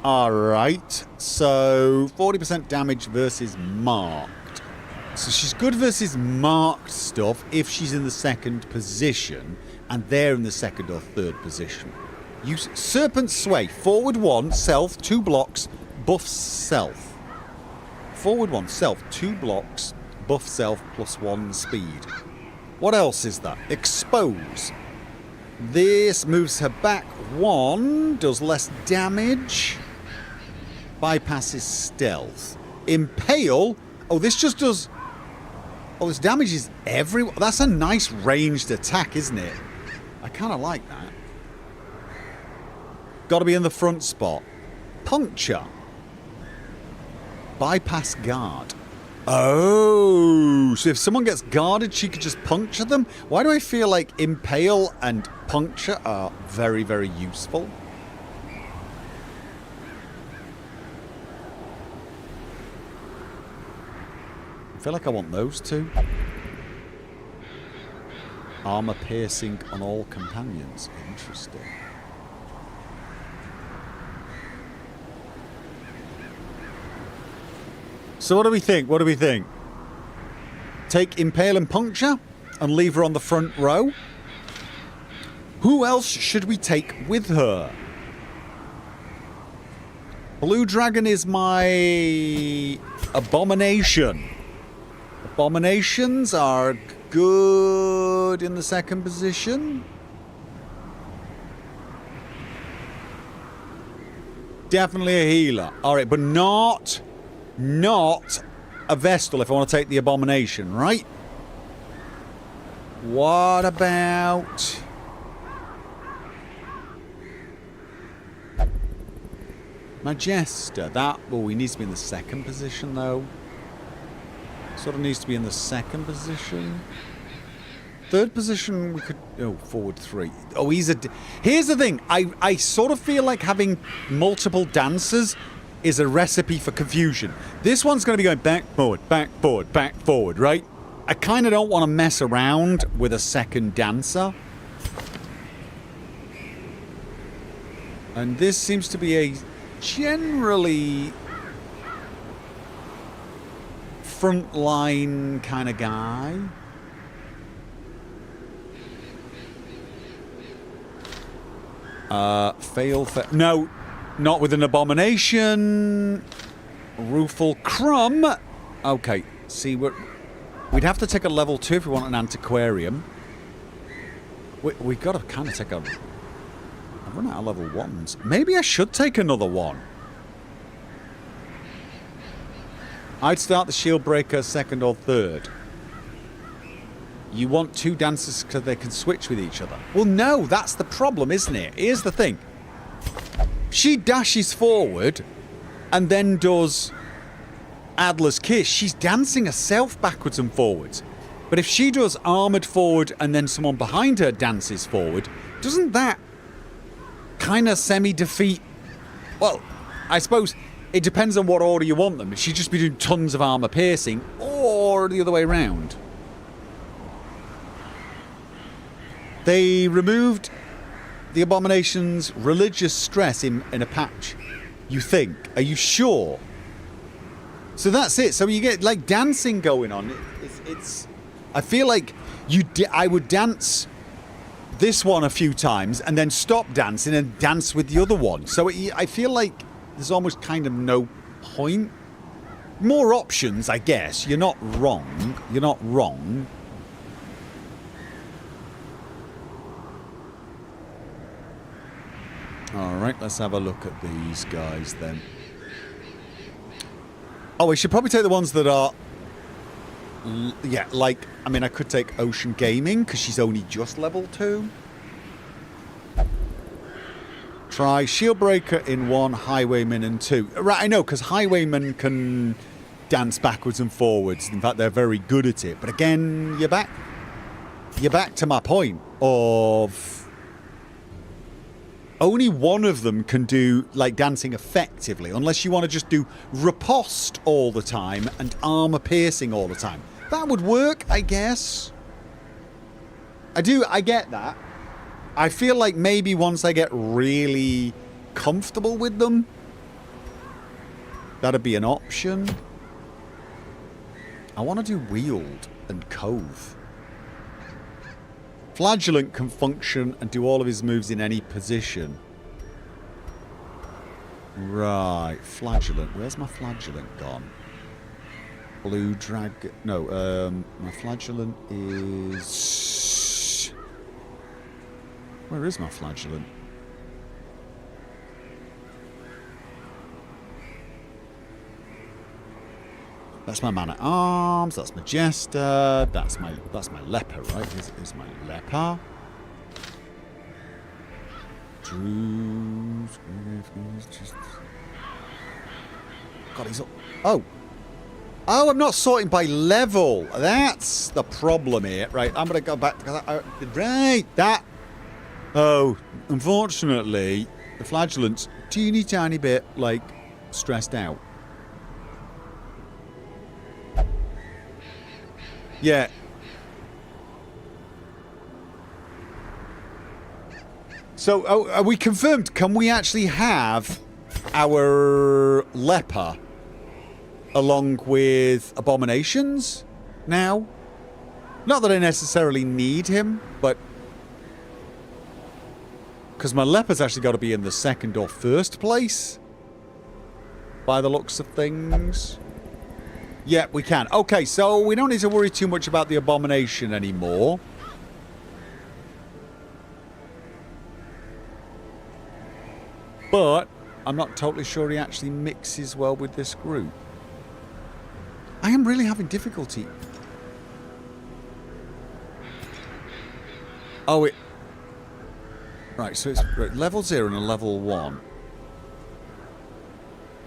Speaker 2: Alright, so 40% damage versus marked. So she's good versus marked stuff if she's in the second position, and they're in the second or third position. Use Serpent Sway. Forward 1, self, 2 blocks, buff self. Forward 1, self, 2 blocks, buff self, plus 1 speed. What else is that? Expose. This moves her back 1, does less damage, bypasses stealth. Impale. Oh, this just does... Oh, this damages everyone. That's a nice ranged attack, isn't it? I kind of like that. Got to be in the front spot. Puncture. Bypass guard. Oh, so if someone gets guarded, she could just puncture them? Why do I feel like impale and puncture are very, very useful? I feel like I want those two. Armor piercing on all companions. Interesting. So what do we think? What do we think? Take Impale and Puncture and leave her on the front row? Who else should we take with her? Blue Dragon is my abomination. Abominations are good in the second position. Definitely a healer. Alright, but not a Vestal if I want to take the Abomination, right? What about Majesta. That... Oh, he needs to be in the second position, though. Sort of needs to be in the second position. Third position, we could... Oh, forward 3. Oh, he's a... Here's the thing. I sort of feel like having multiple dancers is a recipe for confusion. This one's going to be going back, forward, right? I kind of don't want to mess around with a second dancer. And this seems to be a generally frontline kind of guy. Fail. No, not with an abomination. Rueful Crumb. Okay, see, we'd have to take a level 2 if we want an antiquarium. We've got to kind of take a... I've run out of level 1s. Maybe I should take another one. I'd start the shield breaker second or third. You want 2 dancers because they can switch with each other. Well, no, that's the problem, isn't it? Here's the thing. She dashes forward and then does Adler's Kiss. She's dancing herself backwards and forwards. But if she does armoured forward and then someone behind her dances forward, doesn't that kind of semi-defeat... Well, I suppose it depends on what order you want them. She'd just be doing tons of armour piercing, or the other way around. They removed the abomination's religious stress in a patch. You think? Are you sure? So that's it. So you get like dancing going on. It's I feel like I would dance this one a few times and then stop dancing and dance with the other one. So I feel like there's almost kind of no point. More options, I guess. You're not wrong. You're not wrong. Alright, let's have a look at these guys then. Oh, we should probably take the ones that are... Yeah, like... I mean, I could take Ocean Gaming, because she's only just level 2. Try Shieldbreaker in 1, Highwayman in 2. Right, I know, because Highwayman can dance backwards and forwards. In fact, they're very good at it. But again, you're back to my point of... Only one of them can do, like, dancing effectively, unless you want to just do riposte all the time and armour piercing all the time. That would work, I guess. I get that. I feel like maybe once I get really comfortable with them, that'd be an option. I want to do Wield and Cove. Flagellant can function and do all of his moves in any position. Right, Flagellant. Where's my Flagellant gone? Blue Dragon. No, my Flagellant is... Where is my Flagellant? That's my Man at Arms, that's my Jester, that's my Leper, right? Here's my Leper. God, he's up. Oh, I'm not sorting by level. That's the problem here. Right, I'm going to go back. Right, that. Oh, unfortunately, the Flagellant's teeny tiny bit, like, stressed out. Yeah. So, are we confirmed? Can we actually have our Leper along with Abominations now? Not that I necessarily need him, but... Because my Leper's actually got to be in the second or first place, by the looks of things. Yeah, we can. Okay, so we don't need to worry too much about the Abomination anymore. But I'm not totally sure he actually mixes well with this group. I am really having difficulty. Oh, it... Right, so it's level 0 and a level 1.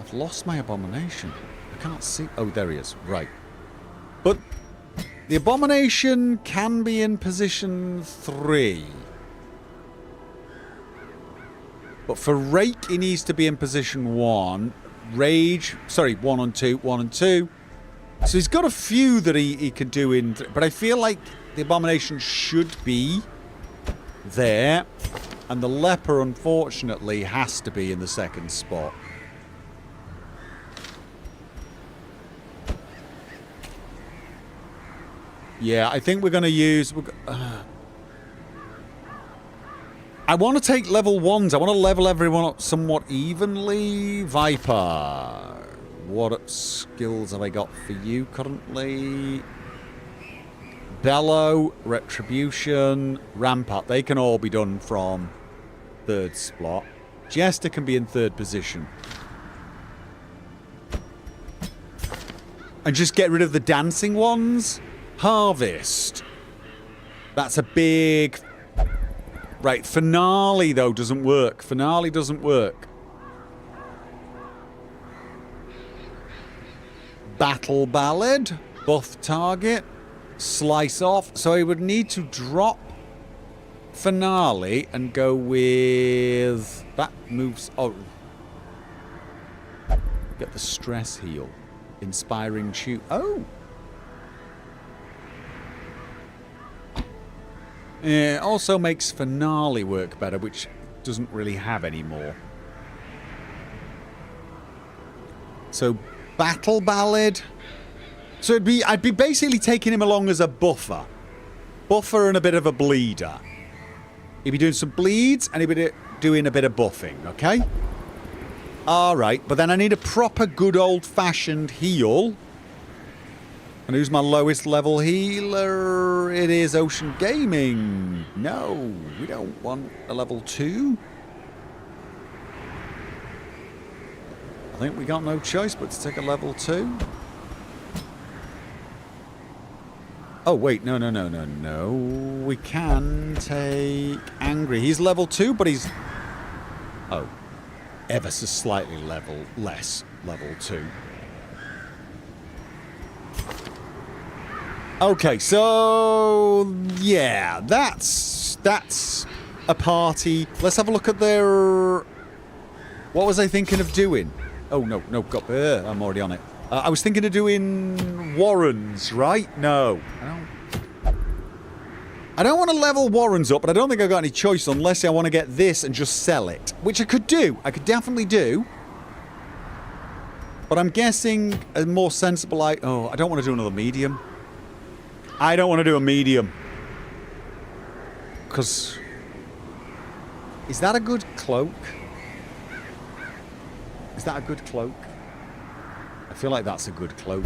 Speaker 2: I've lost my abomination. I can't see. Oh, there he is. Right. But the abomination can be in position 3. But for Rake, he needs to be in position 1. Rage, sorry, 1 and 2, 1 and 2. So he's got a few that he can do in... But I feel like the abomination should be there. And the leper, unfortunately, has to be in the second spot. Yeah, I think we're going to use... I want to take level 1s. I want to level everyone up somewhat evenly. Viper. What skills have I got for you currently? Bellow, Retribution, Rampart. They can all be done from 3rd slot. Jester can be in 3rd position. And just get rid of the dancing ones. Harvest. That's a big... Right, Finale, though, doesn't work. Finale doesn't work. Battle Ballad. Buff target. Slice off. So I would need to drop Finale and go with... That moves... Oh. Get the stress heal. Inspiring shoot. Oh! Yeah, it also makes Finale work better, which doesn't really have anymore. So, Battle Ballad. So I'd be basically taking him along as a buffer. Buffer and a bit of a bleeder. He'd be doing some bleeds, and he'd be doing a bit of buffing, okay? Alright, but then I need a proper good old-fashioned heal. And who's my lowest level healer? It is Ocean Gaming. No, we don't want a level 2. I think we got no choice but to take a level 2. Oh, wait, no. We can take Angry. He's level 2, but he's... Oh, ever so slightly less level 2. Okay, so yeah, that's a party. Let's have a look at their... What was I thinking of doing? Oh, no, I'm already on it. I was thinking of doing Warrens, right? No, I don't want to level Warrens up, but I don't think I've got any choice unless I want to get this and just sell it, which I could do. I could definitely do. But I'm guessing a more sensible... I don't want to do another medium. I don't want to do a medium. Because... Is that a good cloak? Is that a good cloak? I feel like that's a good cloak.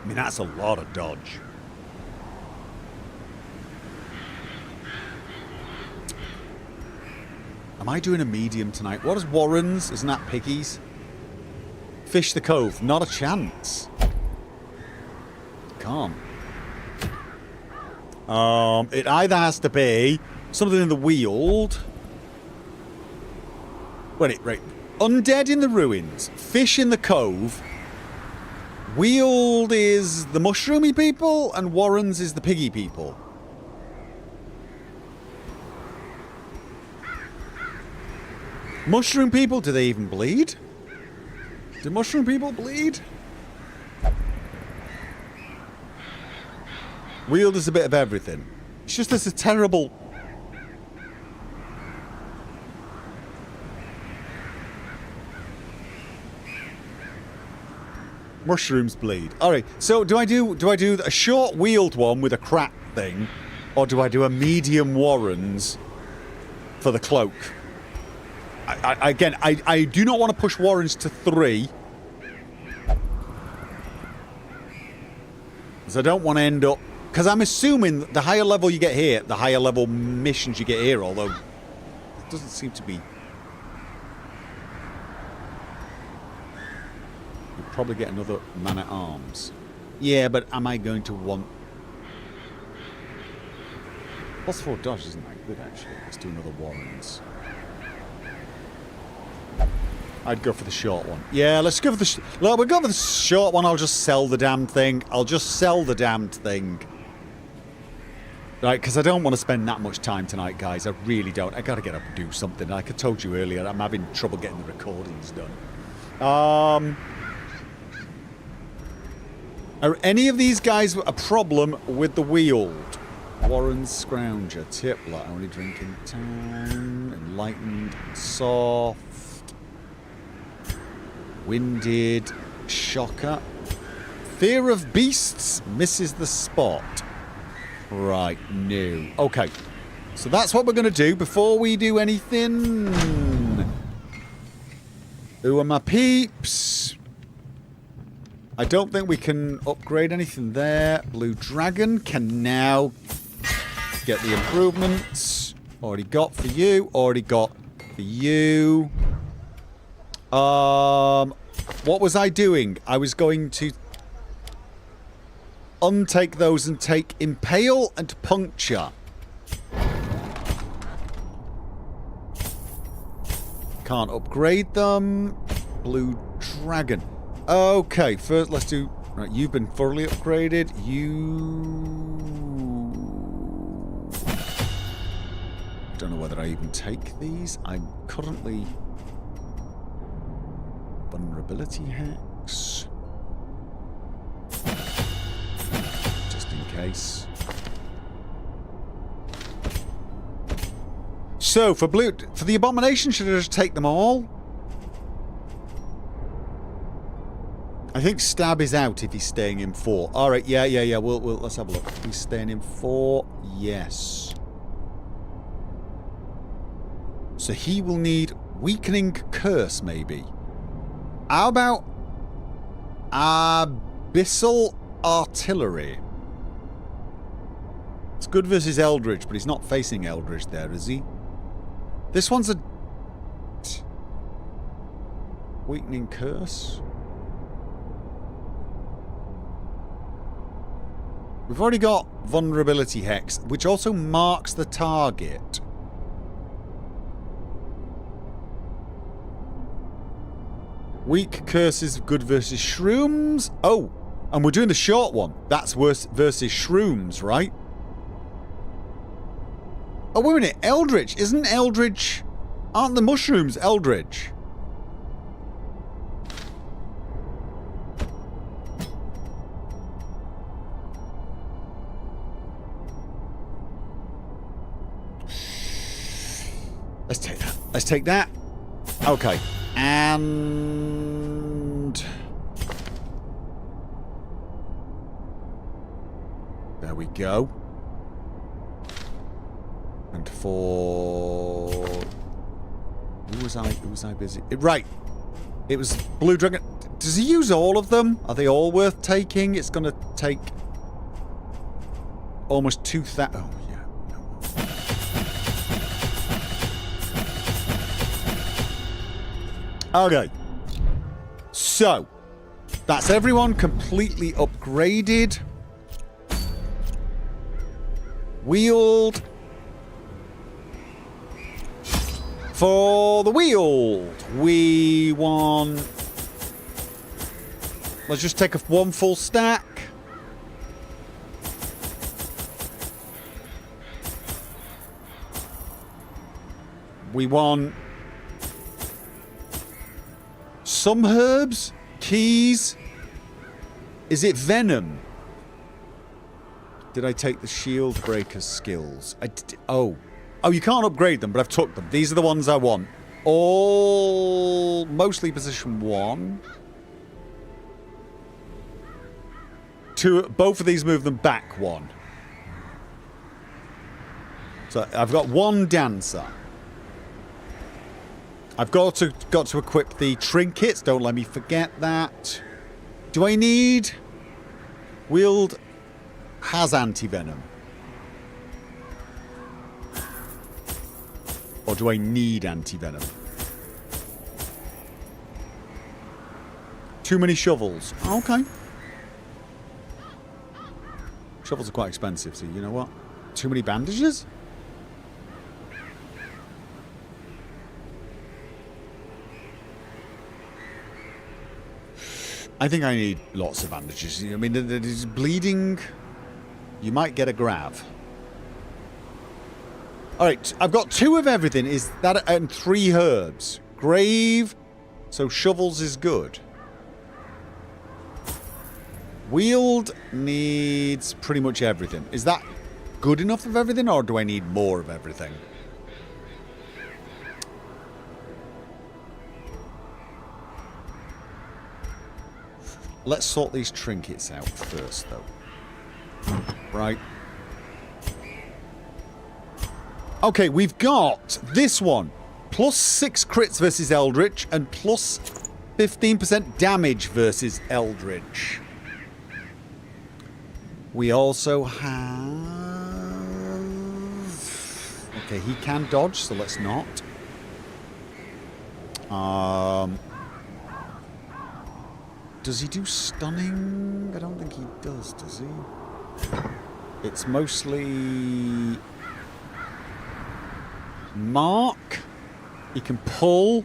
Speaker 2: I mean, that's a lot of dodge. Am I doing a medium tonight? What is Warren's? Isn't that Piggies? Fish the Cove. Not a chance. Can't. It either has to be something in the Weald. Wait, right. Undead in the Ruins. Fish in the Cove. Weald is the mushroomy people, and Warren's is the piggy people. Mushroom people, do they even bleed? Do mushroom people bleed? Weald is a bit of everything. It's just there's a terrible... Mushrooms bleed. Alright, so do I do a short Weald one with a crap thing, or do I do a medium Warrens for the cloak? Again, I do not want to push Warrens to 3. Because I don't want to end up... Because I'm assuming the higher level you get here, the higher level missions you get here, although it doesn't seem to be... You'll probably get another man-at-arms. Yeah, but am I going to want... +4 dodge isn't that good, actually. Let's do another Warrens. I'd go for the short one. Yeah, let's go for the... Look, we'll go for the short one. I'll just sell the damn thing. I'll just sell the damned thing. Right, because I don't want to spend that much time tonight, guys. I really don't. I got to get up and do something. Like I told you earlier, I'm having trouble getting the recordings done. Are any of these guys a problem with the Weald? Warren Scrounger, Tipler, only drinking town, enlightened, soft, winded, shocker. Fear of beasts misses the spot. Right, no. Okay, so that's what we're going to do before we do anything. Who are my peeps? I don't think we can upgrade anything there. Blue Dragon can now get the improvements. Already got for you. Already got for you. What was I doing? I was going to untake those and take Impale and Puncture. Can't upgrade them. Blue Dragon. Okay, first let's do... Right, you've been thoroughly upgraded. You... Don't know whether I even take these. I'm currently... Vulnerability Hex. Just in case. So, for the Abomination, should I just take them all? I think Stab is out if he's staying in 4. Alright, yeah. Let's have a look. He's staying in 4. Yes. So he will need Weakening Curse, maybe. How about Abyssal Artillery? It's good versus Eldritch, but he's not facing Eldritch there, is he? This one's a... Weakening Curse? We've already got Vulnerability Hex, which also marks the target. Weak Curses, good versus Shrooms. Oh, and we're doing the short one. That's worse versus Shrooms, right? Oh, wait a minute. Eldritch. Isn't Eldritch... Aren't the mushrooms Eldritch? Let's take that. Let's take that. Okay. And... There we go. And for... Who was I busy? Right. It was Blue Dragon. Does he use all of them? Are they all worth taking? It's going to take... Almost 2,000... Oh, yeah. Okay, so that's everyone completely upgraded. Weald. For the Weald, we want... Let's just take one full stack. We want... Some herbs? Keys? Is it venom? Did I take the shield breaker skills? Oh, you can't upgrade them, but I've took them. These are the ones I want. All... Mostly position 1. Both of these move them back 1. So I've got 1 dancer. I've got to equip the trinkets. Don't let me forget that. Do I need... Weald has anti-venom. Or do I need anti-venom? Too many shovels. Okay. Shovels are quite expensive, so you know what? Too many bandages? I think I need lots of bandages. I mean, there's bleeding. You might get a grav. Alright, I've got 2 of everything. Is that and 3 herbs. Grave. So shovels is good. Wield needs pretty much everything. Is that good enough of everything, or do I need more of everything? Let's sort these trinkets out first, though. Right. Okay, we've got this one. Plus 6 crits versus Eldritch and plus 15% damage versus Eldritch. We also have... Okay, he can dodge, so let's not. Does he do stunning? I don't think he does he? It's mostly... Mark. He can pull.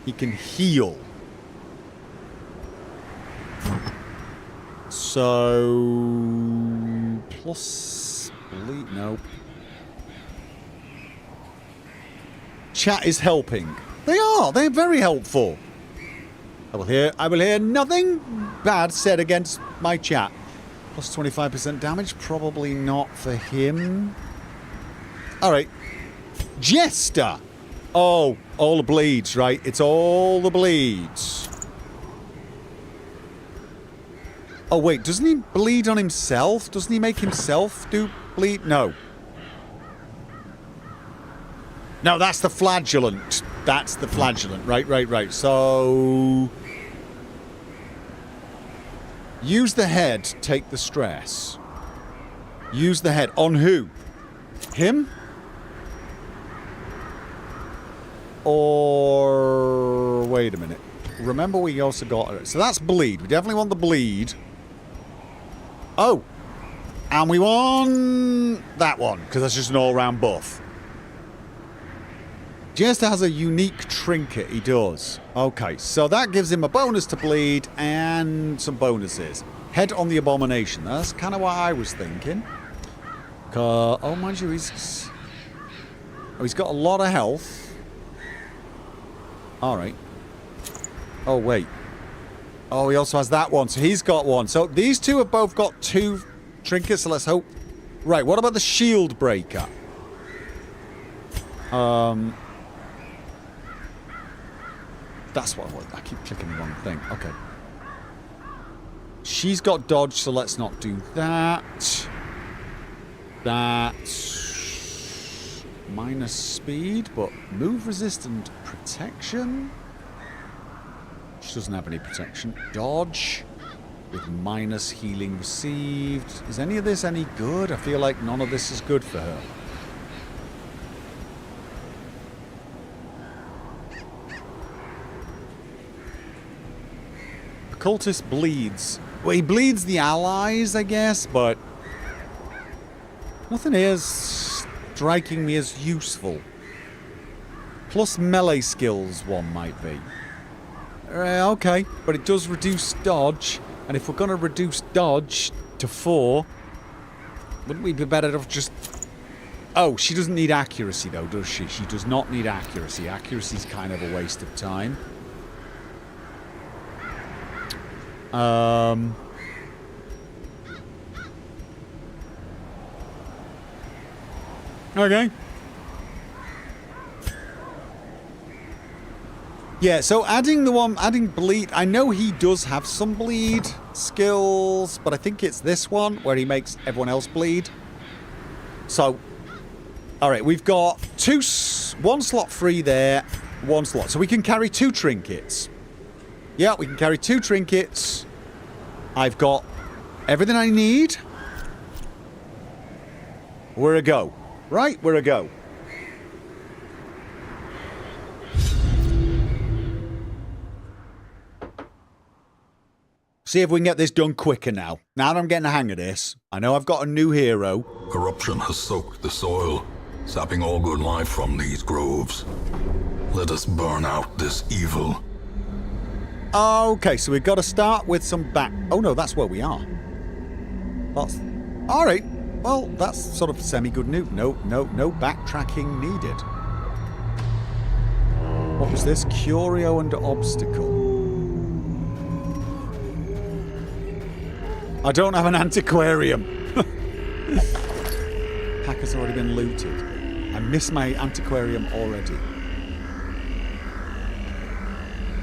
Speaker 2: He can heal. So... Plus... Bleed? No. Chat is helping. They are. They're very helpful. I will hear nothing bad said against my chat. Plus 25% damage. Probably not for him. Alright. Jester. Oh, all the bleeds, right? It's all the bleeds. Oh, wait. Doesn't he bleed on himself? Doesn't he make himself do bleed? No. No, that's the flagellant. That's the flagellant. Right. So... Use the head, take the stress. Use the head. On who? Him? Or... Wait a minute. Remember we also got... So that's bleed. We definitely want the bleed. Oh! And we want that one, because that's just an all-round buff. Jester has a unique trinket, he does. Okay, so that gives him a bonus to bleed and some bonuses. Head on the abomination. That's kind of what I was thinking. Oh, mind you, he's got a lot of health. Alright. Oh, wait. Oh, he also has that one, so he's got one. So these two have both got 2 trinkets, so let's hope. Right, what about the shield breaker? That's what I want. I keep clicking the wrong thing. Okay. She's got dodge, so let's not do that. That's minus speed, but move resistant protection. She doesn't have any protection. Dodge with minus healing received. Is any of this any good? I feel like none of this is good for her. Cultist bleeds. Well, he bleeds the allies, I guess, but nothing here is striking me as useful. Plus melee skills, one might be. Okay, but it does reduce dodge, and if we're going to reduce dodge to 4, wouldn't we be better off just... Oh, she doesn't need accuracy, though, does she? She does not need accuracy. Accuracy's kind of a waste of time. Okay. Yeah, so adding bleed, I know he does have some bleed skills, but I think it's this one where he makes everyone else bleed. So, alright, we've got 1 slot free there, 1 slot. So we can carry 2 trinkets. Yeah, we can carry 2 trinkets. I've got everything I need. We're a go. Right, we're a go. See if we can get this done quicker now. Now that I'm getting the hang of this, I know I've got a new hero.
Speaker 1: Corruption has soaked the soil, sapping all good life from these groves. Let us burn out this evil.
Speaker 2: Okay, so we've got to start with some back... Oh, no, that's where we are. That's... All right. Well, that's sort of semi-good news. No backtracking needed. What was this? Curio and obstacle. I don't have an antiquarium. Pack has already been looted. I missed my antiquarium already.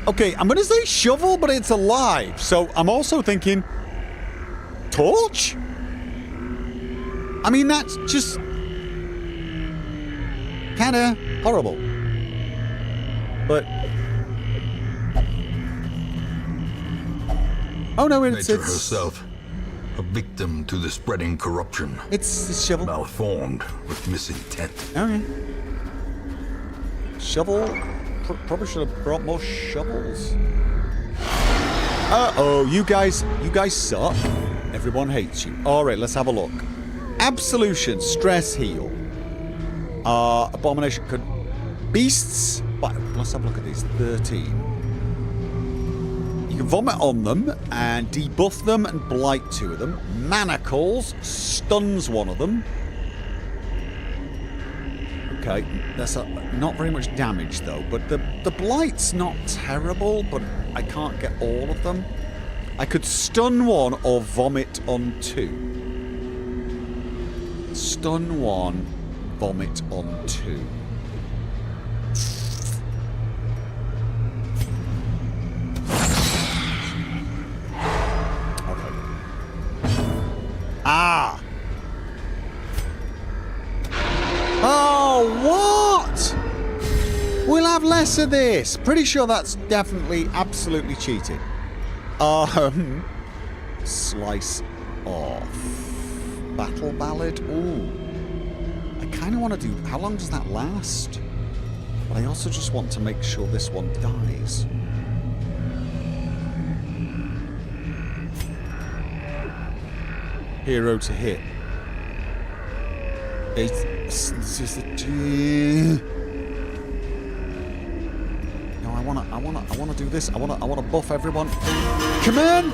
Speaker 2: Okay, I'm going to say shovel, but it's alive. So I'm also thinking... Torch? I mean, that's just... kind of horrible. But... Oh no,
Speaker 1: Nature herself. A victim to the spreading corruption.
Speaker 2: It's a shovel.
Speaker 1: Malformed with misintent.
Speaker 2: Okay. Shovel. Probably should have brought more shovels. Uh-oh, you guys suck. Everyone hates you. All right, let's have a look. Absolution, stress heal. Abomination could... Beasts. Let's have a look at these. 13. You can vomit on them and debuff them and blight 2 of them. Manacles stuns 1 of them. Okay, that's not very much damage though, but the blight's not terrible, but I can't get all of them. I could stun 1 or vomit on 2. Stun 1, vomit on 2. Ah! Oh, what? We'll have less of this. Pretty sure that's definitely, absolutely cheated. Slice off. Battle ballad. Ooh. I kind of want to do... How long does that last? But I also just want to make sure this one dies. Hero to hit. No, I wanna do this. I wanna buff everyone. Come on,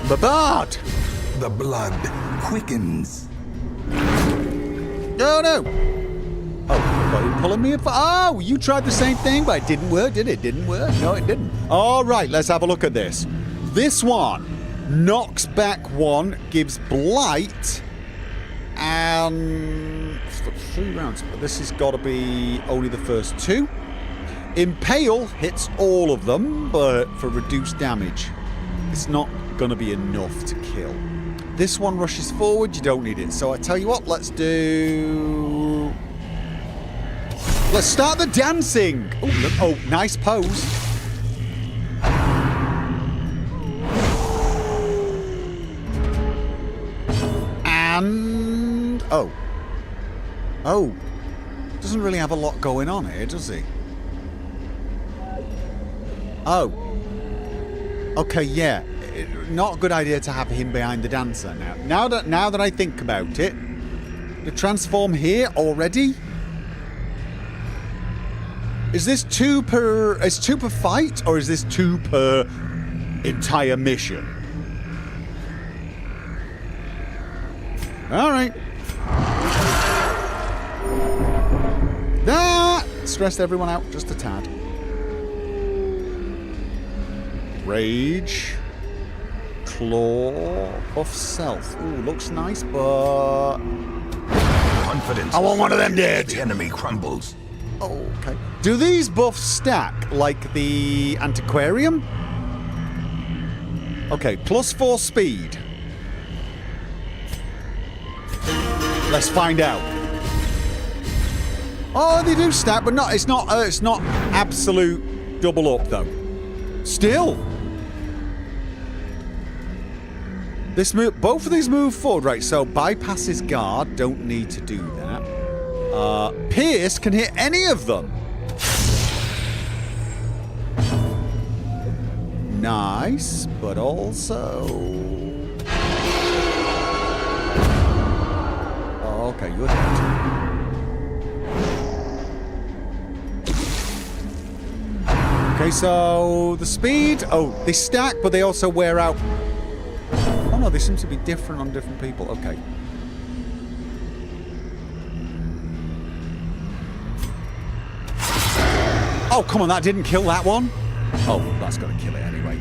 Speaker 2: Babard.
Speaker 1: The blood quickens.
Speaker 2: No. Oh, are you pulling me up? Oh, you tried the same thing, but it didn't work, did it? Didn't work. No, it didn't. All right, let's have a look at this. This one knocks back 1, gives blight, and 3 rounds. But this has got to be only the first 2. Impale hits all of them, but for reduced damage. It's not going to be enough to kill. This one rushes forward. You don't need it. So I tell you what, let's start the dancing. Oh, look. Oh, nice pose. And... Oh. Doesn't really have a lot going on here, does he? Oh. Okay, yeah. Not a good idea to have him behind the dancer now. Now that I think about it, the transform here already? Is this 2 per... Is 2 per fight, or is this 2 per entire mission? Alright. That stressed everyone out just a tad. Rage. Claw. Buff self. Ooh, looks nice, but...
Speaker 1: Confidence.
Speaker 2: I want one of them dead.
Speaker 1: The enemy crumbles.
Speaker 2: Oh, okay. Do these buffs stack like the antiquarium? Okay, +4 speed. Let's find out. Oh, they do stack, but not. It's not absolute double up though. Still, this move. Both of these move forward, right? So bypasses guard. Don't need to do that. Pierce can hit any of them. Nice, but also. Oh, okay, you're dead. Okay, Okay, so the speed... Oh, they stack, but they also wear out. Oh, no, they seem to be different on different people. Okay. Oh, come on, that didn't kill that one. Oh, that's got to kill it anyway.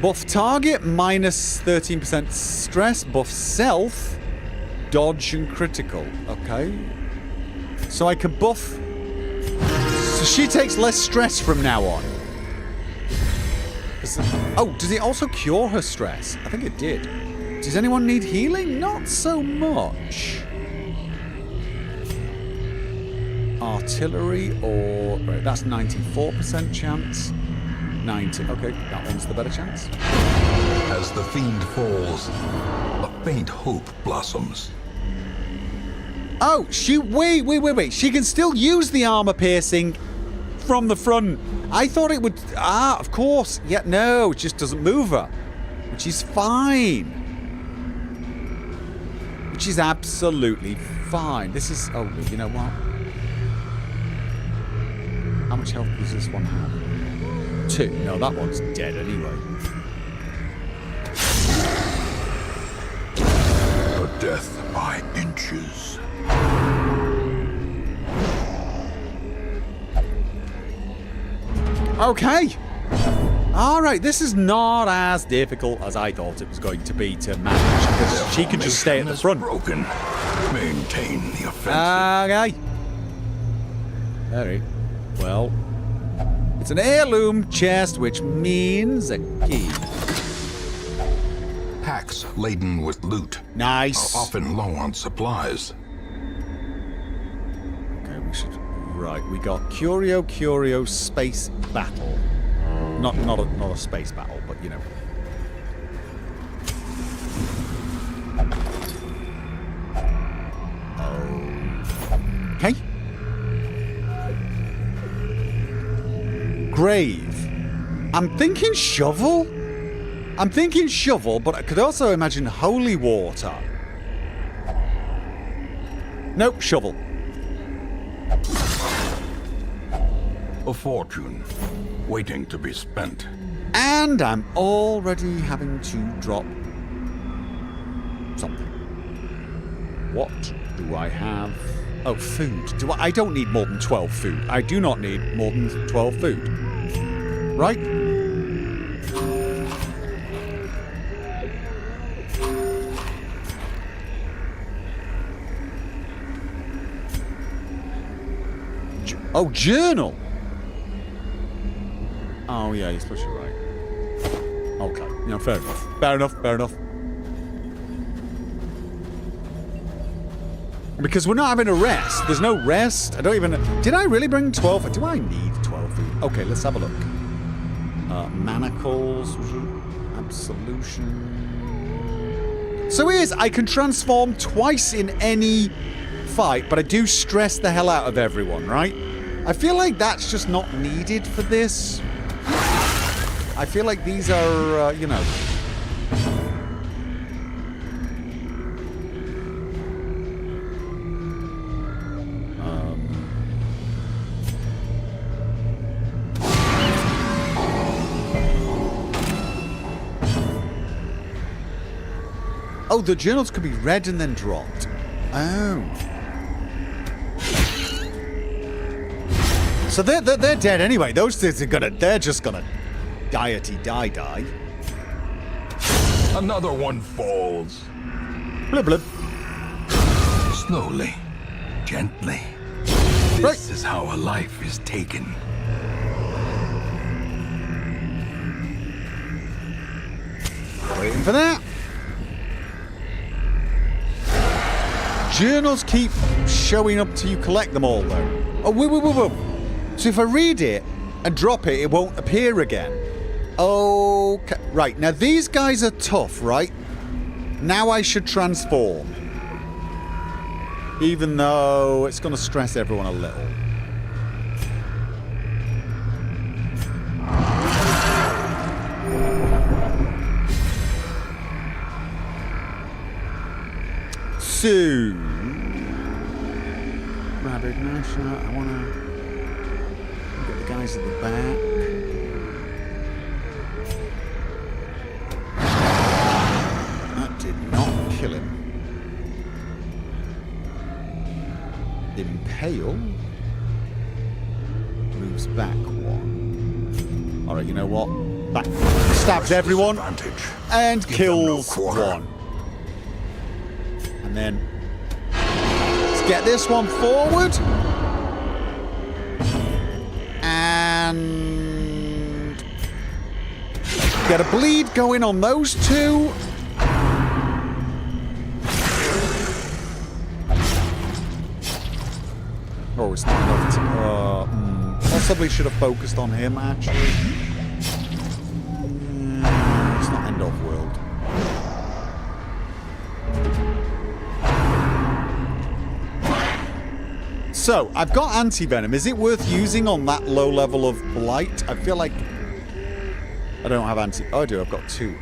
Speaker 2: Buff target, minus 13% stress. Buff self, dodge and critical. Okay. So I can buff... So she takes less stress from now on. Oh, does it also cure her stress? I think it did. Does anyone need healing? Not so much. Artillery or... Right, that's 94% chance. 90. Okay, that one's the better chance.
Speaker 1: As the fiend falls, a faint hope blossoms.
Speaker 2: Oh, she... Wait. She can still use the armor piercing from the front. I thought it would... Ah, of course. Yeah, no, it just doesn't move her. Which is fine. Which is absolutely fine. This is... Oh, you know what? How much health does this one have? 2. No, that one's dead anyway.
Speaker 1: A death by inches.
Speaker 2: Okay. Alright, this is not as difficult as I thought it was going to be to manage, because she can just stay at the front.
Speaker 1: Broken. Maintain the offensive.
Speaker 2: Okay. Very well. It's an heirloom chest, which means a key.
Speaker 1: Packs laden with loot
Speaker 2: Nice.
Speaker 1: are often low on supplies.
Speaker 2: Okay, we should... Right, we got Curio Space Battle. Not a space battle, but you know. Okay. Grave. I'm thinking shovel. But I could also imagine holy water. Nope, shovel.
Speaker 1: A fortune waiting to be spent.
Speaker 2: And I'm already having to drop something. What do I have? Oh, food. I don't need more than 12 food. I do not need more than 12 food. Right? Oh, journal. Oh, yeah, you're supposed to be right. Okay. No, fair enough. Because we're not having a rest. There's no rest. I don't even... Did I really bring 12? Do I need 12 food? Okay, let's have a look. Manacles. Absolution. So here's... I can transform twice in any fight, but I do stress the hell out of everyone, right? I feel like that's just not needed for this. I feel like these are, you know... Oh, the journals could be read and then dropped. Oh. So they're dead anyway. Those things are gonna... They're just gonna... die.
Speaker 1: Another one falls.
Speaker 2: Blib blib.
Speaker 1: Slowly. Gently. This is how a life is taken.
Speaker 2: Waiting for that. Journals keep showing up till you collect them all, though. Oh, whoa. So if I read it and drop it, it won't appear again. Okay. Right, now these guys are tough, right? Now I should transform. Even though it's going to stress everyone a little. So... Rabid Masher, I want to... the guys at the back. That did not kill him. Impale moves back one. Alright, you know what? That stabs everyone and kills one. And then let's get this one forward. And get a bleed going on those two. Oh, it's not enough to... possibly should have focused on him, actually. It's not end of world. So, I've got anti-venom. Is it worth using on that low level of blight? I feel like... I don't have anti... Oh, I do. I've got 2.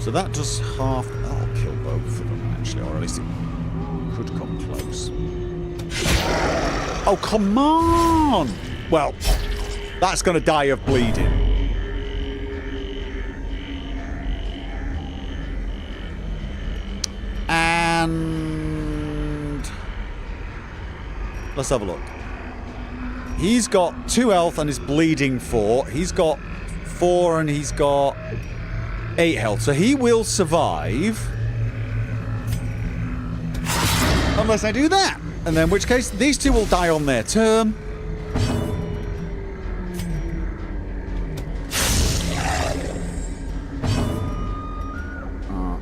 Speaker 2: So that does half... That'll kill both of them, actually. Or at least it could come close. Oh, come on! Well, that's going to die of bleeding. And... let's have a look. He's got 2 health and is bleeding 4. He's got 4 and he's got... 8 health, so he will survive. Unless I do that. And then in which case, these 2 will die on their turn.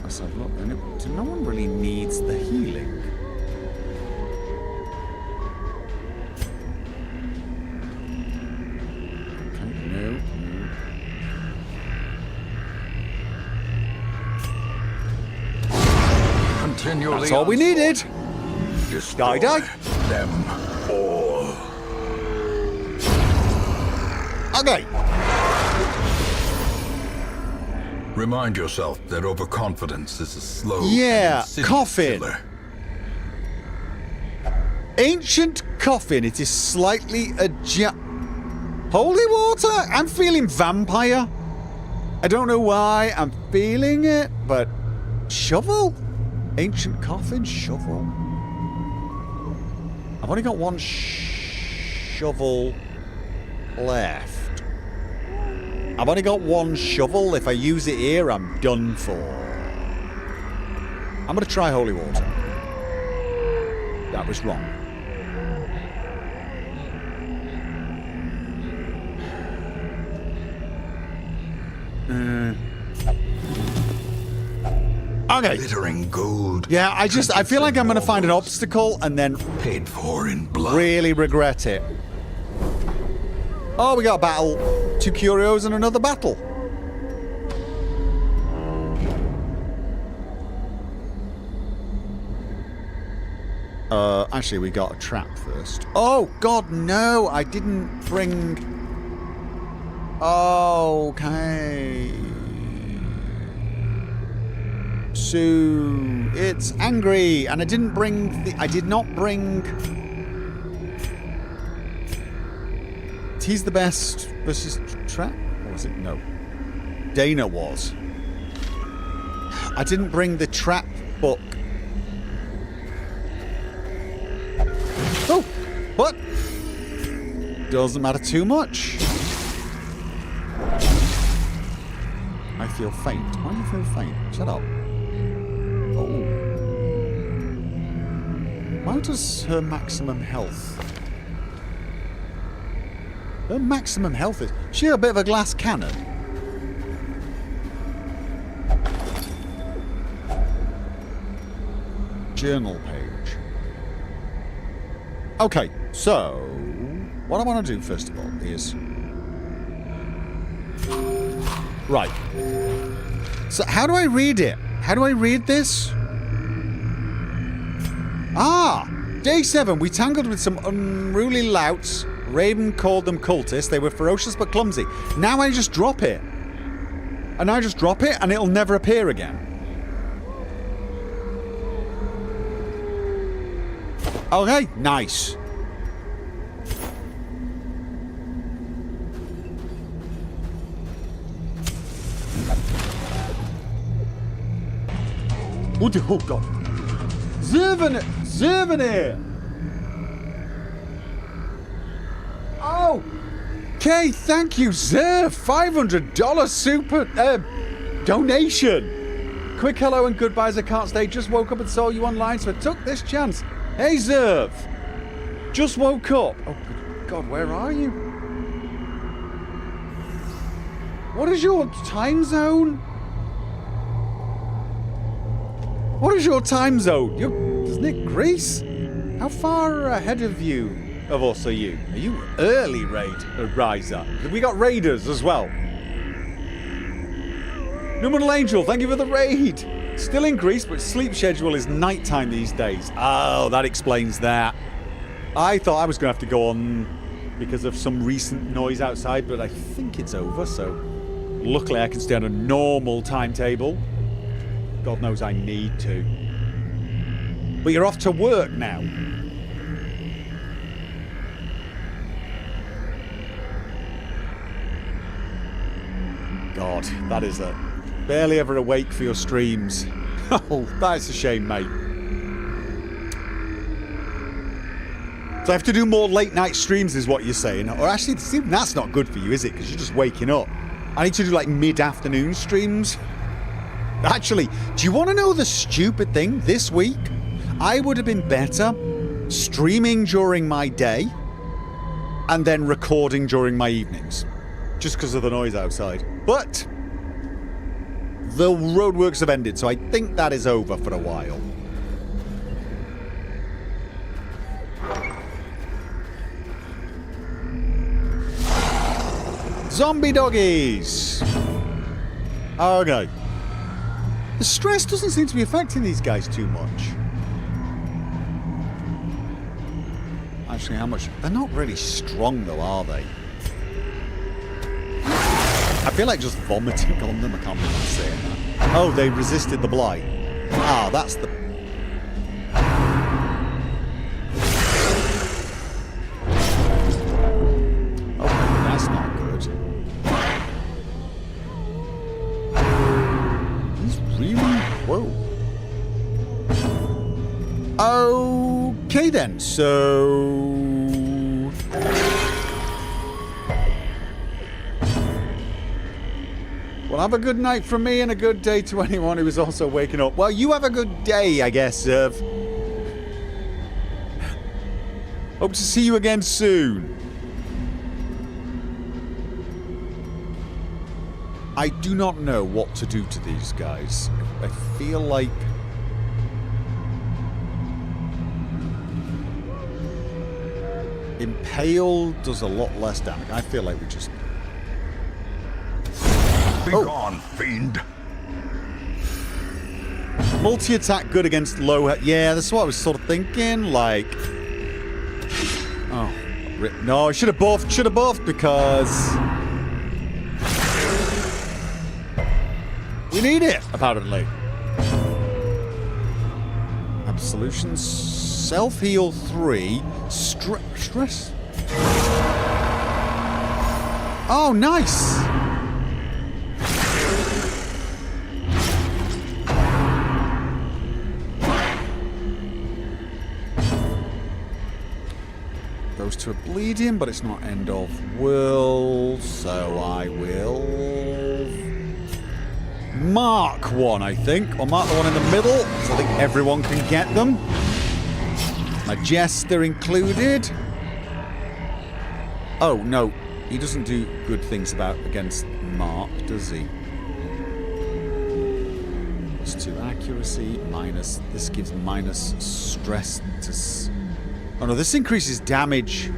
Speaker 2: Let's have a look. No one really needs the healing. Okay, no. That's all we needed. Die.
Speaker 1: Them all.
Speaker 2: Okay.
Speaker 1: Remind yourself that overconfidence is a slow
Speaker 2: Yeah,
Speaker 1: and insidious
Speaker 2: coffin.
Speaker 1: killer.
Speaker 2: Ancient coffin. It is slightly holy water? I'm feeling vampire. I don't know why I'm feeling it, but shovel? Ancient coffin, shovel. I've only got 1 shovel left. I've only got 1 shovel. If I use it here, I'm done for. I'm going to try holy water. That was wrong. Okay.
Speaker 1: Glittering gold.
Speaker 2: Yeah, I feel like I'm going to find an obstacle and then
Speaker 1: paid for in blood.
Speaker 2: really regret it. Oh, we got a battle. 2 curios and another battle. Actually, we got a trap first. Oh, God, no. I didn't bring... Okay. So, it's angry, and I didn't bring the... I did not bring... He's the best versus trap? Or was it? No. Dana was. I didn't bring the trap book. Oh! What? Doesn't matter too much. I feel faint. Why do you feel faint? Shut up. Oh. Why does her maximum health... Her maximum health is... She's a bit of a glass cannon. Journal page. Okay, so... What I want to do, first of all, is... Right. So, how do I read it? How do I read this? Ah! Day 7, we tangled with some unruly louts. Raven called them cultists. They were ferocious but clumsy. Now I just drop it. And I just drop it and it'll never appear again. Okay, nice. Oh god. Souvenir! Oh! Okay, thank you, sir. $500 super donation. Quick hello and goodbyes. I can't stay. Just woke up and saw you online, so I took this chance. Hey, Zerv. Just woke up. Oh, good God, where are you? What is your time zone? What is your time zone? Isn't it Greece? How far ahead of us are you? Are you early riser? We got raiders as well. Numinal Angel, thank you for the raid. Still in Greece, but sleep schedule is nighttime these days. Oh, that explains that. I thought I was going to have to go on because of some recent noise outside, but I think it's over, so luckily I can stay on a normal timetable. God knows I need to. But you're off to work now. God, that is a... Barely ever awake for your streams. Oh, that's a shame, mate. So I have to do more late night streams is what you're saying. Or actually, that's not good for you, is it? Because you're just waking up. I need to do like mid-afternoon streams. Actually, do you want to know the stupid thing? This week, I would have been better streaming during my day and then recording during my evenings. Just because of the noise outside. But the roadworks have ended, so I think that is over for a while. Zombie doggies! Okay. The stress doesn't seem to be affecting these guys too much. Actually, how much? They're not really strong though, are they? I feel like just vomiting on them. I can't believe I'm saying that. Oh, they resisted the blight. Ah, that's the... Okay, that's not good. He's really... Whoa. Okay then, so... Well, have a good night from me and a good day to anyone who is also waking up. Well, you have a good day, I guess, Serv. Hope to see you again soon. I do not know what to do to these guys. I feel like... Impale does a lot less damage. I feel like we just...
Speaker 1: Be gone, fiend.
Speaker 2: Multi-attack good against low... Yeah, that's what I was sort of thinking. Like... Oh. No, I should have buffed. Should have buffed because... We need it, apparently. Absolutions. Self-heal 3. Stress. Oh, nice. Those two are bleeding, but it's not end of world, so I will mark one, I think, or mark the one in the middle, so I think everyone can get them. My jester included. Oh no, he doesn't do good things against Mark, does he? +2 accuracy, minus. This gives minus stress to. Oh no, this increases damage.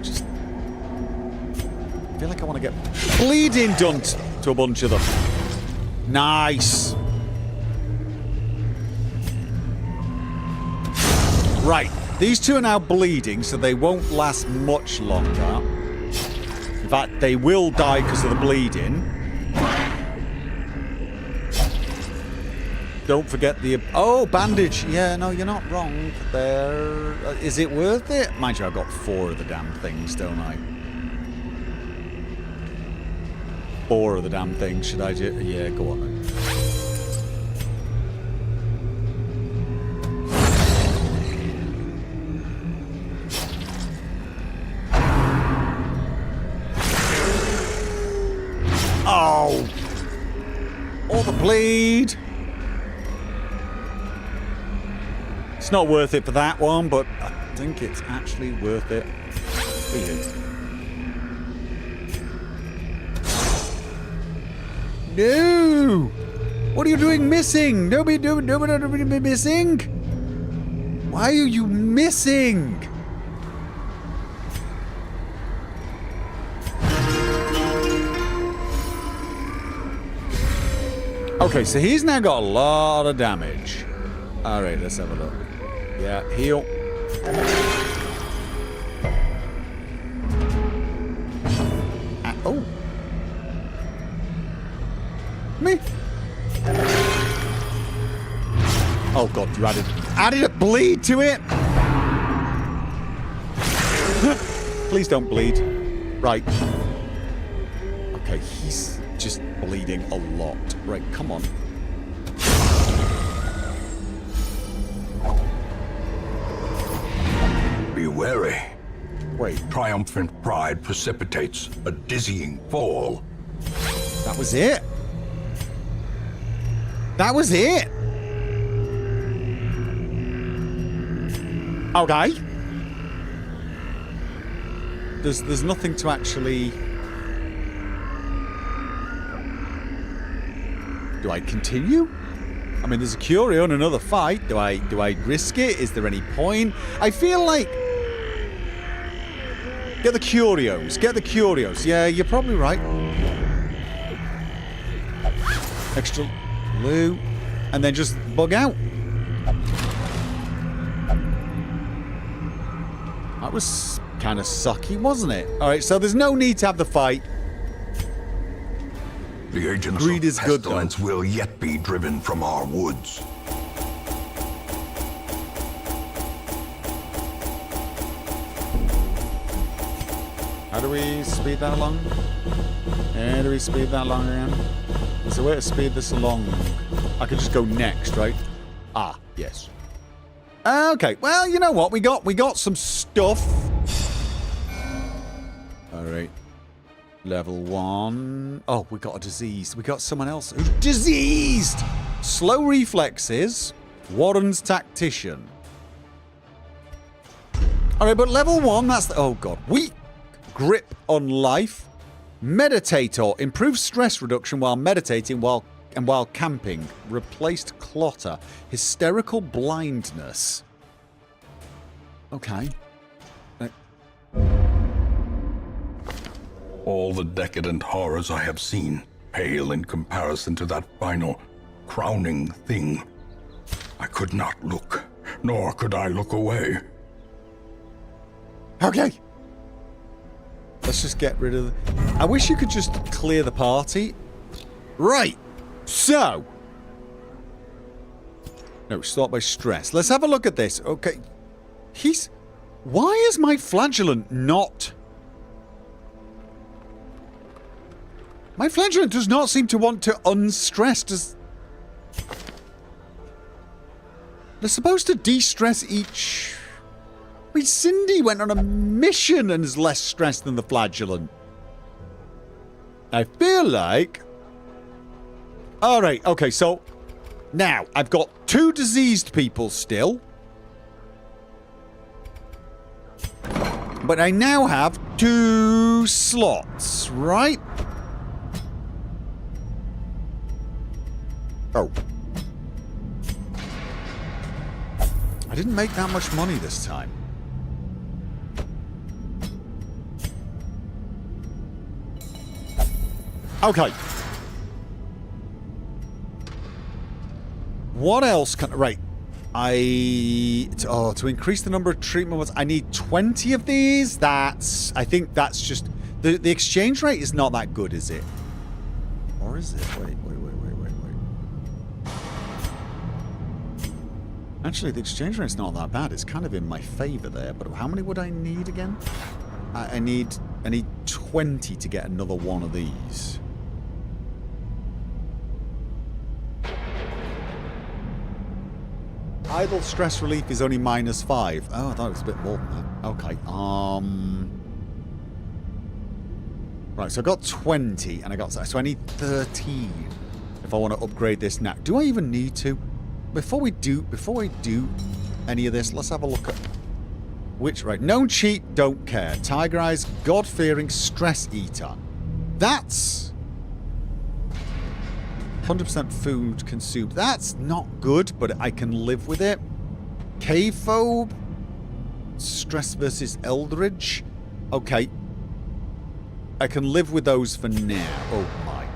Speaker 2: Just... I feel like I want to get bleeding done to a bunch of them. Nice. Right, these two are now bleeding, so they won't last much longer. In fact, they will die because of the bleeding. don't forget the... Oh, bandage. Yeah, no, you're not wrong there. Is it worth it? Mind you, I've got 4 of the damn things, don't I? 4 of the damn things. Should I just... Yeah, go on then. Oh! All the bleed! It's not worth it for that one, but I think it's actually worth it for you. No! What are you doing missing? Nobody missing? Why are you missing? Okay, so he's now got a lot of damage. Alright, let's have a look. Yeah, heal. Oh. Me. Oh god, you added a bleed to it? Please don't bleed. Right. Okay, he's just bleeding a lot. Right, come on.
Speaker 1: Be wary.
Speaker 2: Wait,
Speaker 1: Triumphant pride precipitates a dizzying fall.
Speaker 2: that was it? That was it? Okay. There's nothing to actually... Do I continue? I mean, there's a Curio and another fight. Do I risk it? Is there any point? I feel like... Get the Curios. Get the Curios. Yeah, you're probably right. Extra loot. And then just bug out. That was kind of sucky, wasn't it? Alright, so there's no need to have the fight.
Speaker 1: The agents
Speaker 2: Greed
Speaker 1: of
Speaker 2: is good,
Speaker 1: pestilence
Speaker 2: though.
Speaker 1: will yet be driven from our woods.
Speaker 2: How do we speed that along? How do we speed that along again? There's a way to speed this along. I could just go next, right? Ah, yes. Okay, well, you know what? We got some stuff. Alright. Level 1. Oh, we got a disease. We got someone else who's diseased! Slow reflexes. Warren's tactician. Alright, but level 1, that's the... Oh, God. Weak grip on life. Meditator. Improves stress reduction while meditating while camping. Replaced clotter. Hysterical blindness. Okay.
Speaker 1: All the decadent horrors I have seen pale in comparison to that final, crowning thing. I could not look, nor could I look away.
Speaker 2: Okay. Let's just get rid of... I wish you could just clear the party. Right. So. No, start by stress. Let's have a look at this. Okay. Why is my flagellant not... My flagellant does not seem to want to unstress. They're supposed to de-stress each... I mean, Cindy went on a mission and is less stressed than the flagellant. I feel like... Alright, okay, so... Now, I've got 2 diseased people still. But I now have 2 slots, right? Oh. I didn't make that much money this time. Okay. What else can... Right. To increase the number of treatment ones, I need 20 of these. I think that's just... The exchange rate is not that good, is it? Or is it? Wait. Actually, the exchange rate's not that bad. It's kind of in my favour there. But how many would I need again? I need 20 to get another one of these. Idle stress relief is only -5. Oh, I thought it was a bit more than that. Okay. Right, so I got 20, and I got... So I need 13 if I want to upgrade this now. Do I even need to? Before I do any of this, let's have a look at... Which, right, known cheat, don't care. Tiger Eyes, God-fearing stress eater. That's 100% food consumed. That's not good, but I can live with it. Cave phobe, stress versus Eldridge. Okay, I can live with those for now. Oh my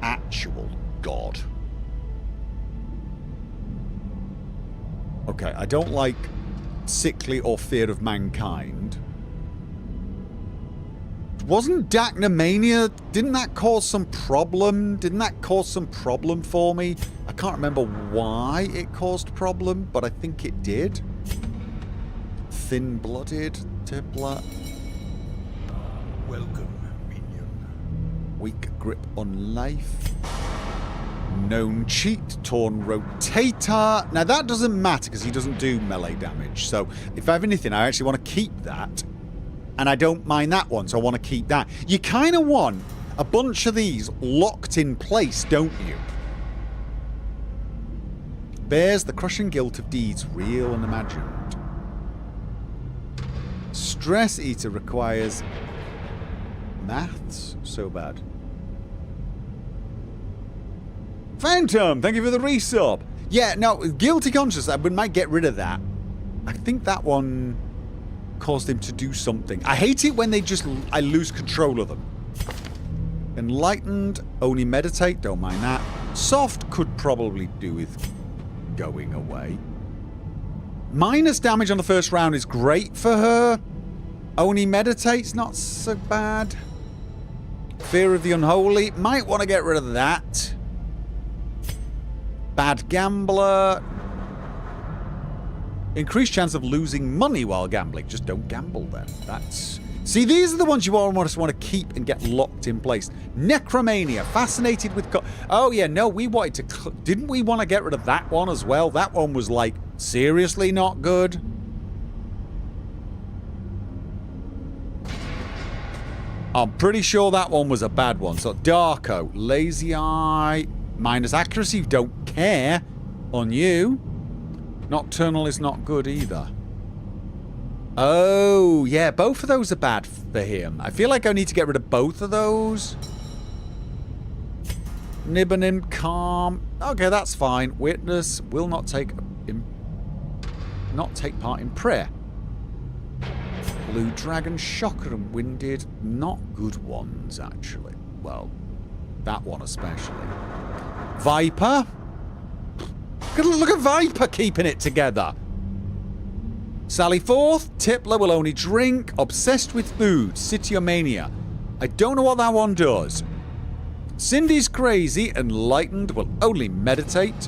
Speaker 2: actual god. Okay, I don't like sickly or fear of mankind. Wasn't Dacnomania, didn't that cause some problem? Didn't that cause some problem for me? I can't remember why it caused problem, but I think it did. Thin-blooded, Tippler.
Speaker 1: Welcome, minion.
Speaker 2: Weak grip on life. Known cheat, torn rotator. Now that doesn't matter because he doesn't do melee damage. So if I have anything, I actually want to keep that. And I don't mind that one, so I want to keep that. You kind of want a bunch of these locked in place, don't you? Bears the crushing guilt of deeds real and imagined. Stress Eater requires maths. So bad. Phantom, thank you for the resub. Yeah, no, guilty conscience, I might get rid of that. I think that one caused him to do something. I hate it when I lose control of them. Enlightened, only meditate, don't mind that. Soft could probably do with going away. Minus damage on the first round is great for her. Only meditate's not so bad. Fear of the unholy, might want to get rid of that. Bad gambler. Increased chance of losing money while gambling. Just don't gamble then. That's... See, these are the ones you almost want to keep and get locked in place. Necromania. Fascinated with... Oh, yeah, no, we wanted to... Didn't we want to get rid of that one as well? That one was, like, seriously not good. I'm pretty sure that one was a bad one. So, Darko. Lazy Eye. Minus accuracy. Don't care on you. Nocturnal is not good either. Oh, yeah, both of those are bad for him. I feel like I need to get rid of both of those. Nibbanim, Calm. Okay, that's fine. Witness will not take part in prayer. Blue Dragon, Shocker, and Winded. Not good ones, actually. Well, that one especially. Viper. Look at Viper keeping it together. Sally Forth. Tippler will only drink. Obsessed with food. Cityomania. I don't know what that one does. Cindy's crazy. Enlightened will only meditate.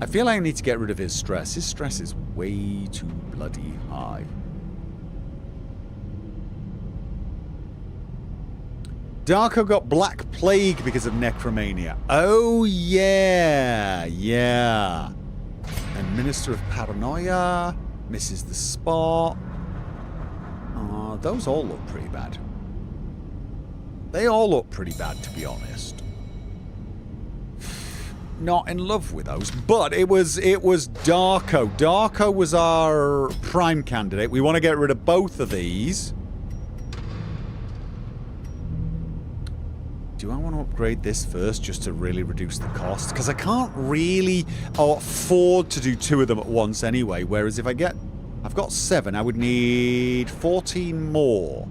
Speaker 2: I feel like I need to get rid of his stress. His stress is way too bloody high. Darko got Black Plague because of Necromania. Oh, yeah. Yeah. And Minister of Paranoia. Misses the spot. Those all look pretty bad. They all look pretty bad, to be honest. Not in love with those. But it was Darko. Darko was our prime candidate. We want to get rid of both of these. Do I want to upgrade this first just to really reduce the cost? Because I can't really afford to do two of them at once anyway. Whereas if I've got 7, I would need 14 more.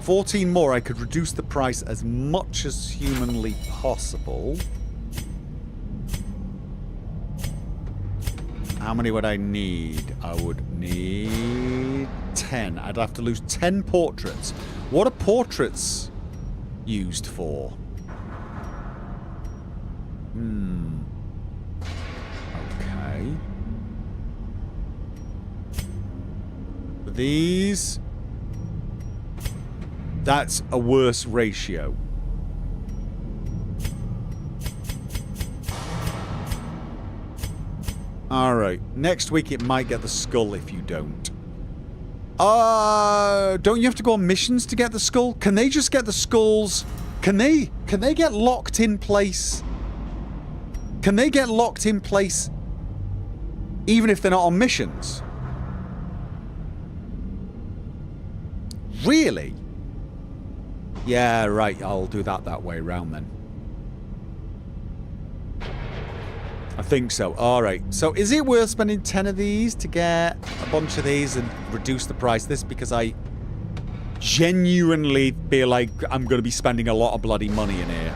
Speaker 2: 14 more, I could reduce the price as much as humanly possible. How many would I need? I would need 10. I'd have to lose 10 portraits. What are portraits used These... That's a worse ratio. Alright. Next week it might get the skull if you don't. Don't you have to go on missions to get the skull? Can they just get the skulls? Can they get locked in place? Can they get locked in place even if they're not on missions? Really? Yeah, right. I'll do that way around then. I think so. Alright. So is it worth spending 10 of these to get a bunch of these and reduce the price of this? Because I genuinely feel like I'm going to be spending a lot of bloody money in here.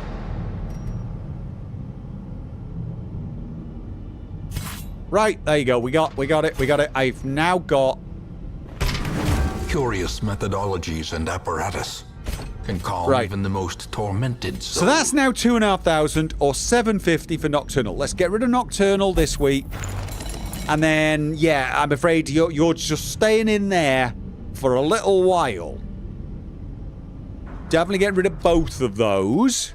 Speaker 2: Right. There you go. We got it. I've now got...
Speaker 1: Curious methodologies and apparatus can calm even the most tormented soul.
Speaker 2: So that's now 2,500 or 750 for Nocturnal. Let's get rid of Nocturnal this week. And then, yeah, I'm afraid you're just staying in there for a little while. Definitely get rid of both of those.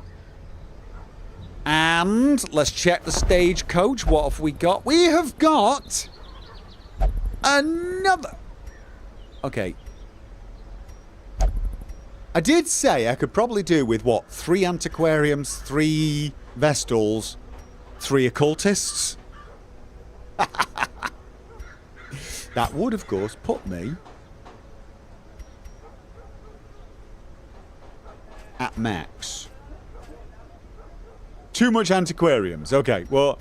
Speaker 2: And let's check the stagecoach. What have we got? We have got another... Okay. I did say I could probably do with, what, 3 antiquariums, 3 Vestals, 3 occultists? That would, of course, put me at max. Too much antiquariums. Okay, well,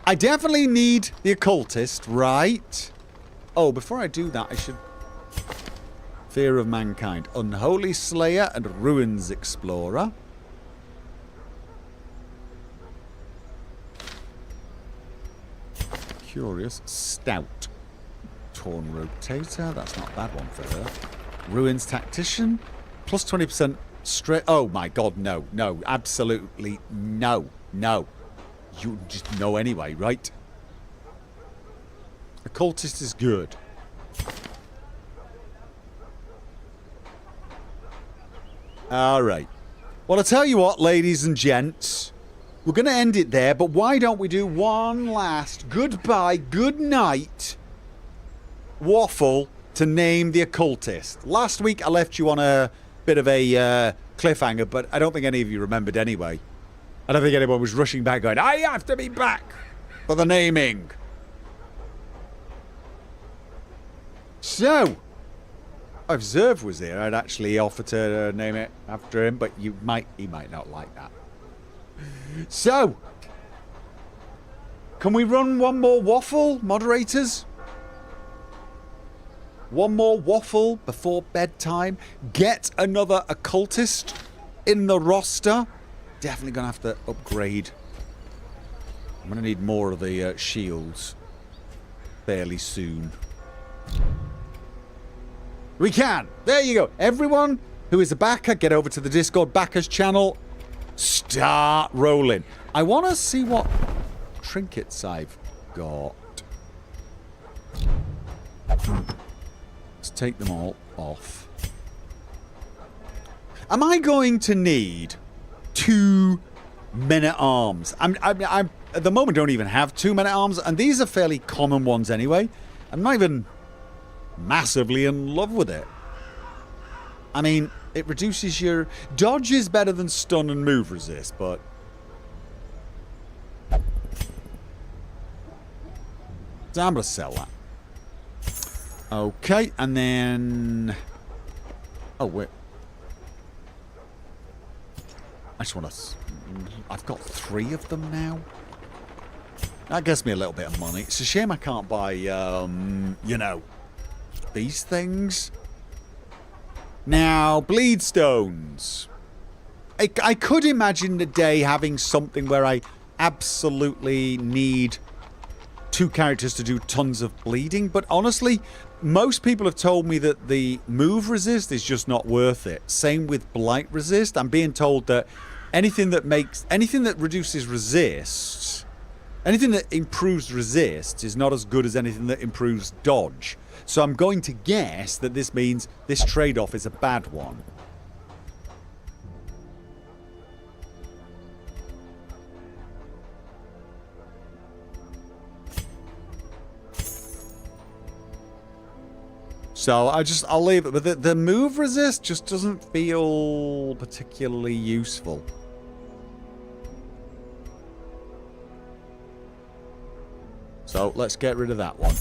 Speaker 2: I definitely need the occultist, right? Oh, before I do that, I should... Fear of Mankind. Unholy Slayer and Ruins Explorer. Curious. Stout. Torn Rotator. That's not a bad one for her. Ruins Tactician. Plus 20% straight... Oh my god, no. No. Absolutely no. No. You just know anyway, right? Occultist is good. Alright. Well, I'll tell you what, ladies and gents. We're going to end it there, but why don't we do one last goodbye, good night waffle to name the occultist. Last week I left you on a bit of a cliffhanger, but I don't think any of you remembered anyway. I don't think anyone was rushing back going, I have to be back for the naming. So... If Zerv was here, I'd actually offer to name it after him, but he might not like that. So, can we run one more waffle, moderators? One more waffle before bedtime. Get another occultist in the roster. Definitely going to have to upgrade. I'm going to need more of the shields fairly soon. We can. There you go. Everyone who is a backer, get over to the Discord backers channel. Start rolling. I want to see what trinkets I've got. Let's take them all off. Am I going to need 2 men-at-arms? I'm at the moment don't even have 2 men-at-arms, and these are fairly common ones anyway. I'm not even massively in love with it. I mean, it reduces your... Dodge is better than stun and move resist, but... So I'm going to sell that. Okay, and then... Oh, wait. I just want to... I've got 3 of them now. That gets me a little bit of money. It's a shame I can't buy, you know... these things. Now, bleed stones. I could imagine the day having something where I absolutely need 2 characters to do tons of bleeding, but honestly, most people have told me that the move resist is just not worth it. Same with blight resist. I'm being told that anything that reduces resist Anything that improves resist is not as good as anything that improves dodge. So I'm going to guess that this means this trade-off is a bad one. So I'll leave it. But the move resist just doesn't feel particularly useful. So let's get rid of that one.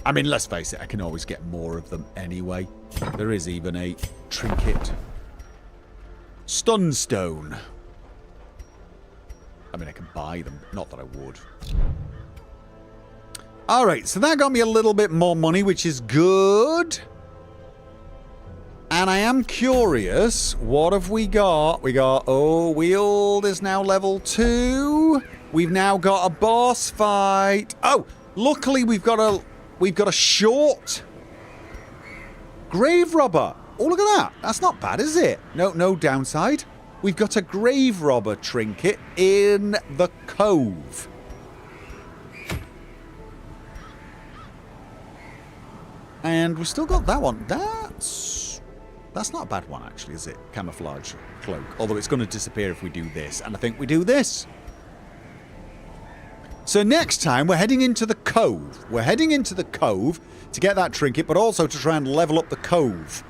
Speaker 2: I mean, let's face it, I can always get more of them anyway. There is even a trinket. Stunstone. I mean, I can buy them. Not that I would. Alright, so that got me a little bit more money, which is good. And I am curious, what have we got? We got, oh, Wield is now level 2. We've now got a boss fight. Oh, luckily we've got a short grave robber. Oh, look at that. That's not bad, is it? No downside. We've got a grave robber trinket in the cove. And we've still got that one. That's not a bad one, actually, is it? Camouflage cloak. Although it's going to disappear if we do this. And I think we do this. So next time, we're heading into the cove. We're heading into the cove to get that trinket, but also to try and level up the cove.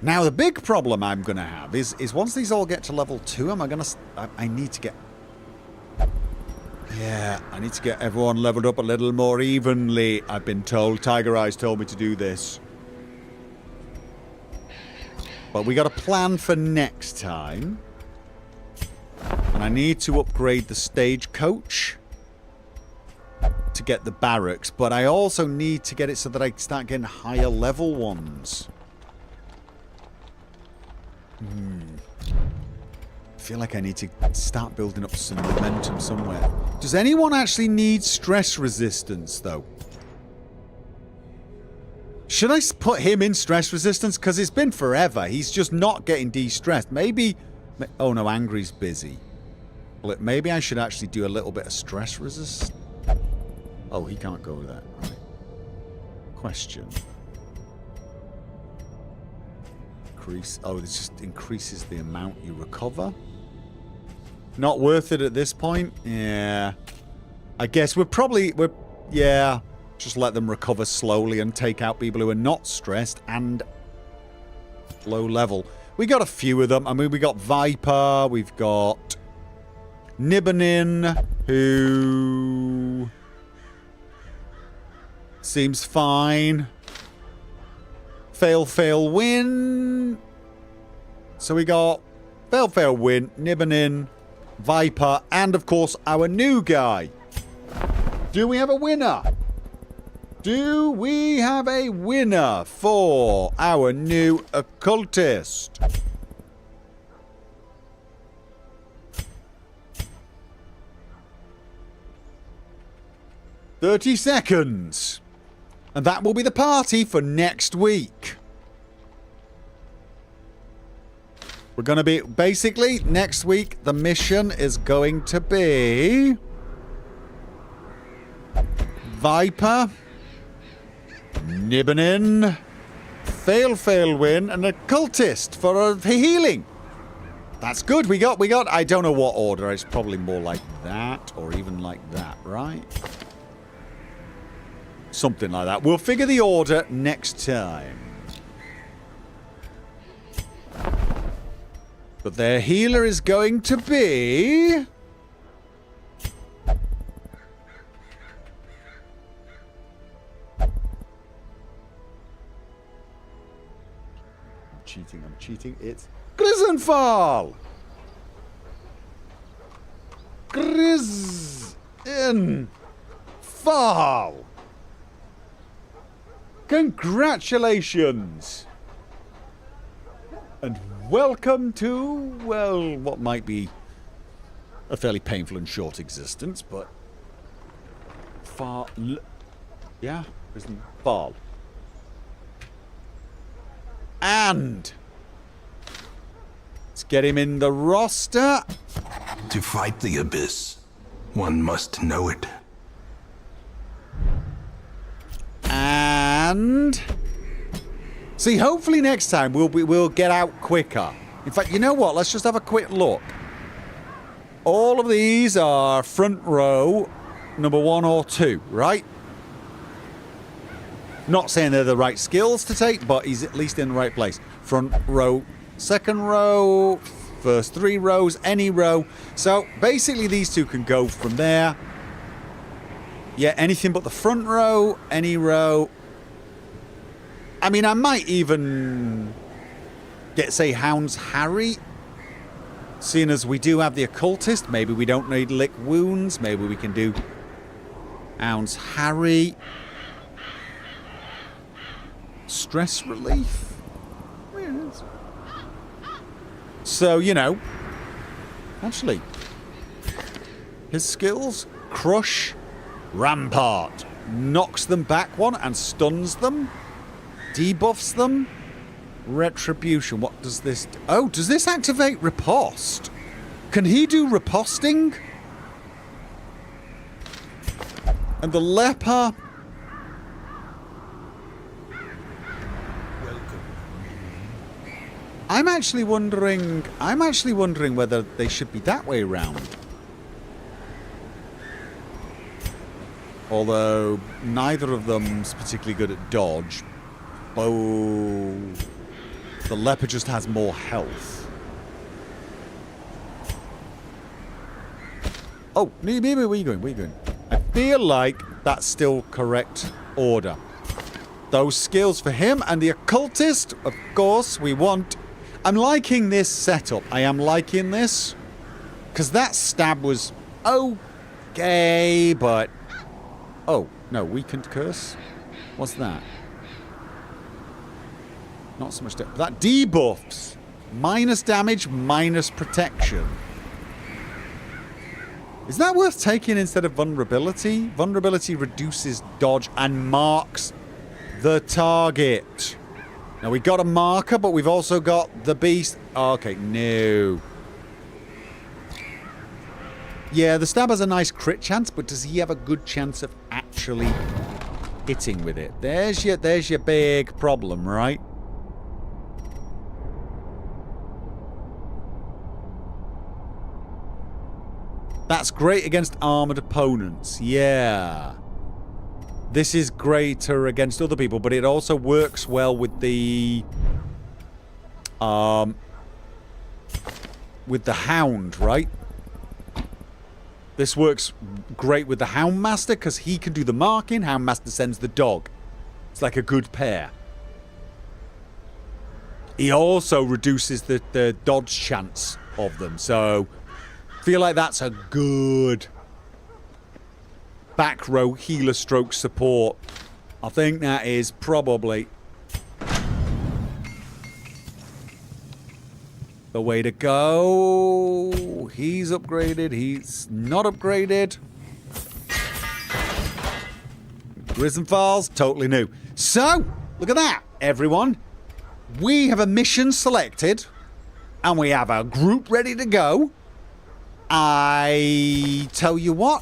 Speaker 2: Now, the big problem I'm going to have is once these all get to level 2, am I going to... I need to get... Yeah, I need to get everyone leveled up a little more evenly. I've been told. Tiger Eyes told me to do this. But we got a plan for next time. And I need to upgrade the stagecoach to get the barracks. But I also need to get it so that I start getting higher level ones. I feel like I need to start building up some momentum somewhere. Does anyone actually need stress resistance, though? Should I put him in stress resistance? Because it's been forever. He's just not getting de-stressed. Maybe... Oh, no, Angry's busy. Well, maybe I should actually do a little bit of stress resist. Oh, he can't go with that. Right. Question. Increase... Oh, this just increases the amount you recover. Not worth it at this point? Yeah. I guess yeah. Just let them recover slowly and take out people who are not stressed and low level. We got a few of them. I mean, we got Viper. We've got Nibbanin, who seems fine. Fail, win. So we got fail, win, Nibbanin, Viper, and of course our new guy. Do we have a winner? Do we have a winner for our new occultist? "30 seconds. And that will be the party for next week. We're going to be... Basically, next week, the mission is going to be... Viper... Nibbanin... Fail, win, and a cultist for healing. That's good. We got... I don't know what order. It's probably more like that, or even like that, right? Something like that. We'll figure the order next time. But their healer is going to be... I'm cheating. It's Grisenfall! Grisenfall! Congratulations! And welcome to, well, what might be a fairly painful and short existence, but... Yeah? Grisenfall. And... let's get him in the roster.
Speaker 1: To fight the Abyss, One must know it.
Speaker 2: And see, hopefully next time we'll get out quicker. In fact, you know what? Let's just have a quick look. All of these are front row number 1 or 2, right? Not saying they're the right skills to take, but he's at least in the right place. Front row, second row, first 3 rows, any row. So basically these 2 can go from there. Yeah, anything but the front row, any row. I mean, I might even get, say, Hound's Harry. Seeing as we do have the Occultist, maybe we don't need Lick Wounds. Maybe we can do Hound's Harry. Stress relief. So, you know, actually, his skills, Crush, Rampart, knocks them back 1 and stuns them, debuffs them, Retribution. What does this do? Oh, does this activate Riposte? Can he do riposting? And the Leper... I'm actually wondering whether they should be that way round. Although neither of them's particularly good at dodge. Oh, the Leper just has more health. Oh, maybe where are you going? Where are you going? I feel like that's still correct order. Those skills for him and the Occultist, of course, we want. I'm liking this setup. I am liking this. Because that stab was okay, but... Oh, no, weakened curse? What's that? Not so much... That debuffs. Minus damage, minus protection. Is that worth taking instead of vulnerability? Vulnerability reduces dodge and marks the target. Now, we got a marker, but we've also got the beast. Okay, no. Yeah, the stab has a nice crit chance, but does he have a good chance of actually hitting with it? There's your big problem, right? That's great against armored opponents. Yeah. This is greater against other people, but it also works well with the Hound, right? This works great with the Hound Master because he can do the marking. Hound Master sends the dog. It's like a good pair. He also reduces the dodge chance of them, so feel like that's a good back row healer stroke support. I think that is probably the way to go. He's upgraded. He's not upgraded. Risen Files, totally new. So, look at that, everyone. We have a mission selected, and we have a group ready to go. I tell you what.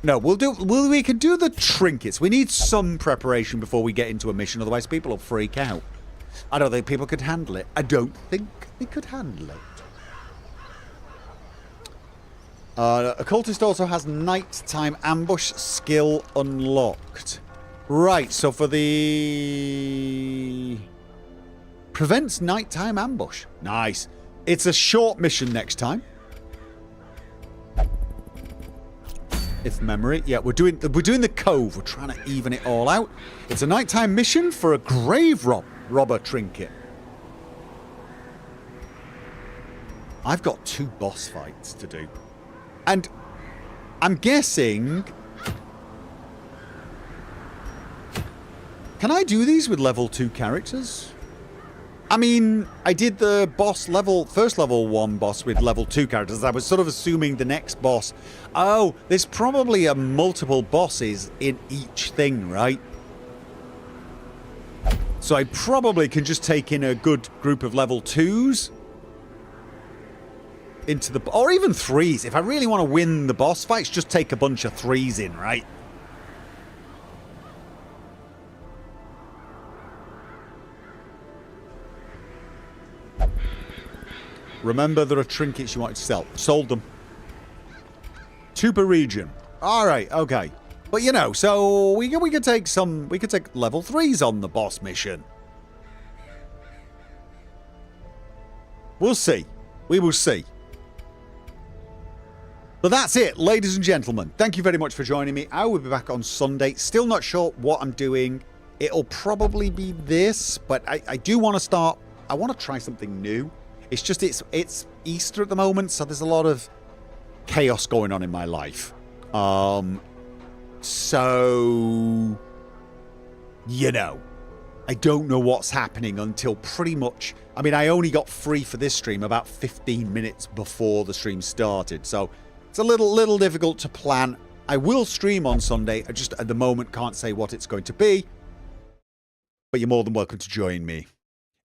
Speaker 2: No, we can do the trinkets. We need some preparation before we get into a mission, otherwise people will freak out. I don't think people could handle it. I don't think they could handle it. Occultist also has nighttime ambush skill unlocked. Right, so for the... Prevents nighttime ambush. Nice. It's a short mission next time. If memory. Yeah, we're doing the Cove. We're trying to even it all out. It's a nighttime mission for a grave robber trinket. I've got 2 boss fights to do. And I'm guessing... Can I do these with level 2 characters? I mean, I did the first level 1 boss with level 2 characters. I was sort of assuming the next boss... Oh, there's probably multiple bosses in each thing, right? So I probably can just take in a good group of level 2s. into the... Or even 3s. If I really want to win the boss fights, just take a bunch of 3s in, right? Remember, there are trinkets you wanted to sell. Sold them. Tuba region. Alright, okay. But you know, so we could take some... We could take level 3s on the boss mission. We'll see. We will see. But that's it, ladies and gentlemen. Thank you very much for joining me. I will be back on Sunday. Still not sure what I'm doing. It'll probably be this, but I do want to start... I want to try something new. It's just, it's Easter at the moment, so there's a lot of chaos going on in my life. So, you know, I don't know what's happening until pretty much... I mean, I only got free for this stream about 15 minutes before the stream started, so it's a little difficult to plan. I will stream on Sunday. I just, at the moment, can't say what it's going to be. But you're more than welcome to join me.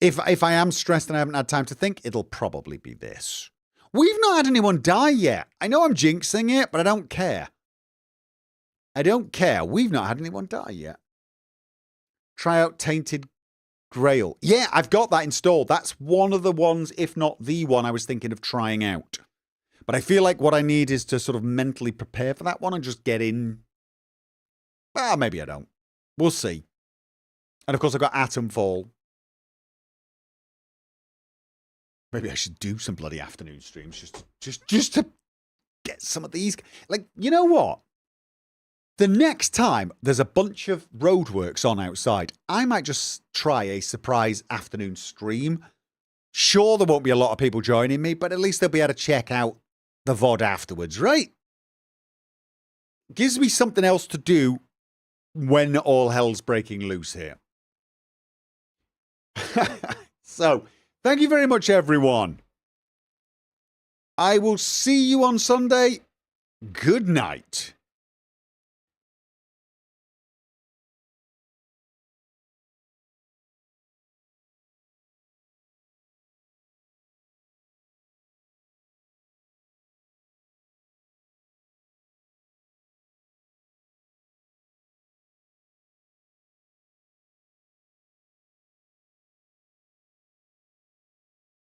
Speaker 2: If I am stressed and I haven't had time to think, it'll probably be this. We've not had anyone die yet. I know I'm jinxing it, but I don't care. I don't care. We've not had anyone die yet. Try out Tainted Grail. Yeah, I've got that installed. That's one of the ones, if not the one, I was thinking of trying out. But I feel like what I need is to sort of mentally prepare for that one and just get in. Well, maybe I don't. We'll see. And of course, I've got Atomfall. Maybe I should do some bloody afternoon streams just to get some of these. Like, you know what? The next time there's a bunch of roadworks on outside, I might just try a surprise afternoon stream. Sure, there won't be a lot of people joining me, but at least they'll be able to check out the VOD afterwards, right? Gives me something else to do when all hell's breaking loose here. So... thank you very much, everyone. I will see you on Sunday. Good night.